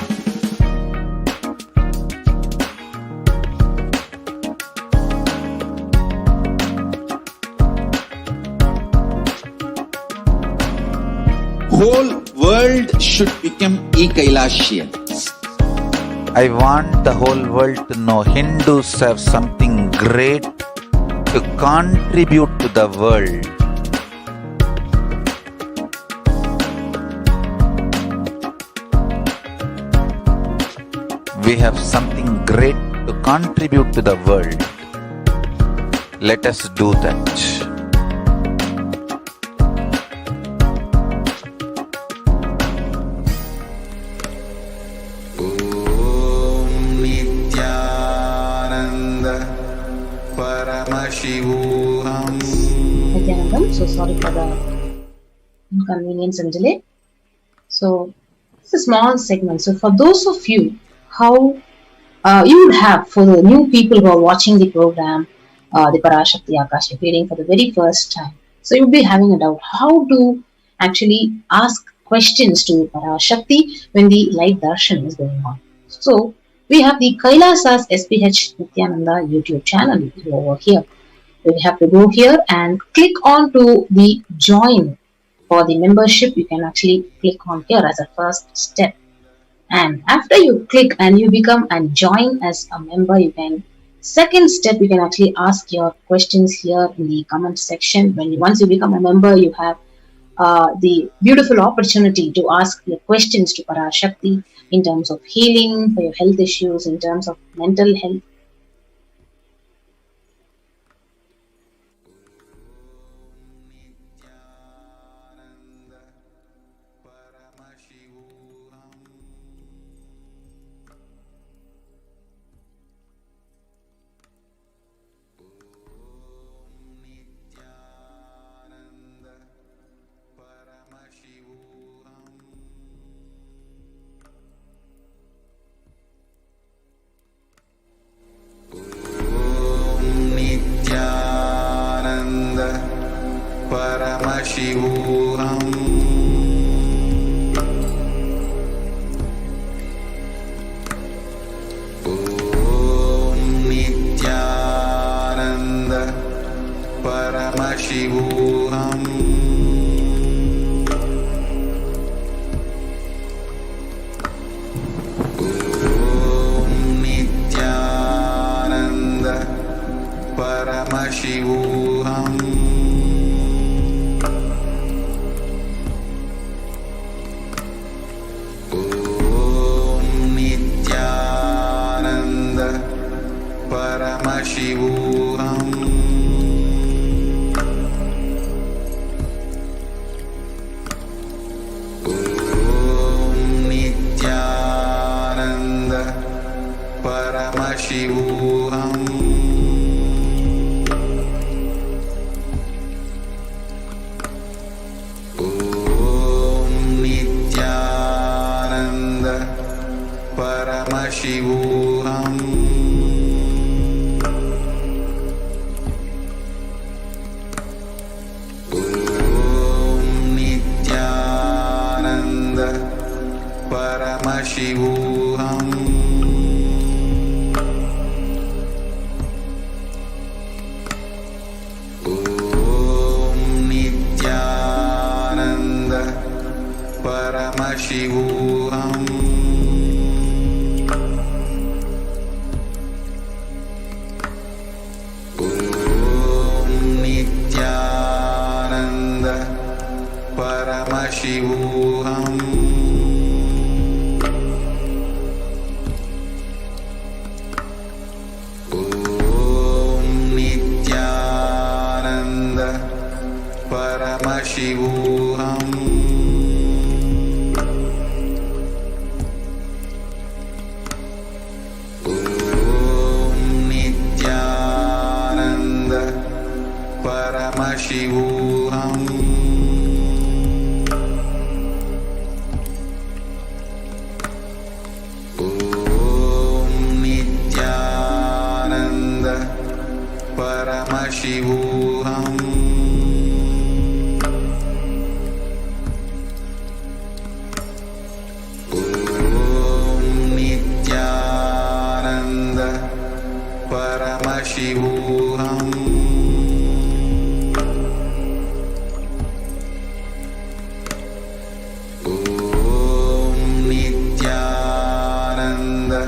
Whole world should become Kailasians. I want the whole world to know Hindus have something great to contribute to the world. We have something great to contribute to the world. Let us do that. Paramashivoham. Nithyanandam, so sorry for the inconvenience and delay. So it's a small segment. So for those of you, how you would have, for the new people who are watching the program, the Parashakti Akashic reading for the very first time. So you'll be having a doubt how to actually ask questions to Parashakti when the light darshan is going on. So we have the Kailasa's HDH Nithyananda YouTube channel over here. You have to go here and click on to the join for the membership. You can actually click on here as a first step. And after you click and you become and join as a member, you can second step, you can actually ask your questions here in the comment section. Once you become a member, you have the beautiful opportunity to ask your questions to Parashakti in terms of healing, for your health issues, in terms of mental health. Paramashivoham. Paramashivoham. Om Nithyananda Paramashivoham. Om Nithyananda Paramashivoham. Paramashivoham. Om Nithyananda Paramashivoham. Om Nithyananda Paramashivoham. Paramashivoham. Om Nithyananda Paramashivoham. Om Nithyananda Paramashivoham. Paramashivoham. Om Nithyananda Paramashivoham. Om Nithyananda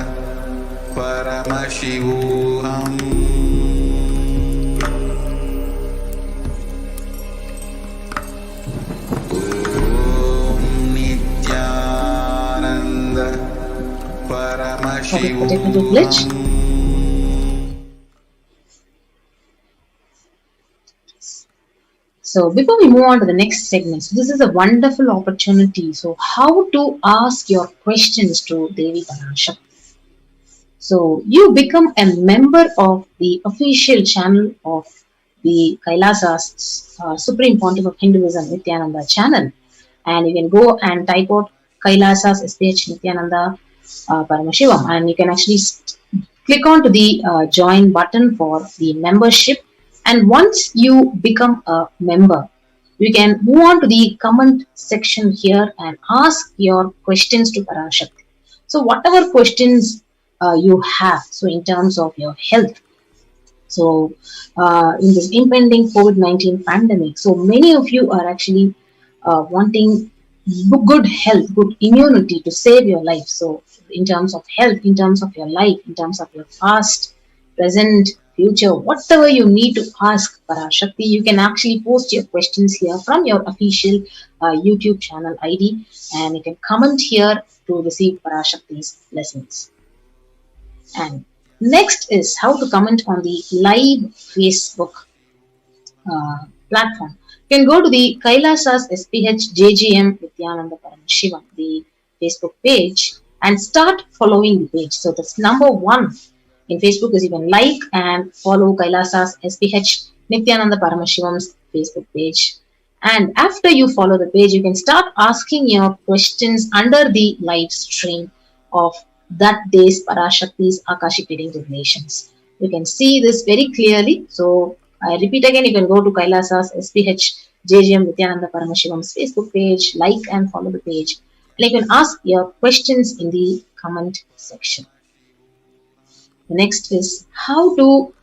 Paramashivoham. Sorry for technical glitch. So before we move on to the next segment, so this is a wonderful opportunity. So how to ask your questions to Devi Parashakti. So you become a member of the official channel of the Kailasa's Supreme Pontiff of Hinduism, Nithyananda channel. And you can go and type out Kailasa's HDH Nithyananda Paramashivam, and you can actually click on to the join button for the membership. And once you become a member, you can move on to the comment section here and ask your questions to Parashakti. So whatever questions you have, so in terms of your health, so in this impending COVID-19 pandemic, so many of you are actually wanting good health, good immunity to save your life. So in terms of health, in terms of your life, in terms of your past, present, future, whatever you need to ask Parashakti, you can actually post your questions here from your official YouTube channel ID, and you can comment here to receive Parashakti's lessons. And next is how to comment on the live Facebook platform. You can go to the Kailasa's SPH JGM Nithyananda Paramashivam, the Facebook page, and start following the page. So that's number one in Facebook is you can like and follow Kailasa's SPH Nithyananda Paramashivam's Facebook page. And after you follow the page, you can start asking your questions under the live stream of that day's Parashakti's Akashic reading revelations. You can see this very clearly. So I repeat again, you can go to Kailasa's SPH JGM Nithyananda Paramashivam's Facebook page, like and follow the page. And you can ask your questions in the comment section. The next is how to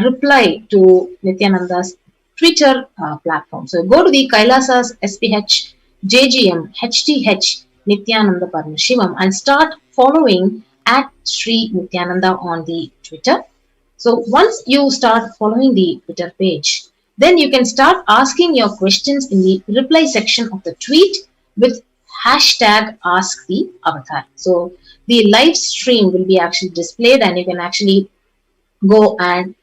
reply to Nithyananda's Twitter platform. So go to the Kailasa's SPH JGM HDH Nithyananda Paramashivam and start following at Sri Nithyananda on the Twitter. So once you start following the Twitter page, then you can start asking your questions in the reply section of the tweet with hashtag Ask the Avatar. So the live stream will be actually displayed and you can actually go and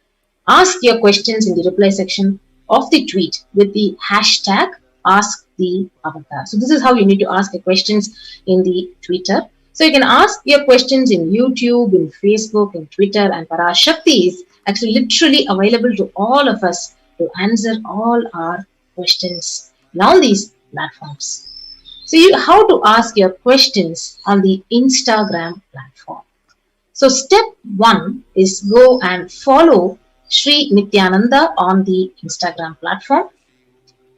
ask your questions in the reply section of the tweet with the hashtag Ask the Avatar. So this is how you need to ask your questions in the Twitter. So you can ask your questions in YouTube, in Facebook, in Twitter, and Parashakti is actually literally available to all of us to answer all our questions in all these platforms. So how to ask your questions on the Instagram platform. So step 1 is go and follow Sri Nithyananda on the Instagram platform.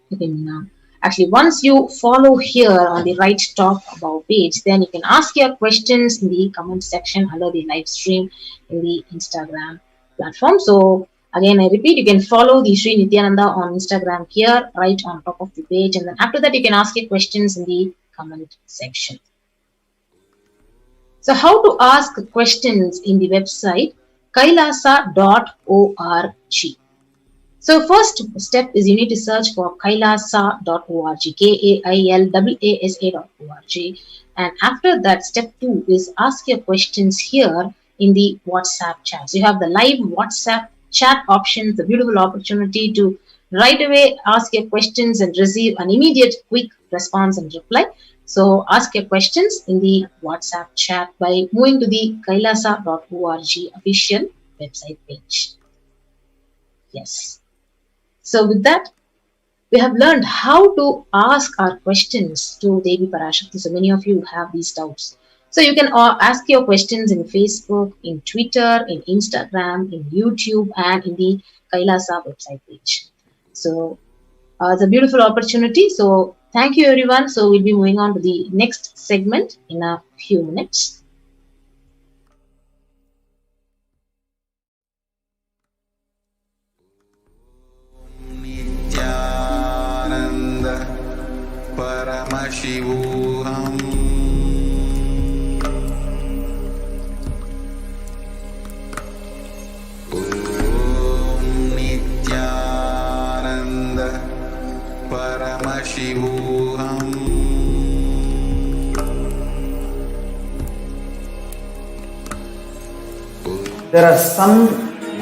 You can actually, once you follow here on the right top above page, then you can ask your questions in the comment section under the live stream in the Instagram platform. So again, I repeat, you can follow the Sri Nithyananda on Instagram here, right on top of the page. And then after that, you can ask your questions in the comment section. So how to ask questions in the website kailasa.org. So first step is you need to search for kailasa.org, kailasa.org. And after that, step 2 is ask your questions here in the WhatsApp chat. So you have the live WhatsApp chat options, the beautiful opportunity to right away ask your questions and receive an immediate quick response and reply. So ask your questions in the WhatsApp chat by moving to the kailasa.org official website page. Yes. So with that, we have learned how to ask our questions to Devi Parashakti. So many of you have these doubts. So you can ask your questions in Facebook, in Twitter, in Instagram, in YouTube, and in the Kailasa website page. So it's a beautiful opportunity. So thank you, everyone. So we'll be moving on to the next segment in a few minutes. Nithyananda Paramashivoham. Nithyananda Paramashivoham. There are some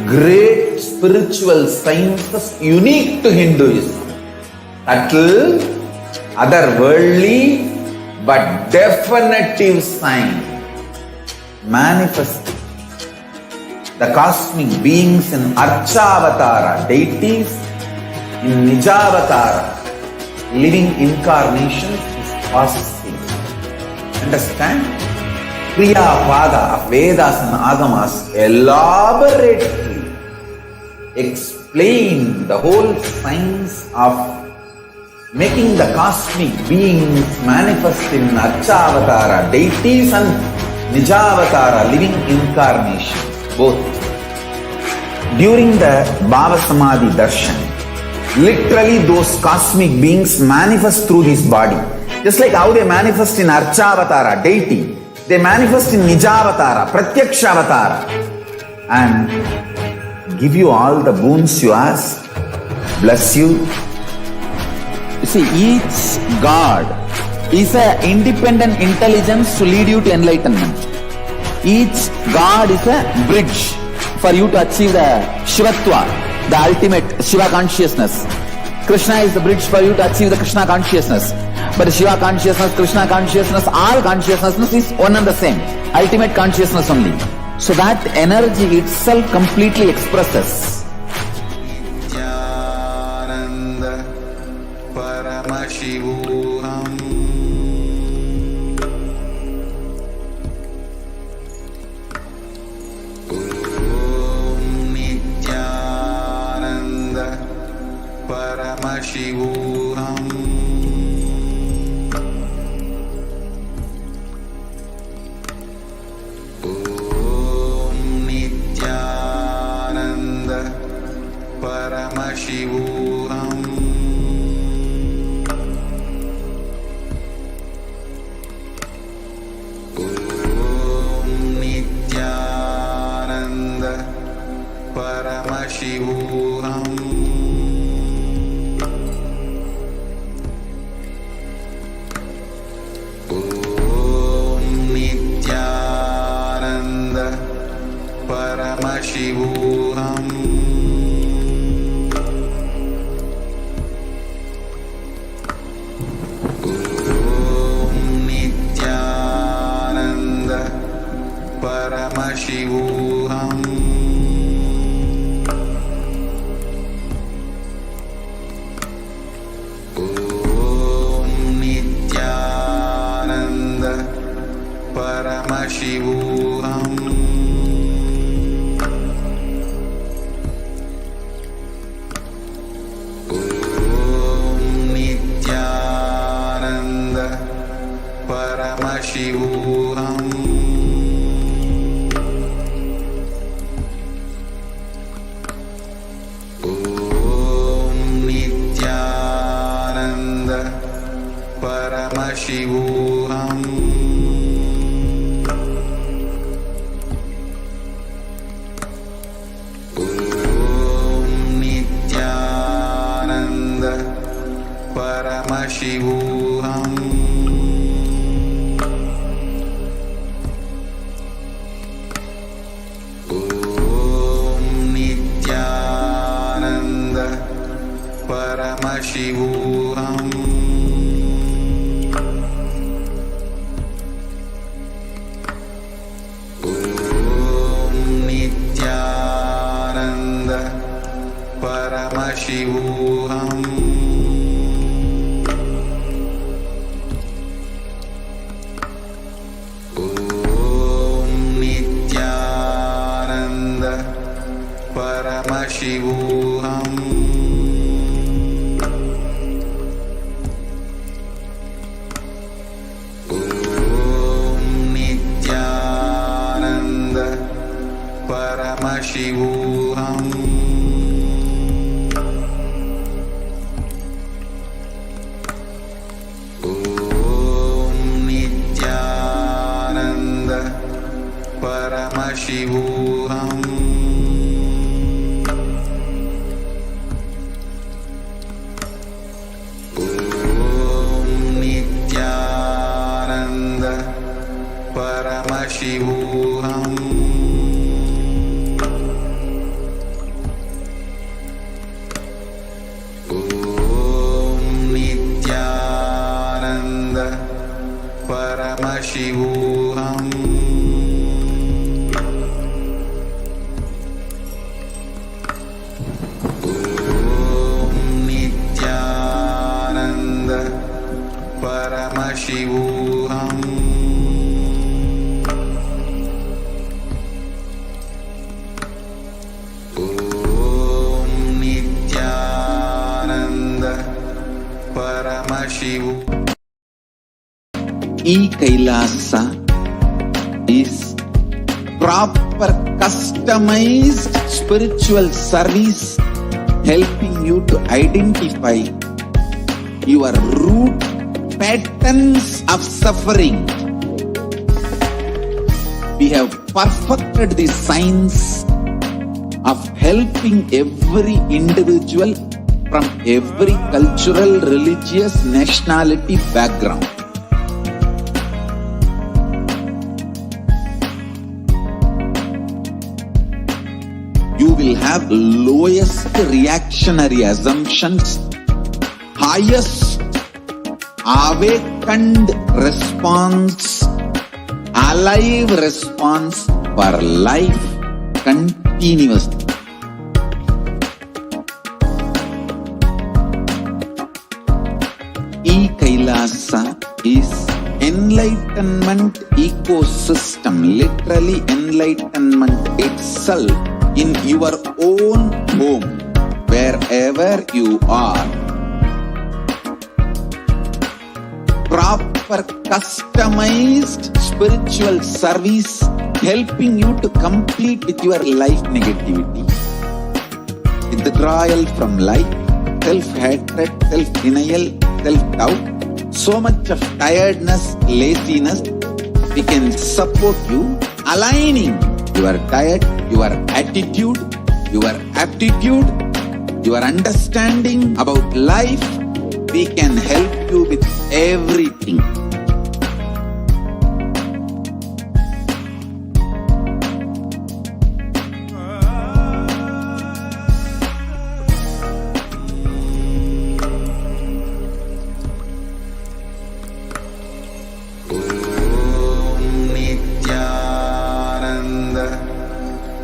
great spiritual sciences unique to Hinduism. Subtle, otherworldly, but definitive sign manifesting the cosmic beings in Archavatara, deities in Nijavatara, living incarnations is possible. Understand? Kriya Pada of Vedas and Agamas elaborately explain the whole science of making the cosmic beings manifest in Archavatara, deities and Nijavatara, living incarnations, both. During the Bhava Samadhi Darshan, literally those cosmic beings manifest through this body. Just like how they manifest in Archavatara, deity, they manifest in Nijavatara, Pratyakshavatara, and give you all the boons you ask, bless you. You see, each God is an independent intelligence to lead you to enlightenment. Each God is a bridge for you to achieve the Shivatva, the ultimate Shiva consciousness. Krishna is the bridge for you to achieve the Krishna consciousness. But Shiva consciousness, Krishna consciousness, all consciousness is one and the same. Ultimate consciousness only. So that energy itself completely expresses. Nithyananda Paramashivoham. Nithyananda Paramashivoham. Nithyananda Paramashivoham. Paramashivoham. Om Nithyananda Paramashivoham. Om Nithyananda Paramashivoham. Om Nithyananda Paramashivoham. Om Nithyananda Paramashivoham. Om Nithyananda Paramashivoham. Om Nithyananda Paramashivoham. Om Nithyananda Paramashivoham. Om Nithyananda Paramashivoham. Om Nithyananda Paramashivoham. Om Nithyananda Paramashivoham. Om Nithyananda Paramashivoham. Om Nithyananda Paramashivoham. Kailasa is proper customized spiritual service helping you to identify your root patterns of suffering. We have perfected the science of helping every individual from every cultural, religious, nationality background. You will have lowest reactionary assumptions, highest awakened response, alive response for life continuously. Kailasa is enlightenment ecosystem, literally enlightenment itself in your own home, wherever you are. Proper customized spiritual service helping you to complete with your life negativity, withdrawal from life, self-hatred, self-denial, self-doubt, so much of tiredness, laziness. We can support you aligning your diet, your attitude, your aptitude, your understanding about life. We can help you with everything.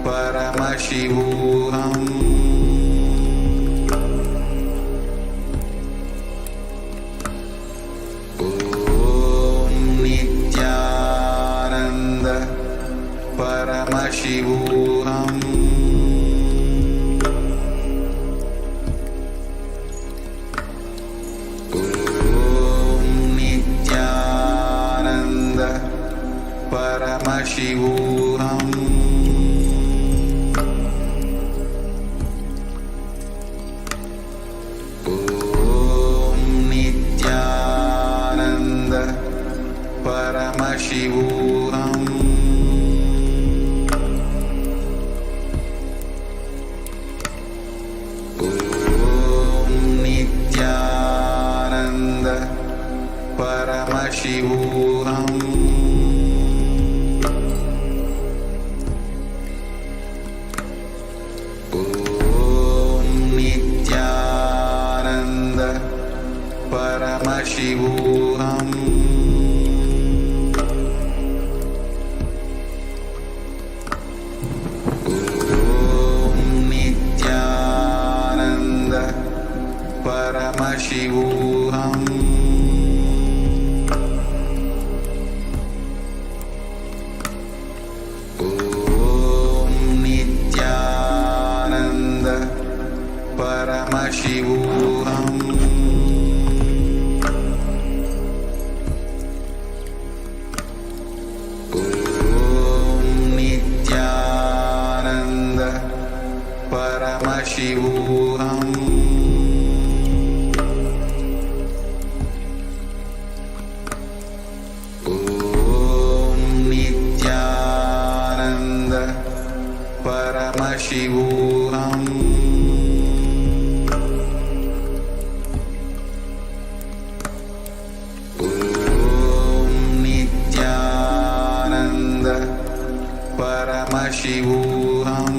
Paramashivoham. Om Paramashivoham. Om Nithyananda Paramashivoham. Om Nithyananda Paramashivoham. Om Nithyananda Paramashivoham. Om Nithyananda Paramashivoham. Om Nithyananda Paramashivoham. Om Nithyananda Paramashivoham. Om Nithyananda Paramashivoham. Om Nithyananda Paramashivoham. Om Nithyananda Paramashivoham.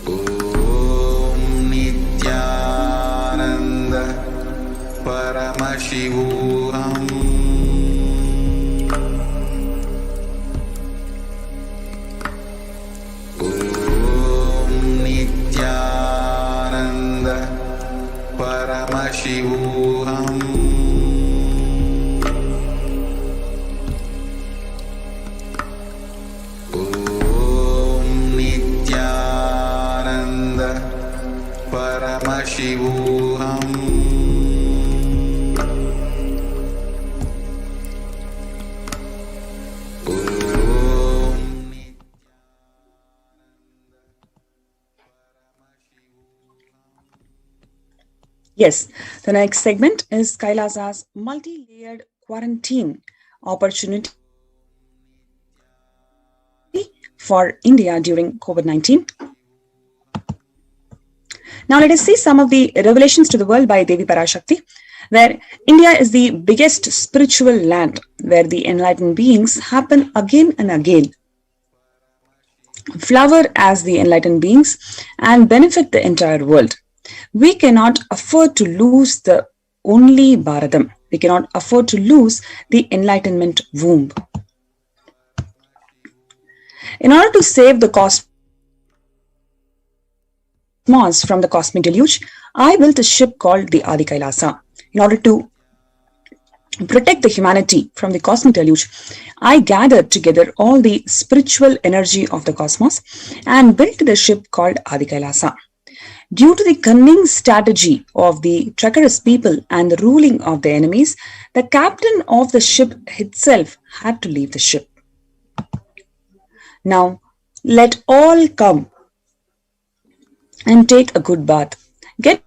Om Nithyananda Paramashivoham. Om Nithyananda Paramashivoham. Om Nithyananda Paramashivoham. Yes, the next segment is Kailasa's multi-layered quarantine opportunity for India during COVID-19. Now let us see some of the revelations to the world by Devi Parashakti, where India is the biggest spiritual land where the enlightened beings happen again and again, flower as the enlightened beings and benefit the entire world. We cannot afford to lose the only Bharatam. We cannot afford to lose the enlightenment womb. In order to save the cosmos from the cosmic deluge, I built a ship called the Adi Kailasa. In order to protect the humanity from the cosmic deluge, I gathered together all the spiritual energy of the cosmos and built the ship called Adi Kailasa. Due to the cunning strategy of the treacherous people and the ruling of the enemies, the captain of the ship itself had to leave the ship. Now, let all come and take a good bath. Get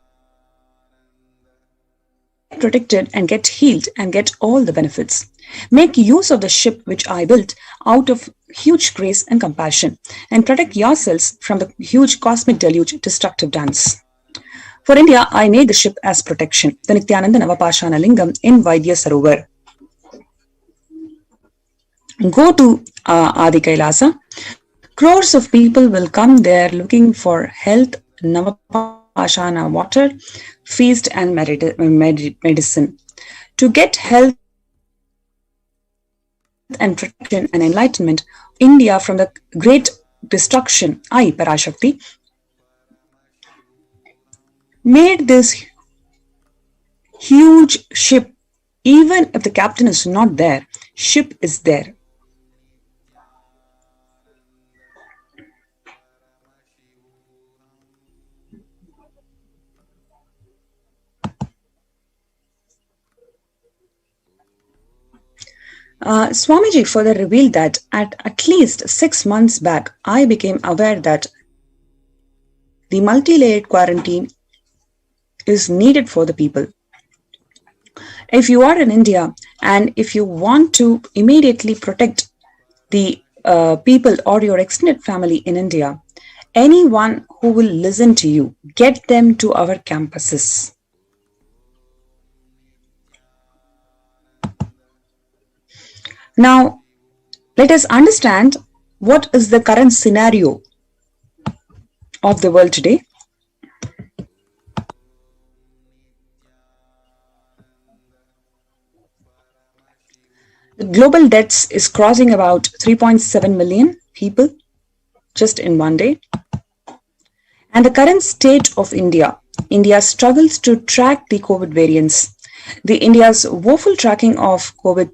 protected and get healed and get all the benefits. Make use of the ship which I built out of huge grace and compassion, and protect yourselves from the huge cosmic deluge destructive dance. For India, I made the ship as protection, the Nithyananda Navapashana Lingam in Vaidya Sarovar. Go to Adi Kailasa. Crores of people will come there looking for health, Navapashana water, feast and medicine. To get health and protection and enlightenment, India from the great destruction, I, Parashakti, made this huge ship Even if the captain is not there, ship is there. Swamiji further revealed that at least 6 months back, I became aware that the multi-layered quarantine is needed for the people. If you are in India and if you want to immediately protect the people or your extended family in India, anyone who will listen to you, get them to our campuses. Now, let us understand what is the current scenario of the world today. The global deaths is crossing about 3.7 million people just in one day. And the current state of India struggles to track the COVID variants. India's woeful tracking of COVID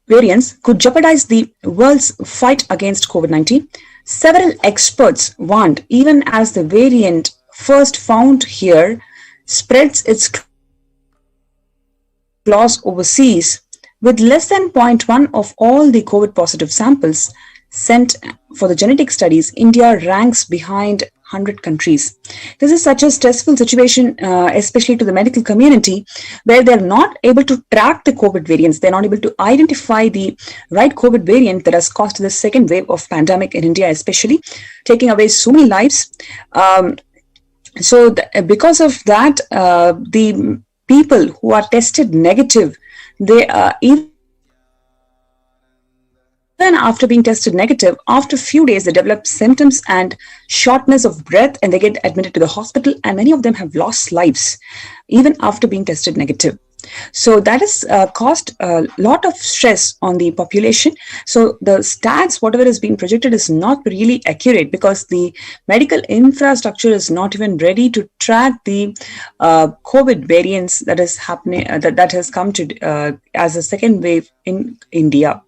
variants could jeopardize the world's fight against COVID-19. Several experts warned, even as the variant first found here spreads its claws overseas, with less than 0.1 of all the COVID positive samples sent for the genetic studies, India ranks behind 100 countries. This is such a stressful situation, especially to the medical community, where they're not able to track the COVID variants. They're not able to identify the right COVID variant that has caused the second wave of pandemic in India, especially taking away so many lives. Because of that, the people who are tested negative, they even after being tested negative, after a few days, they develop symptoms and shortness of breath, and they get admitted to the hospital, and many of them have lost lives, even after being tested negative. So that has caused a lot of stress on the population. So the stats, whatever is being projected, is not really accurate because the medical infrastructure is not even ready to track the COVID variants that is happening, that has come to as a second wave in India.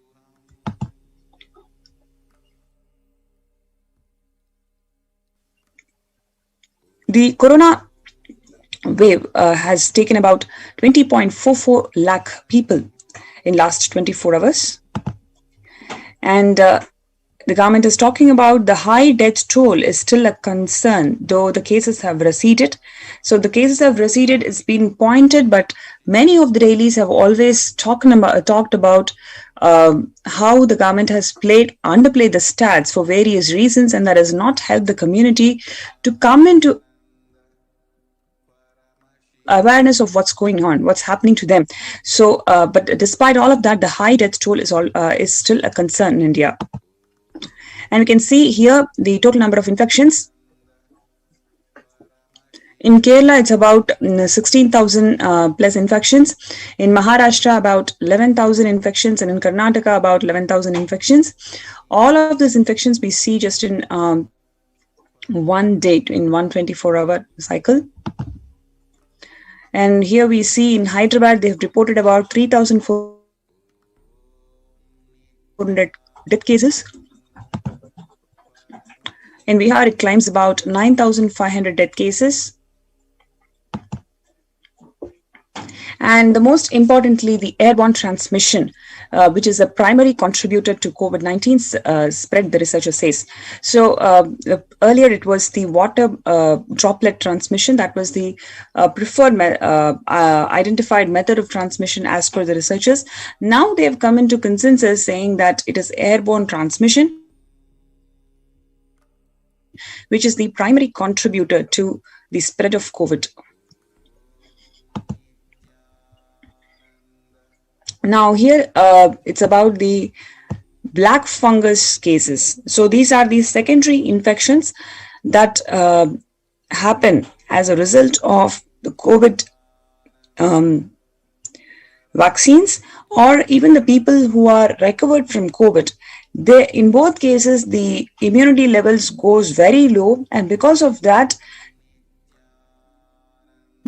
The corona wave has taken about 20.44 lakh people in last 24 hours. And the government is talking about the high death toll is still a concern, though the cases have receded. So the cases have receded, it's been pointed, but many of the dailies have always talked about how the government has underplayed the stats for various reasons, and that has not helped the community to come into awareness of what's going on, what's happening to them. So, but despite all of that, the high death toll is still a concern in India. And we can see here the total number of infections. In Kerala, it's about 16,000 plus infections. In Maharashtra, about 11,000 infections. And in Karnataka, about 11,000 infections. All of these infections we see just in one day, in 124-hour cycle. And here we see in Hyderabad, they have reported about 3,400 death cases. In Bihar, it climbs about 9,500 death cases. And the most importantly, the airborne transmission, which is a primary contributor to COVID-19 spread, the researcher says. So earlier it was the water droplet transmission. That was the preferred identified method of transmission as per the researchers. Now they have come into consensus saying that it is airborne transmission, which is the primary contributor to the spread of COVID. Now here, it's about the black fungus cases. So these are the secondary infections that happen as a result of the COVID vaccines, or even the people who are recovered from COVID. In both cases, the immunity levels goes very low, and because of that,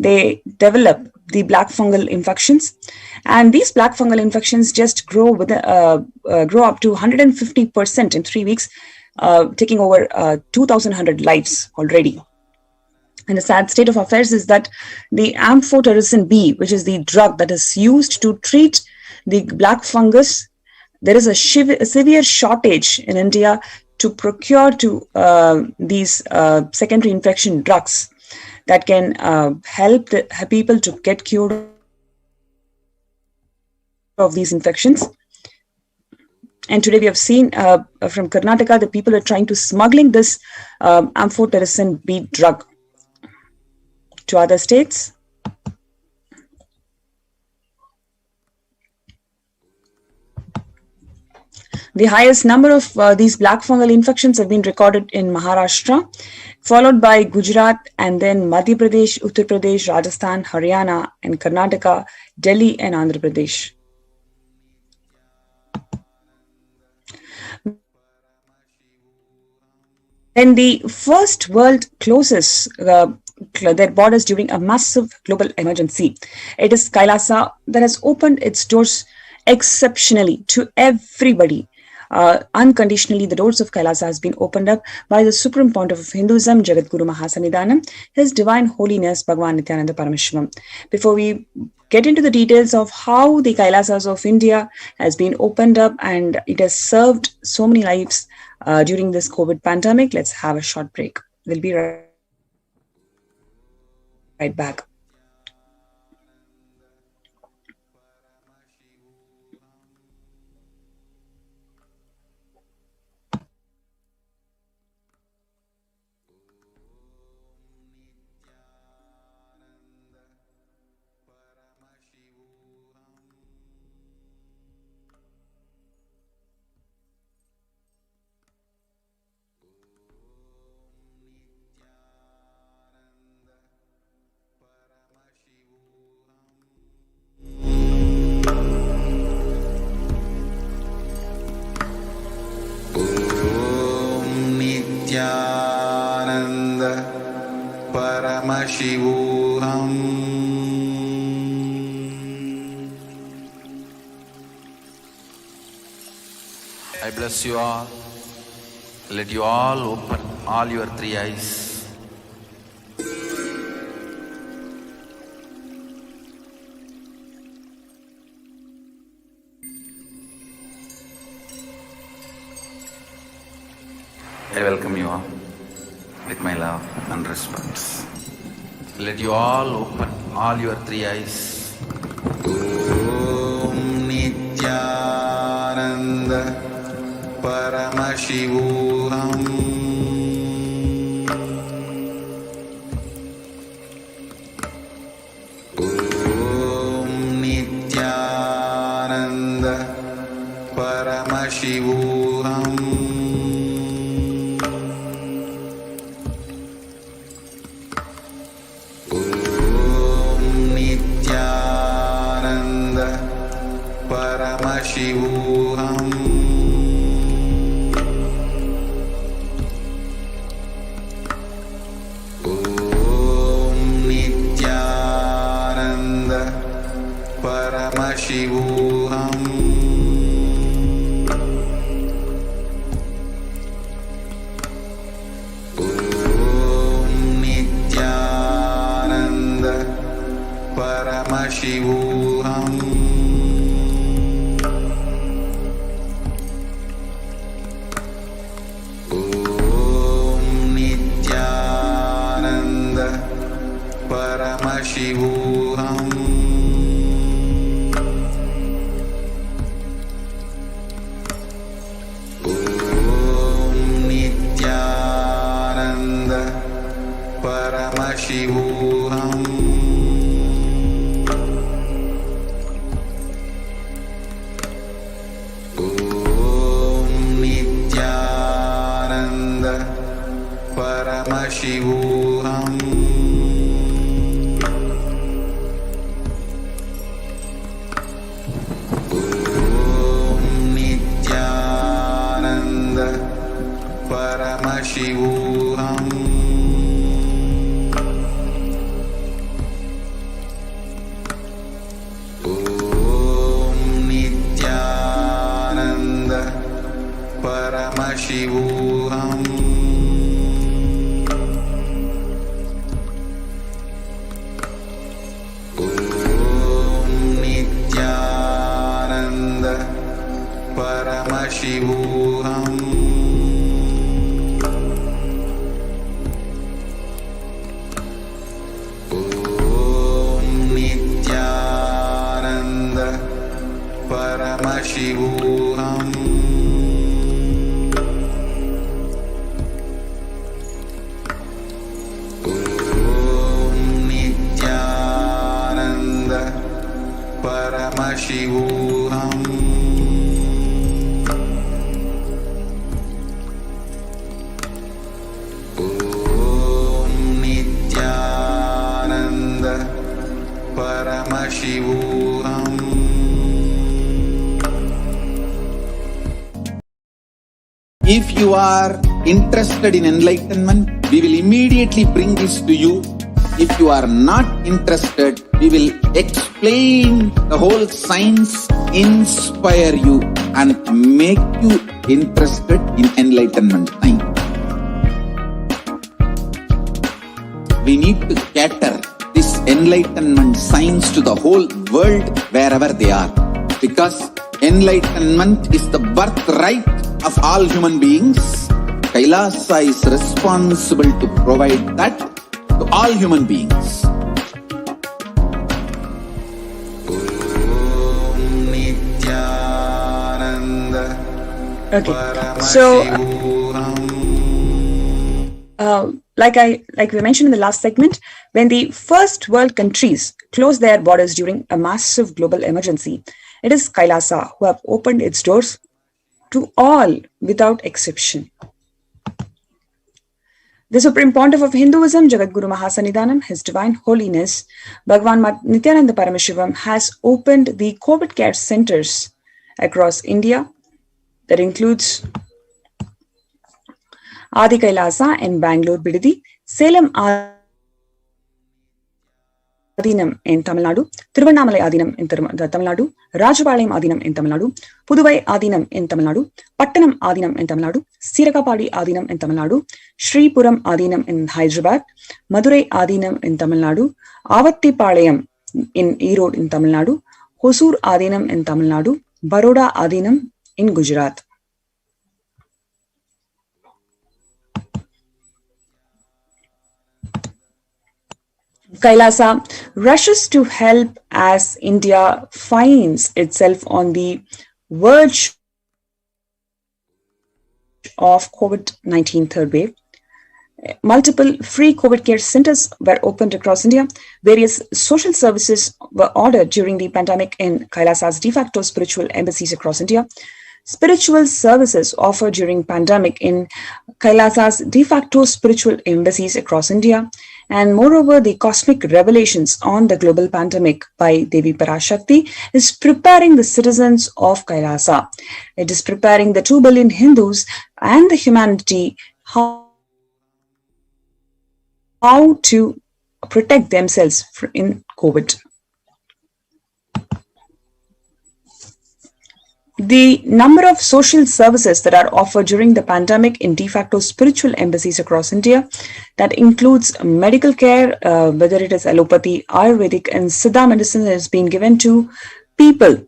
they develop the black fungal infections, and these black fungal infections just grow up to 150% in 3 weeks, taking over 2,100 lives already. And the sad state of affairs is that the amphotericin B, which is the drug that is used to treat the black fungus, there is a severe shortage in India to procure these secondary infection drugs that can help the people to get cured of these infections. And today we have seen from Karnataka, the people are trying to smuggling this amphotericin B drug to other states. The highest number of these black fungal infections have been recorded in Maharashtra, followed by Gujarat, and then Madhya Pradesh, Uttar Pradesh, Rajasthan, Haryana, and Karnataka, Delhi, and Andhra Pradesh. When the first world closes their borders during a massive global emergency, it is Kailasa that has opened its doors exceptionally to everybody. Unconditionally, the doors of Kailasa has been opened up by the Supreme Pontiff of Hinduism, Jagadguru Mahasannidhanam, His Divine Holiness Bhagavan Nithyananda Paramashivam. Before we get into the details of how the Kailasas of India has been opened up and it has served so many lives during this COVID pandemic, let's have a short break. We'll be right back. Nithyananda Paramashivoham. I bless you all. Let you all open all your three eyes. I welcome you all with my love and respect. Let you all open all your three eyes. Om Nithyananda Paramashivoham. Om Nithyananda Paramashivoham. Paramashivoham. Om Nithyananda Paramashivoham. Om Nithyananda Paramashivoham. Paramashivoham. Om Nithyananda Paramashivoham. Om Nithyananda Paramashivoham. Paramashivoham. Nithyananda Paramashivoham. Om Nithyananda Paramashivoham. Om Nithyananda Paramashivoham. Om Nithyananda Paramashivoham. If you are interested in enlightenment, we will immediately bring this to you. If you are not interested, we will explain the whole science, inspire you and make you interested in enlightenment time. We need to cater this enlightenment science to the whole world wherever they are, because enlightenment is the birthright of all human beings. Kailasa is responsible to provide that to all human beings. Okay, so like we mentioned in the last segment, when the first world countries closed their borders during a massive global emergency, it is Kailasa who have opened its doors to all without exception. The Supreme Pontiff of Hinduism, Jagadguru Mahasannidhanam, His Divine Holiness, Bhagavan Nithyananda Paramashivam, has opened the COVID care centers across India. That includes Adi Kailasa in Bangalore, Bidadi, Salem Adinam in Tamil Nadu, Tiruvannamalai Adinam in Tamil Nadu, Rajapalayam Adinam in Tamil Nadu, Puduvai Adinam in Tamil Nadu, Pattanam Adinam in Tamil Nadu, Sirakapadi Adinam in Tamil Nadu, Sripuram Adinam in Hyderabad, Madurai Adinam in Tamil Nadu, Avattipalayam in Erode in Tamil Nadu, Hosur Adinam in Tamil Nadu, Baroda Adinam in Gujarat. Kailasa rushes to help as India finds itself on the verge of COVID-19 third wave. Multiple free COVID care centers were opened across India. Various social services were ordered during the pandemic in Kailasa's de facto spiritual embassies across India. Spiritual services offered during pandemic in Kailasa's de facto spiritual embassies across India. And moreover, the cosmic revelations on the global pandemic by Devi Parashakti is preparing the citizens of Kailasa. It is preparing the 2 billion Hindus and the humanity how to protect themselves in COVID. The number of social services that are offered during the pandemic in de facto spiritual embassies across India, that includes medical care, whether it is allopathy, Ayurvedic and Siddha medicine, that has been given to people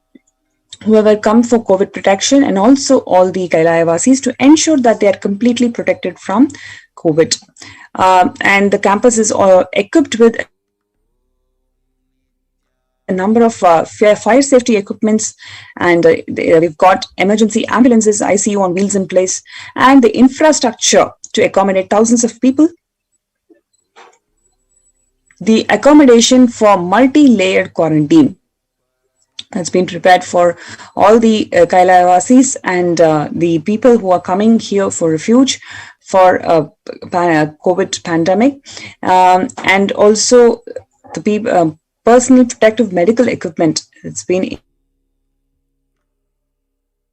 who have come for COVID protection, and also all the Kailaya-vasis to ensure that they are completely protected from COVID. And the campus is equipped with a number of fire safety equipments, and we've got emergency ambulances, ICU on wheels in place, and the infrastructure to accommodate thousands of people. The accommodation for multi-layered quarantine has been prepared for all the Kailaya-vasis and the people who are coming here for refuge for COVID pandemic, and also the people. Personal protective medical equipment. It's been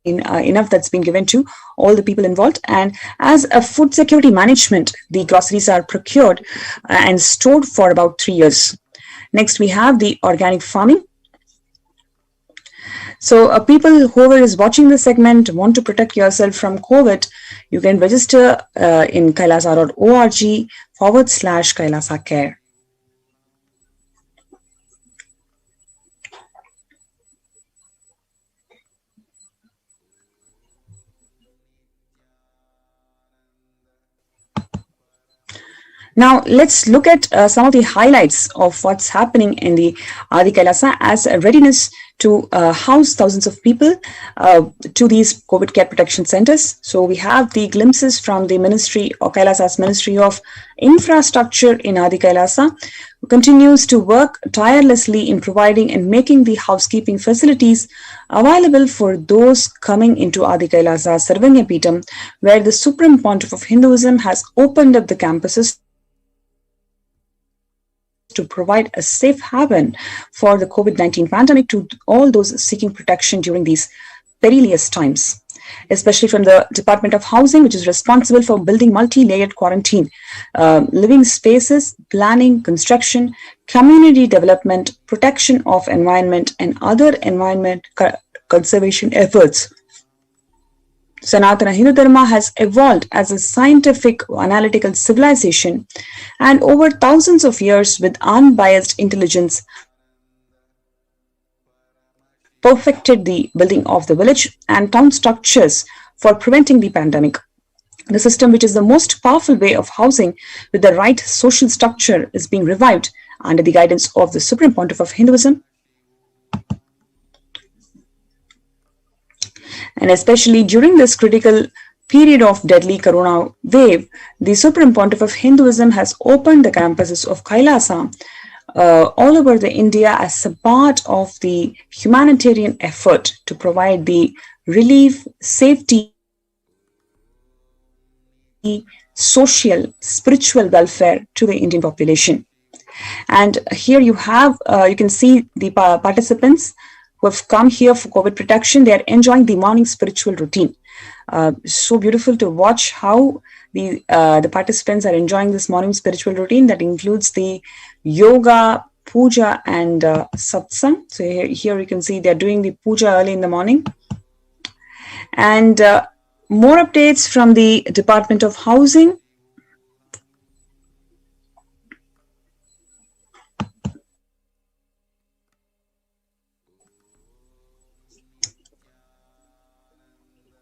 enough that's been given to all the people involved. And as a food security management, the groceries are procured and stored for about 3 years. Next, we have the organic farming. So people, whoever is watching this segment, want to protect yourself from COVID, you can register in kailasa.org/Kailasa Care. Now, let's look at some of the highlights of what's happening in the Adi Kailasa as a readiness to house thousands of people to these COVID care protection centers. So we have the glimpses from the Ministry or Kailasa's Ministry of Infrastructure in Adi Kailasa, who continues to work tirelessly in providing and making the housekeeping facilities available for those coming into Adi Kailasa Sarvanya Peetham, where the Supreme Pontiff of Hinduism has opened up the campuses to provide a safe haven for the COVID-19 pandemic to all those seeking protection during these perilous times, especially from the Department of Housing, which is responsible for building multi-layered quarantine, living spaces, planning, construction, community development, protection of environment, and other environment conservation efforts. Sanatana Hindu Dharma has evolved as a scientific analytical civilization and over thousands of years with unbiased intelligence perfected the building of the village and town structures for preventing the pandemic. The system, which is the most powerful way of housing with the right social structure, is being revived under the guidance of the Supreme Pontiff of Hinduism. And especially during this critical period of deadly corona wave, the Supreme Pontiff of Hinduism has opened the campuses of Kailasa all over the India as a part of the humanitarian effort to provide the relief, safety, social, spiritual welfare to the Indian population. And here you have, you can see the participants who have come here for COVID protection. They are enjoying the morning spiritual routine. So beautiful to watch how the participants are enjoying this morning spiritual routine that includes the yoga, puja, and satsang. So here you can see they're doing the puja early in the morning. And more updates from the Department of Housing.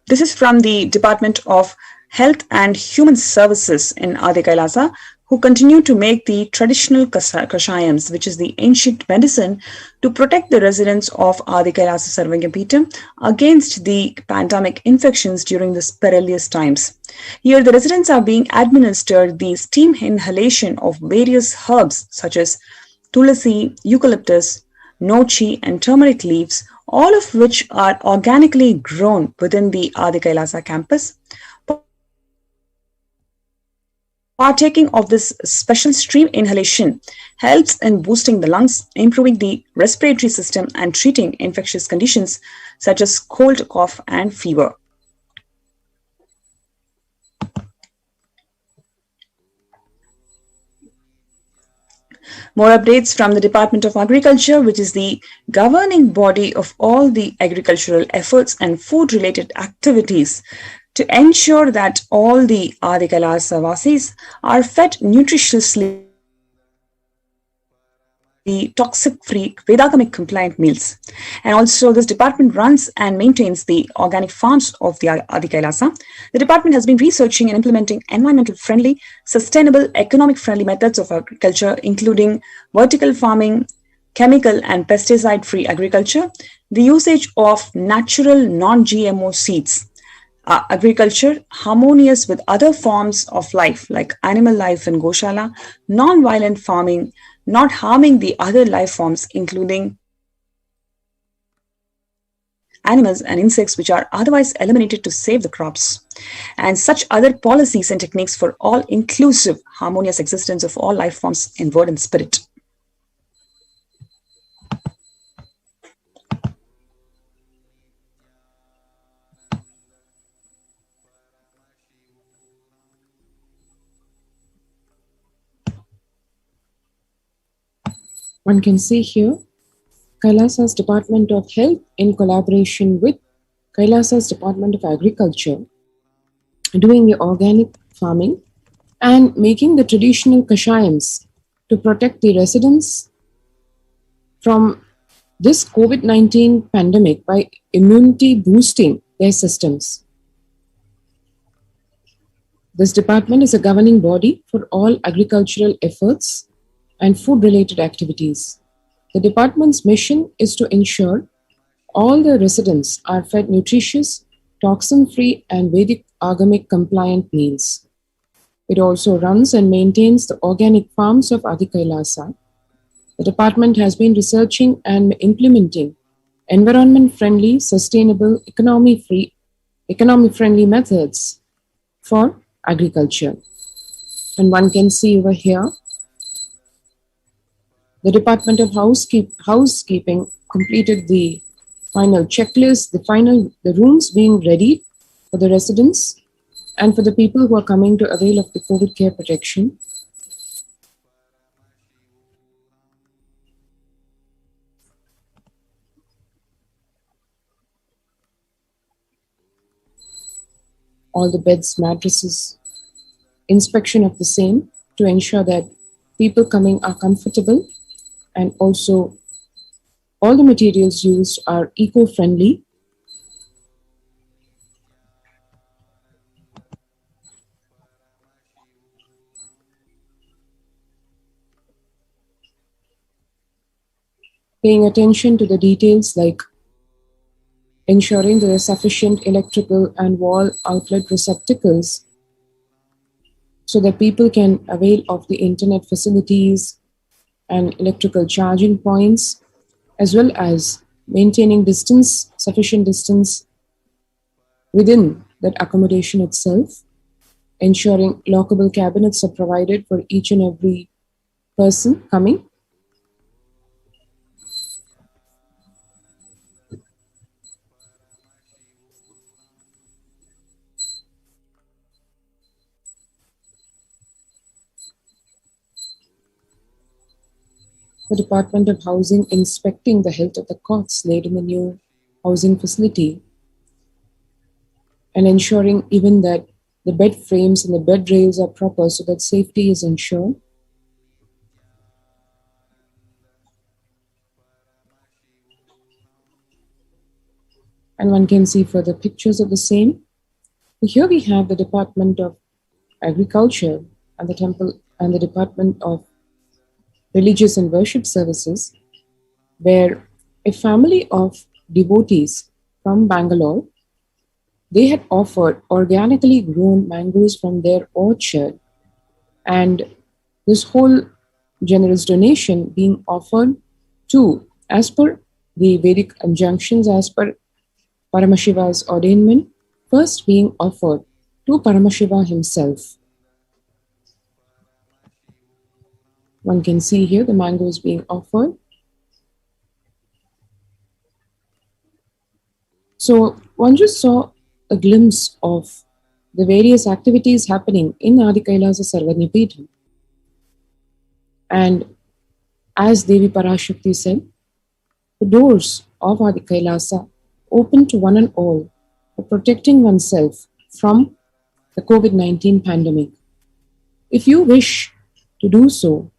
This is from the Department of Health and Human Services in Adi Kailasa, who continue to make the traditional kashayams, which is the ancient medicine, to protect the residents of Adi Kailasa Sarvanya Peetham against the pandemic infections during these perilous times. Here, the residents are being administered the steam inhalation of various herbs such as tulasi, eucalyptus, nochi, and turmeric leaves, all of which are organically grown within the Adi Kailasa campus. Partaking of this special stream inhalation helps in boosting the lungs, improving the respiratory system, and treating infectious conditions such as cold, cough, and fever. More updates from the Department of Agriculture, which is the governing body of all the agricultural efforts and food-related activities, to ensure that all the Adi Kailasa Vasis are fed nutritiously toxic-free, Vedagamic compliant meals. And also this department runs and maintains the organic farms of the Adi Kailasa. The department has been researching and implementing environmental friendly, sustainable, economic friendly methods of agriculture, including vertical farming, chemical and pesticide free agriculture, the usage of natural non-GMO seeds, agriculture harmonious with other forms of life like animal life in Goshala, non-violent farming, not harming the other life forms, including animals and insects which are otherwise eliminated to save the crops, and such other policies and techniques for all inclusive, harmonious existence of all life forms in word and spirit. One can see here Kailasa's Department of Health, in collaboration with Kailasa's Department of Agriculture, doing the organic farming and making the traditional kashayams to protect the residents from this COVID-19 pandemic by immunity boosting their systems. This department is a governing body for all agricultural efforts and food-related activities. The department's mission is to ensure all the residents are fed nutritious, toxin-free and Vedic agamic compliant meals. It also runs and maintains the organic farms of Adi Kailasa. The department has been researching and implementing environment-friendly, sustainable, economy-friendly methods for agriculture. And one can see over here, the Department of Housekeeping completed the final checklist, the rooms being ready for the residents and for the people who are coming to avail of the COVID care protection. All the beds, mattresses, inspection of the same to ensure that people coming are comfortable, and also all the materials used are eco-friendly. Paying attention to the details like ensuring there are sufficient electrical and wall outlet receptacles so that people can avail of the internet facilities and electrical charging points, as well as maintaining distance, sufficient distance within that accommodation itself, ensuring lockable cabinets are provided for each and every person coming. The Department of Housing inspecting the health of the cots laid in the new housing facility and ensuring even that the bed frames and the bed rails are proper so that safety is ensured. And one can see further pictures of the same. Here we have the Department of Agriculture and the Temple and the Department of Religious and Worship Services, where a family of devotees from Bangalore, they had offered organically grown mangoes from their orchard, and this whole generous donation being offered to, as per the Vedic injunctions, as per Paramashiva's ordainment, first being offered to Paramashiva himself. One can see here the mangoes being offered. So one just saw a glimpse of the various activities happening in Adi Kailasa Sarvanipitham. And as Devi Parashakti said, the doors of Adi Kailasa open to one and all for protecting oneself from the COVID-19 pandemic. If you wish to do so,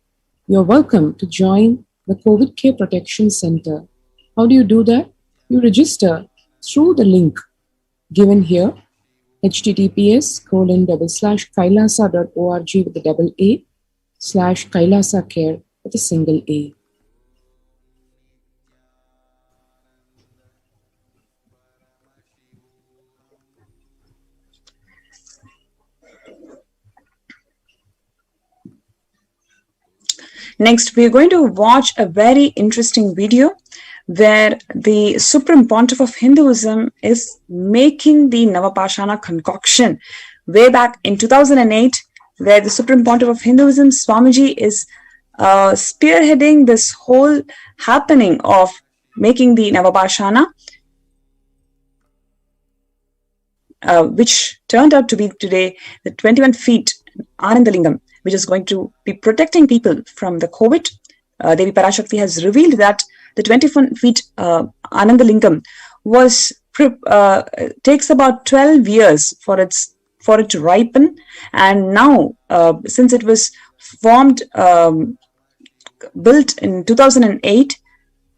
you're welcome to join the COVID Care Protection Center. How do you do that? You register through the link given here, https://kailasa.org with the double A /Kailasa Care with a single A. Next, we're going to watch a very interesting video where the Supreme Pontiff of Hinduism is making the Navapashana concoction way back in 2008, where the Supreme Pontiff of Hinduism, Swamiji, is spearheading this whole happening of making the Navapashana, which turned out to be today the 21 feet Anandalingam, which is going to be protecting people from the COVID. Devi Parashakti has revealed that the 21 feet Anandalingam takes about 12 years for it to ripen, and now since it was built in 2008,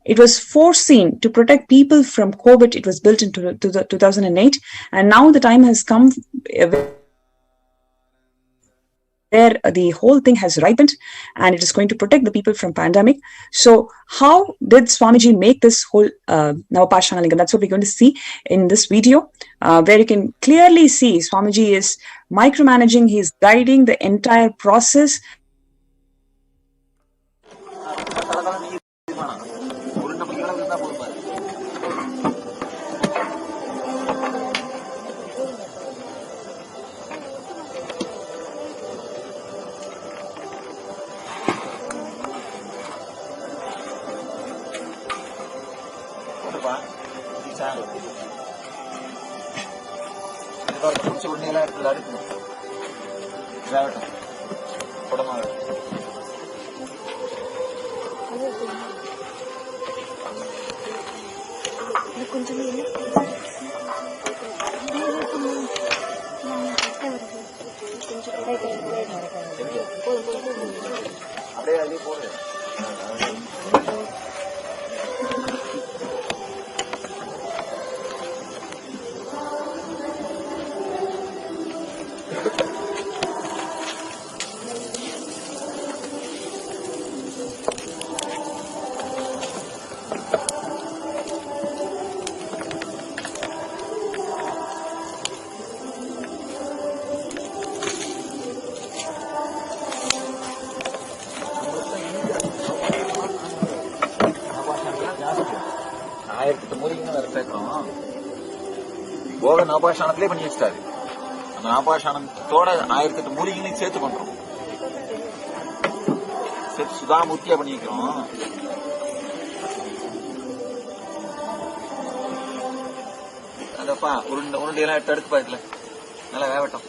it was foreseen to protect people from COVID. It was built in 2008, and now the time has come where the whole thing has ripened, and it is going to protect the people from pandemic. So how did Swamiji make this whole Navapashana Lingam? That's what we're going to see in this video, where you can clearly see Swamiji is micromanaging, he's guiding the entire process. போக நவபாஷானத்திலே பண்ணி வச்சிட்டாரு. அந்த நவபாஷானத்தோட 1008 மூலிகைகளையும் சேர்த்து பண்றோம். சேர்த்து சுதாமூர்த்தியா பண்ணி வைக்கிறோம். அதப்பா உருண்டையெல்லாம் எடுத்து பாக்கல, நல்லா வேகட்டும்.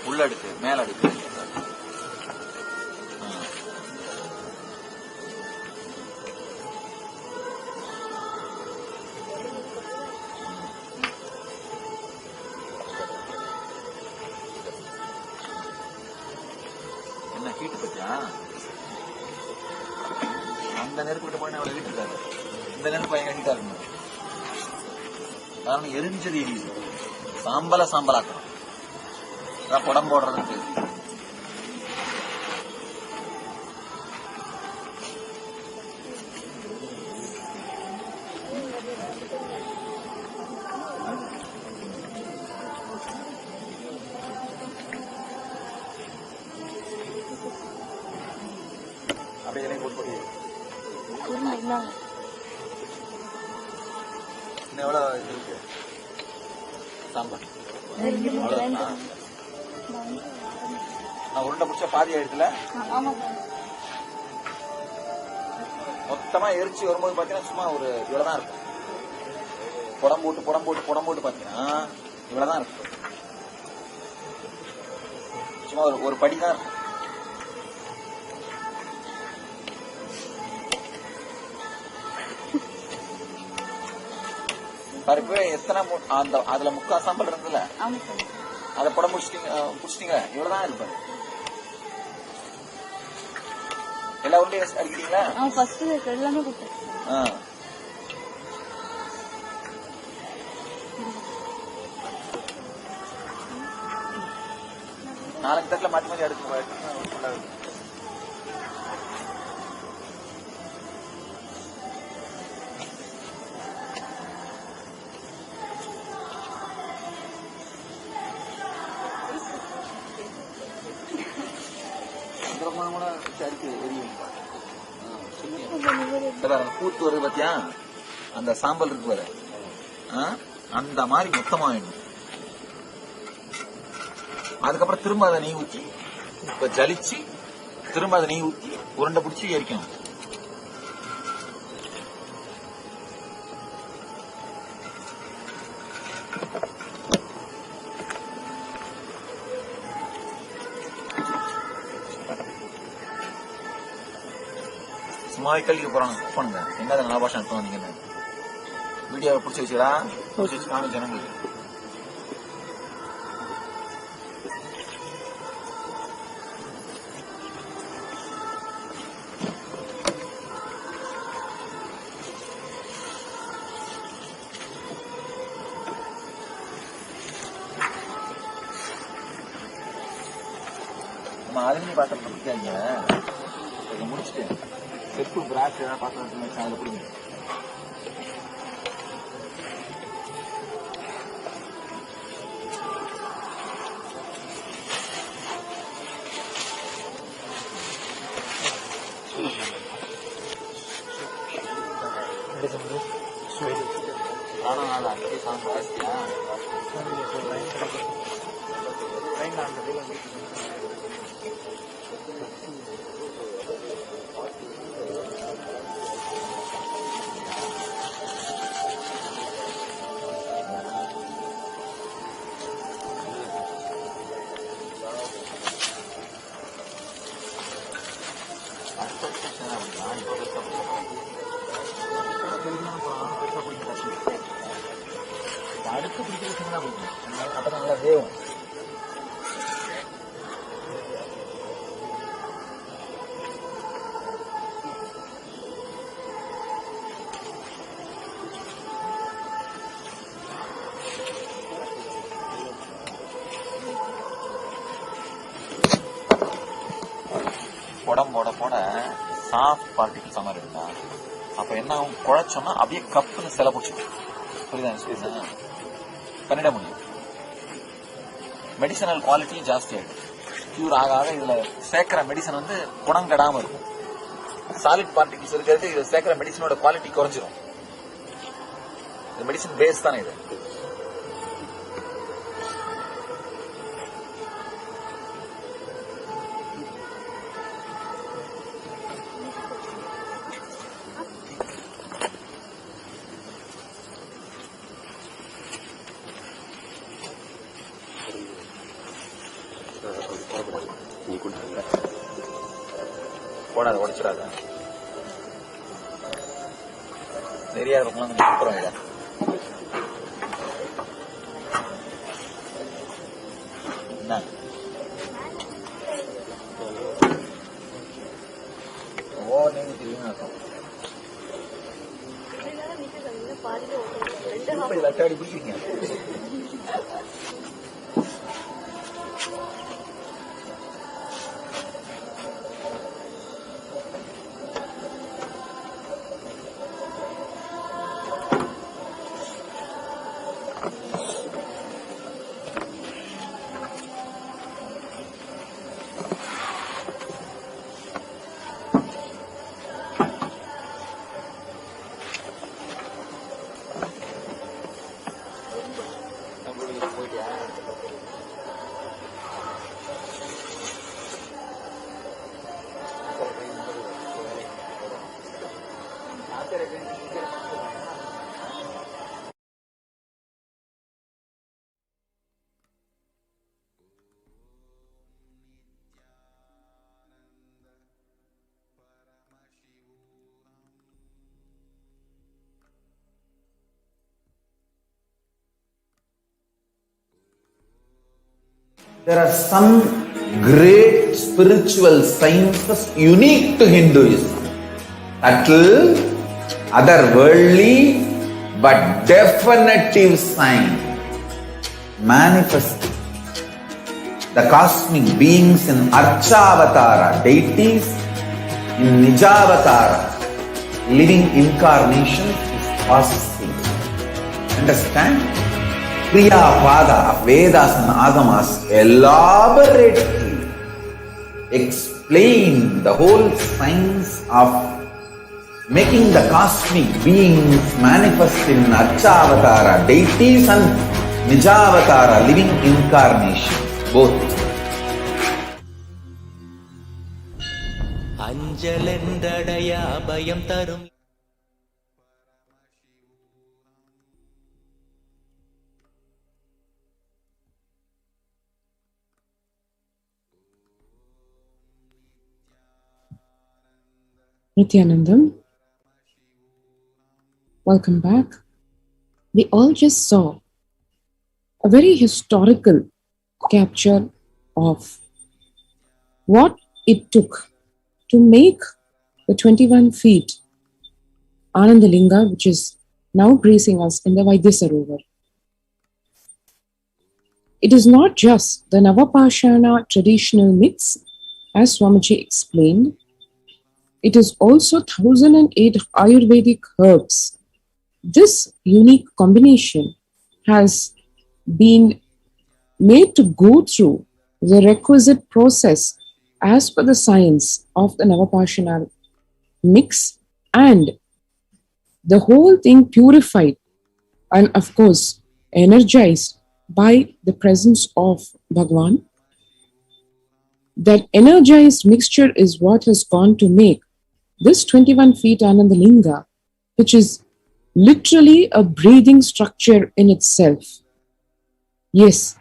உள்ள அடுக்கு மேல அடுக்கு என்ன ஹீட்டு பத்தியா? அந்த நெருப்பு கிட்ட போய் அவளை வீட்டு இருக்காரு. இந்த நெருப்பு எங்க ஹீட்டா இருக்கணும். காரணம் எரிஞ்சது எரியுது. சாம்பலாக்கணும். புடம் போடுறதுக்கு அப்படியே போட்டு எவ்வளவு இருக்கு சாம்பார் உருண்டை பிடிச்ச பாதி ஆயிடுச்சுல. மொத்தமா எரிச்சு வரும்போது பாத்தீங்கன்னா சும்மா ஒரு இவ்வளவுதான் இருக்கும். புடம் போட்டு பாத்தீங்கன்னா இவ்வளவுதான் இருக்கும். சும்மா ஒரு படிதான் இருக்கும். பாரு எத்தனை அதுல முக்கா சாம்பல் இருந்ததுல, அதை புடம் பிடிச்சிட்டீங்க. இவ்வளவுதான் இருப்பாரு. எல்லா உருண்டையும் அடிக்கிறீங்களா? எல்லாமே நாளைக்கு தட்டில் மாற்றி அடுத்து பூத்து வருது பாத்தியா? அந்த சாம்பல் இருக்கு பாரு, அந்த மாதிரி மொத்தமா வேணும். அதுக்கப்புறம் திரும்ப அதை நெய் ஊற்றி ஜலிச்சு திரும்ப அதை நெய் ஊற்றி உருண்டை பிடிச்சி எரிக்கணும். கேள்வி போறாங்க பண்ணுங்க என்ன நல்ல பாஷை எடுத்து வந்தீங்கன்னு வீடியோவை பிடிச்சி வச்சுடா பிடிச்சி வச்சு காமி ஜனங்களுக்கு அதுலேயே பாத்திரத்தை பிடிக்காங்க முடிச்சுட்டு செப்பு பிராஷ் ஏதாவது பாத்திரத்தை வச்சு அதில் பிடிங்க நானும் நாள் அங்கே சாப்பிட்டு ஜாஸ்தியா அடுத்து பிடிக்கிறதுனா அப்போ நல்லா வேவும் உடம்போட போட சாஃப்ட் பார்ட்டிகிள்ஸ் மாதிரி இருந்தா அப்ப என்ன ஆகும் குழைச்சோம்னா அப்படியே கப்புன்னு சில பிடிச்சிடும் புரியுதா பண்ணிட முடியும் மெடிசனல் குவாலிட்டி ஜாஸ்தி ஆகிடும் கியூர் ஆக ஆக இதுல சேர்க்கிற மெடிசன் வந்து குணம் கெடாம இருக்கும் சாலிட் பார்ட்டிகிள்ஸ் இருக்கிறது இதுல சேர்க்கிற மெடிசனோட குவாலிட்டி குறைஞ்சிரும் இது மெடிசன் பேஸ் தானே இது போடாத உடைச்சிடாத சரியா இருக்கலாம் அப்புறம் இதை என்ன நீங்க தெரியும் அட்டாடி பிடிச்சிருக்கீங்க There are some great spiritual sciences unique to Hinduism. Subtle, otherworldly, but definitive sign. Manifesting the cosmic beings in Archavatara, deities in Nijavatara, living incarnations is possible. Understand? Kriya Pada of Vedas and Agamas elaborately explain the whole science of making the cosmic beings manifest in Archavatara, deities and Nijavatara, living incarnation, both. அஞ்சலென்றடையா பயம் தரும் Nithyanandam, welcome back. We all just saw a very historical capture of what it took to make the 21 feet Anandalinga, which is now gracing us in the Vaidya Sarovar. It is not just the Navapashana traditional mix, as Swamiji explained. It is also 1008 Ayurvedic herbs. This unique combination has been made to go through the requisite process as per the science of the Navapashana mix, and the whole thing purified and of course energized by the presence of Bhagwan. That energized mixture is what has gone to make this 21 feet Anandalinga, which is literally a breathing structure in itself. Yes,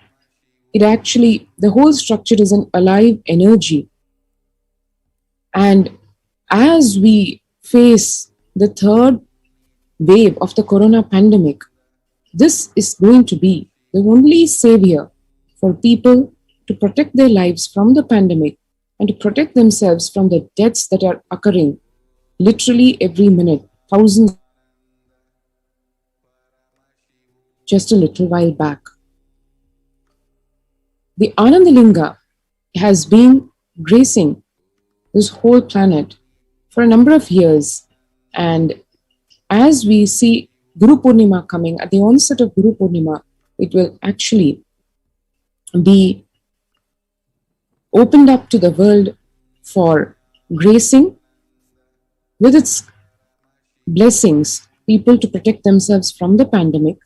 it actually, the whole structure is an alive energy. And as we face the third wave of the corona pandemic, this is going to be the only savior for people to protect their lives from the pandemic and to protect themselves from the deaths that are occurring literally every minute, thousands just a little while back. The Anandalinga has been gracing this whole planet for a number of years, and as we see Guru Purnima coming, at the onset of Guru Purnima, it will actually be opened up to the world for gracing with its blessings, people to protect themselves from the pandemic.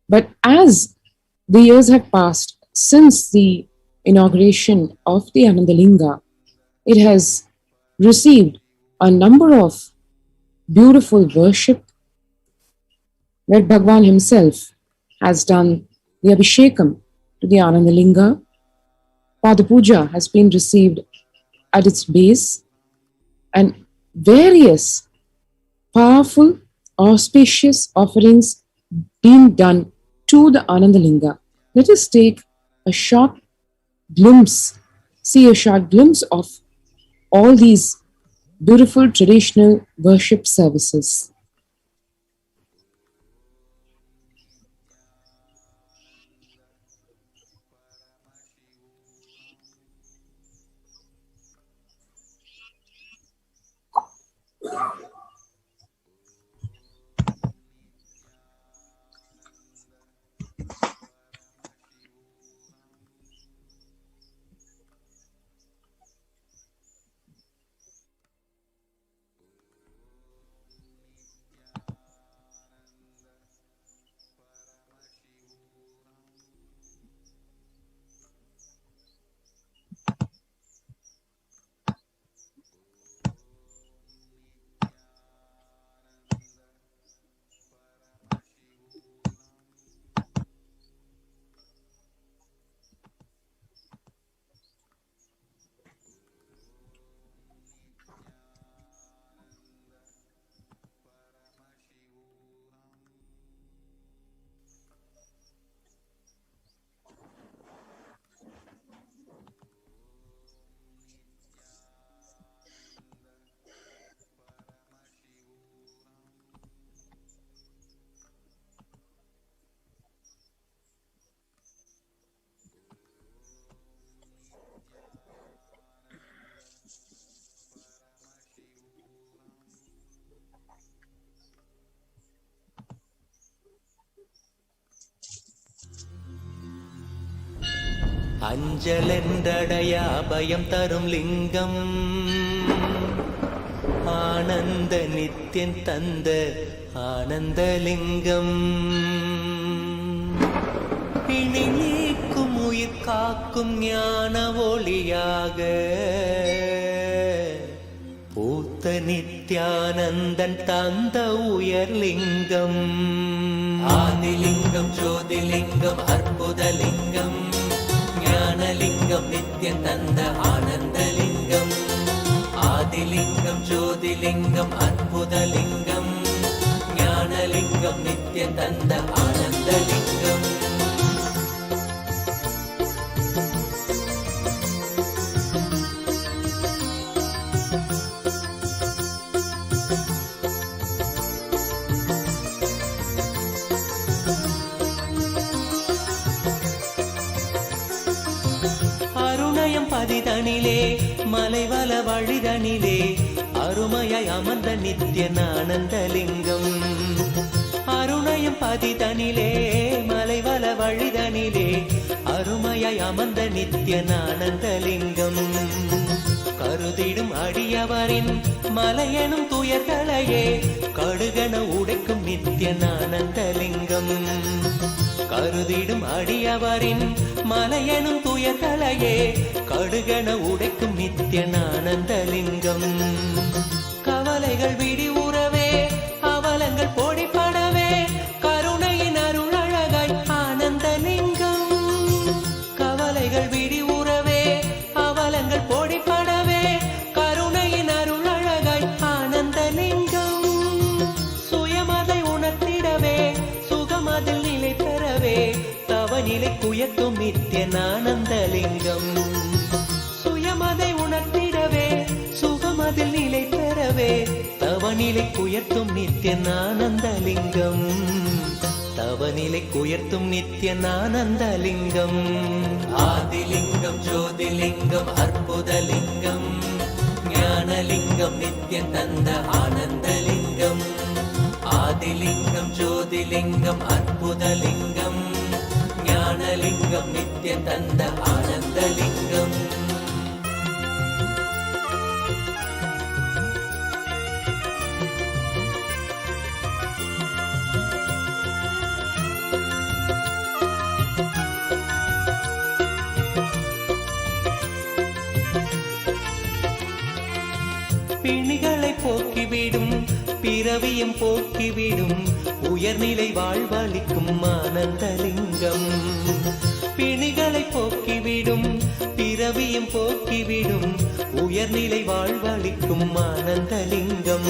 But as the years have passed since the inauguration of the Anandalinga, it has received a number of beautiful worship where Bhagwan himself has done the Abhishekam to the Anandalinga. Pada Puja has been received at its base, and various powerful, auspicious offerings being done to the Anandalinga. Let us take a short glimpse, see a short glimpse of all these beautiful traditional worship services. அஞ்சலென்றடைய அபயம் தரும் லிங்கம் ஆனந்த நித்யன் தந்த ஆனந்தலிங்கம் பிணி நீக்கும் உயிர் காக்கும் ஞான ஒளியாக பூத்த நித்யானந்தன் தந்த உயர்லிங்கம் ஆதிலிங்கம் ஜோதிலிங்கம் அற்புதலிங்கம் ஞானலிங்கம் நித்யன் தந்த ஆனந்தலிங்கம் ஆதிலிங்கம் ஜோதிலிங்கம் அற்புதலிங்கம் ஞானலிங்கம் நித்ய தந்த ஆனந்தலிங்கம் பதிதனிலே மலைவல வழிதனிலே அருமையாய் அமர்ந்த நித்ய ஆனந்தலிங்கம் அருணயம் பதிதனிலே மலைவல வழிதனிலே அருமையாய் அமர்ந்த நித்ய ஆனந்தலிங்கம் கருதிடும் அடியவரின் மலையெனும் துயர்களையே கடுகன உடைக்கும் நித்ய ஆனந்தலிங்கம் கருதிடும் அடியவரின் மலையெனும் துயர்களையே கடுகன உடைக்கும் நித்ய ஆனந்தலிங்கம் கவலைகள் விடி உறவே அவலங்கள் பொடிப்படவே கருணையின் அருள் அழகாய் ஆனந்தலிங்கம் கவலைகள் விடி உறவே அவலங்கள் பொடிப்படவே கருணையின் அருள் அழகாய் ஆனந்தலிங்கம் சுயமதை உணர்த்திடவே சுகமதில் நிலை பெறவே தவநிலை குயத்தும் நித்ய ஆனந்தலிங்கம் சுயமதை உணர்த்திடவே சுகமதில் நிலை பெறவே தவநிலை குயர்த்தும் நித்ய ஆனந்தலிங்கம் தவநிலை குயர்த்தும் நித்ய ஆனந்தலிங்கம் ஆதிலிங்கம் ஜோதிலிங்கம் அற்புதலிங்கம் ஞானலிங்கம் நித்ய தந்த ஆனந்தலிங்கம் ஆதிலிங்கம் ஜோதிலிங்கம் அற்புதலிங்கம் ஞானலிங்கம் நித்ய தந்த ஆனந்தலிங்கம் பிணிகளை போக்கிவிடும் பிறவியும் போக்கிவிடும் உயர்நிலை வாழ்வளிக்கும் ஆனந்தலிங்கம் பிணிகளை போக்கிவிடும் பிறவியும் போக்கிவிடும் உயர்நிலை வாழ்வளிக்கும் ஆனந்தலிங்கம்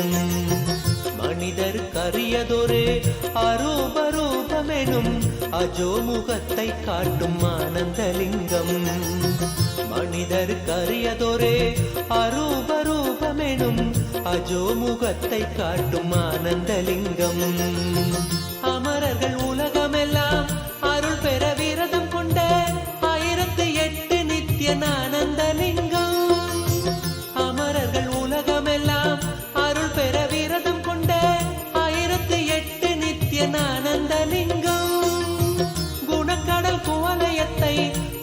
மனிதர் கரியதொரு அரூபரூபமெனும் அஜோமுகத்தை காட்டும் ஆனந்தலிங்கம் மனிதர் கரியதொரு அரூபரூபமெனும் அஜோமுகத்தை காட்டும் ஆனந்தலிங்கம் அமரர்கள் உலகமெல்லாம் அருள் பெற விரதம் கொண்ட 1008 நித்ய ஆனந்தலிங்கம் அமரர்கள் உலகமெல்லாம் அருள் பெற விரதம் கொண்ட 1008 நித்ய ஆனந்தலிங்கம் குணக்கடல் குவலயத்தை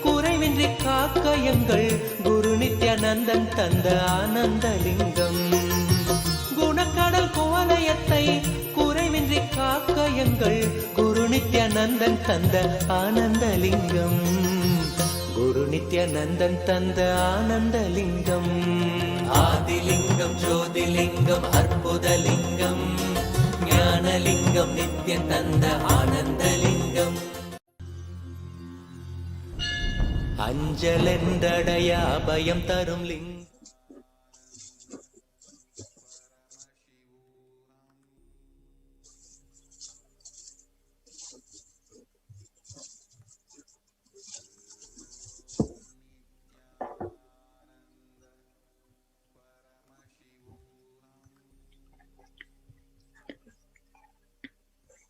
குறைவின்றி காக்க எங்கள் குரு நித்யானந்தன் தந்த ஆனந்தலிங்கம் குணக்கடல் குவலயத்தை குறைவின்றி காக்க எங்கள் குரு நித்யானந்தன் தந்த ஆனந்தலிங்கம் குரு நித்யானந்தன் தந்த ஆனந்தலிங்கம் ஆதிலிங்கம் ஜோதிலிங்கம் அற்புதலிங்கம் ஞானலிங்கம் நித்ய தந்த ஆனந்தலிங்கம் அஞ்சலென்றடைய அபயம் தரும் லிங்கம்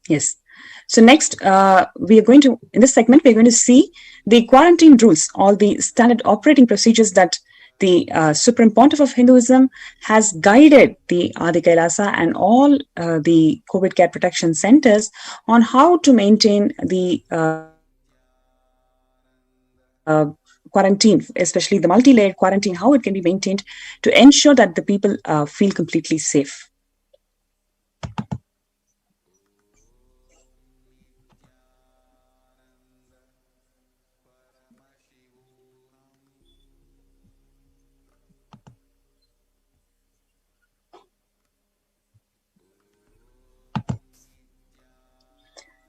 Yes. So next, we are going to, in this segment, we're going to see the quarantine rules, all the standard operating procedures that the Supreme Pontiff of Hinduism has guided the Adi Kailasa and all the COVID care protection centers on how to maintain the quarantine, especially the multi-layered quarantine, how it can be maintained to ensure that the people feel completely safe.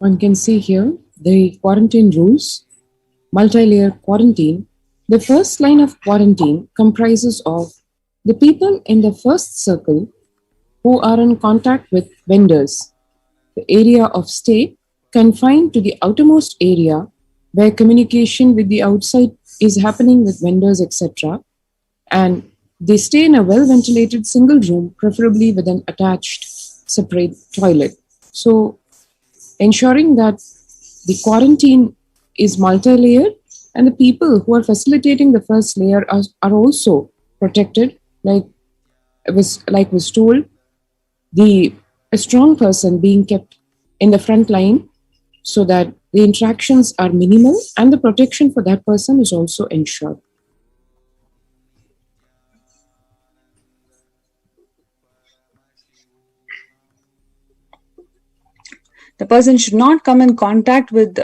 One can see here the quarantine rules, multi-layer quarantine. The first line of quarantine comprises of the people in the first circle who are in contact with vendors. The area of stay confined to the outermost area where communication with the outside is happening with vendors, etc. And they stay in a well-ventilated single room, preferably with an attached separate toilet. So ensuring that the quarantine is multi-layered and the people who are facilitating the first layer are also protected, like was told, a strong person being kept in the front line so that the interactions are minimal and the protection for that person is also ensured. The person should not come in contact with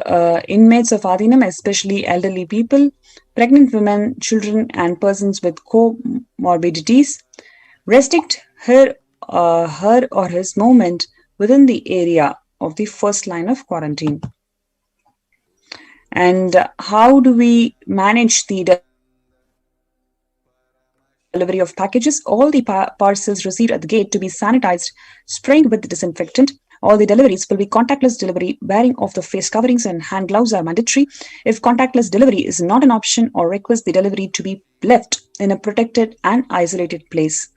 inmates of Adinam, especially elderly people, pregnant women, children, and persons with comorbidities. Restrict her or his movement within the area of the first line of quarantine. And how do we manage the delivery of packages? All the parcels received at the gate to be sanitized, sprayed with disinfectant. All the deliveries will be contactless delivery. Wearing of the face coverings and hand gloves are mandatory. If contactless delivery is not an option, or request the delivery to be left in a protected and isolated place.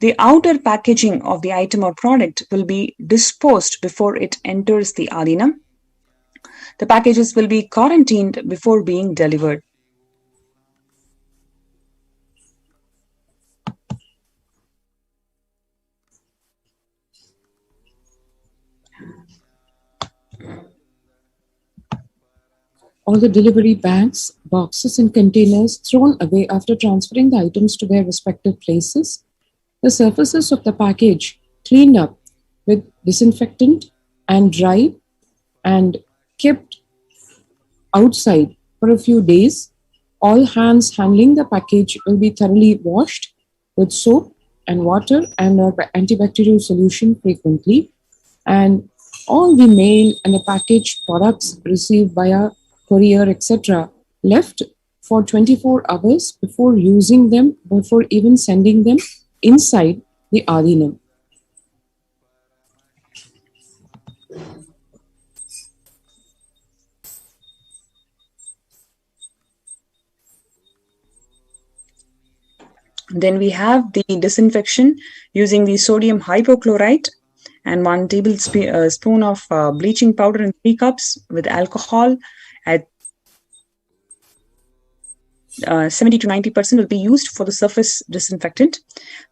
The outer packaging of the item or product will be disposed before it enters the Adinam. The packages will be quarantined before being delivered. All the delivery bags, boxes, and containers thrown away after transferring the items to their respective places. The surfaces of the package cleaned up with disinfectant and dried and kept outside for a few days. All hands handling the package will be thoroughly washed with soap and water and antibacterial solution frequently. And all the mail and the packaged products received via courier, etc., left for 24 hours before using them, before even sending them inside the Adinam. Then we have the disinfection using the sodium hypochlorite and 1 tablespoon of bleaching powder in 3 cups with alcohol at 70 to 90% will be used for the surface disinfectant.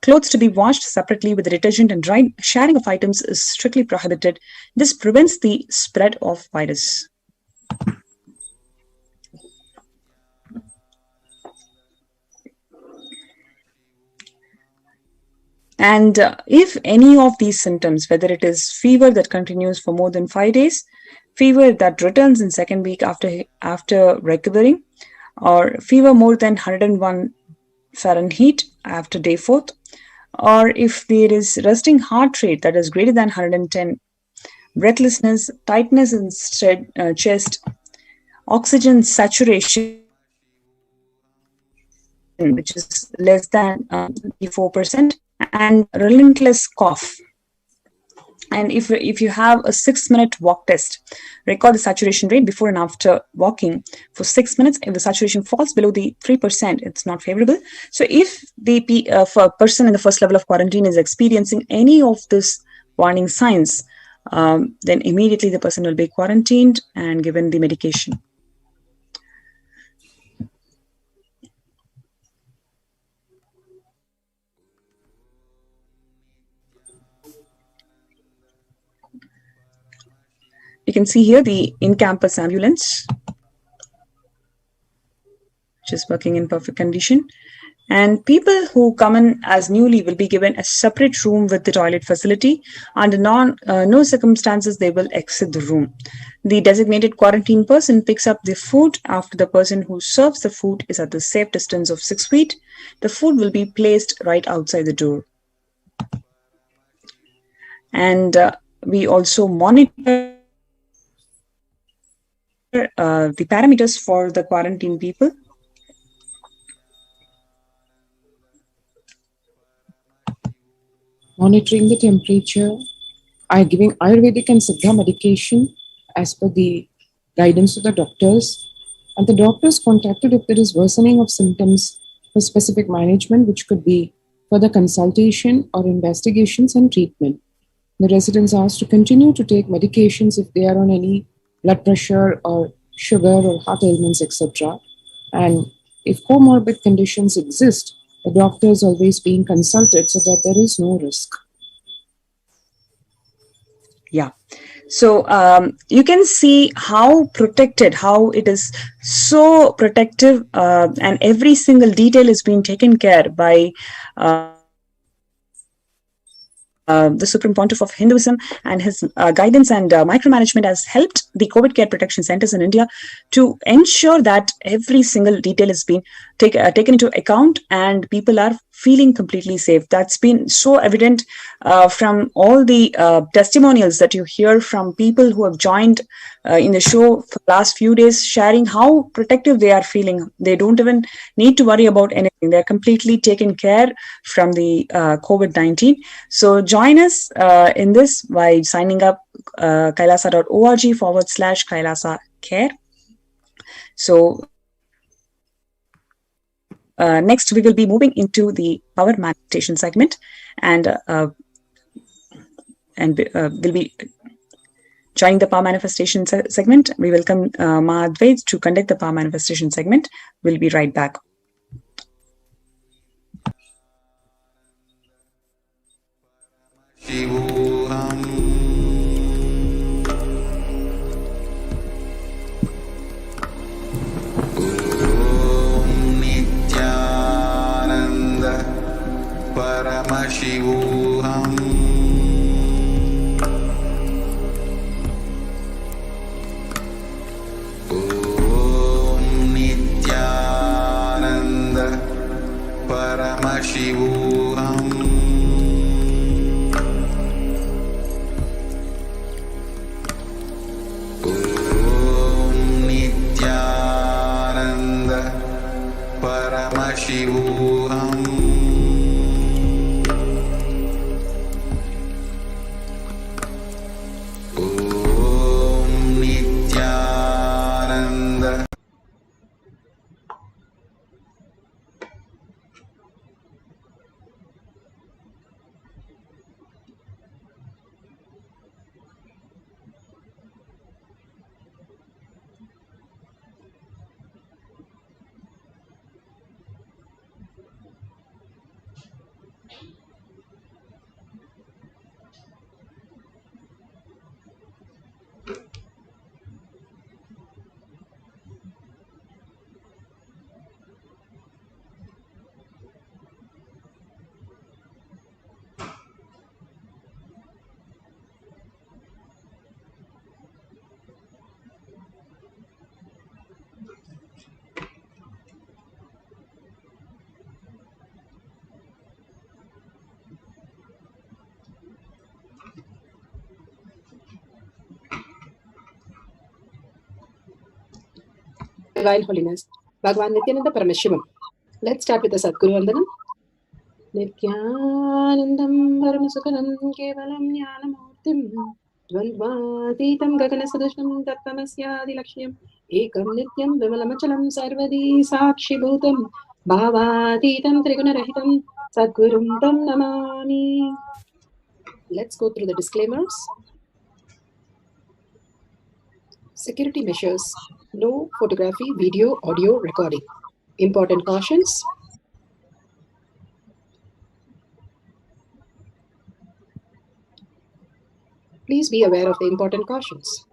Clothes to be washed separately with the detergent and dried. Sharing of items is strictly prohibited. This prevents the spread of virus. And if any of these symptoms, whether it is fever that continues for more than 5 days, fever that returns in second week after recovering, or fever more than 101 Fahrenheit after day 4th, or if there is resting heart rate that is greater than 110, breathlessness, tightness in chest, oxygen saturation, which is less than 4%, and relentless cough. And if you have a 6-minute walk test, record the saturation rate before and after walking for 6 minutes. If the saturation falls below the 3%, it's not favorable. So if for a person in the first level of quarantine is experiencing any of these warning signs, then immediately the person will be quarantined and given the medication. You can see here the in-campus ambulance, which is working in perfect condition. And people who come in as newly will be given a separate room with the toilet facility. Under no circumstances they will exit the room. The designated quarantine person picks up the food after the person who serves the food is at the safe distance of 6 feet. The food will be placed right outside the door. And we also monitor the parameters for the quarantine people. monitoring the temperature, giving Ayurvedic and Siddha medication as per the guidance of the doctors. And the doctors contacted if there is worsening of symptoms for specific management, which could be further consultation or investigations and treatment. The residents are asked to continue to take medications if they are on any blood pressure or sugar or heart ailments, etc. And if comorbid conditions exist, the doctor is always being consulted so that there is no risk. Yeah. So you can see how protected, how it is so protective, and every single detail is being taken care by the Supreme Pontiff of Hinduism, and his guidance and micromanagement has helped the COVID care protection centers in India to ensure that every single detail is being taken into account and people are feeling completely safe. That's been so evident from all the testimonials that you hear from people who have joined in the show for the last few days, sharing how protective they are feeling. They don't even need to worry about anything. They're completely taken care from the COVID-19. So join us in this by signing up kailasa.org/Kailasa Care. So next, we will be moving into the power manifestation segment, and we'll be joining the power manifestation segment. We welcome Ma Advait to conduct the power manifestation segment. We'll be right back. Paramashivoham. Om Nithyananda Paramashivoham. Om Nithyananda Paramashivoham. Divine Holiness, Bhagavan Nithyananda Paramashivam. Let's start with the Sadguru Vandanam. Nithyanandam Paramasukhanam Kevalam Jnanamurtim Dvandvatitam Gaganasadusham Tattamasyadi Lakshmyam Ekam Nityam Vimalamachalam Sarvadi Sakshibhutam Bhavatitam Trigunarahitam Sadgurum Tam Namami. Let's go through the disclaimers. Security measures. No photography, video, audio recording. Important cautions. Please be aware of the important cautions.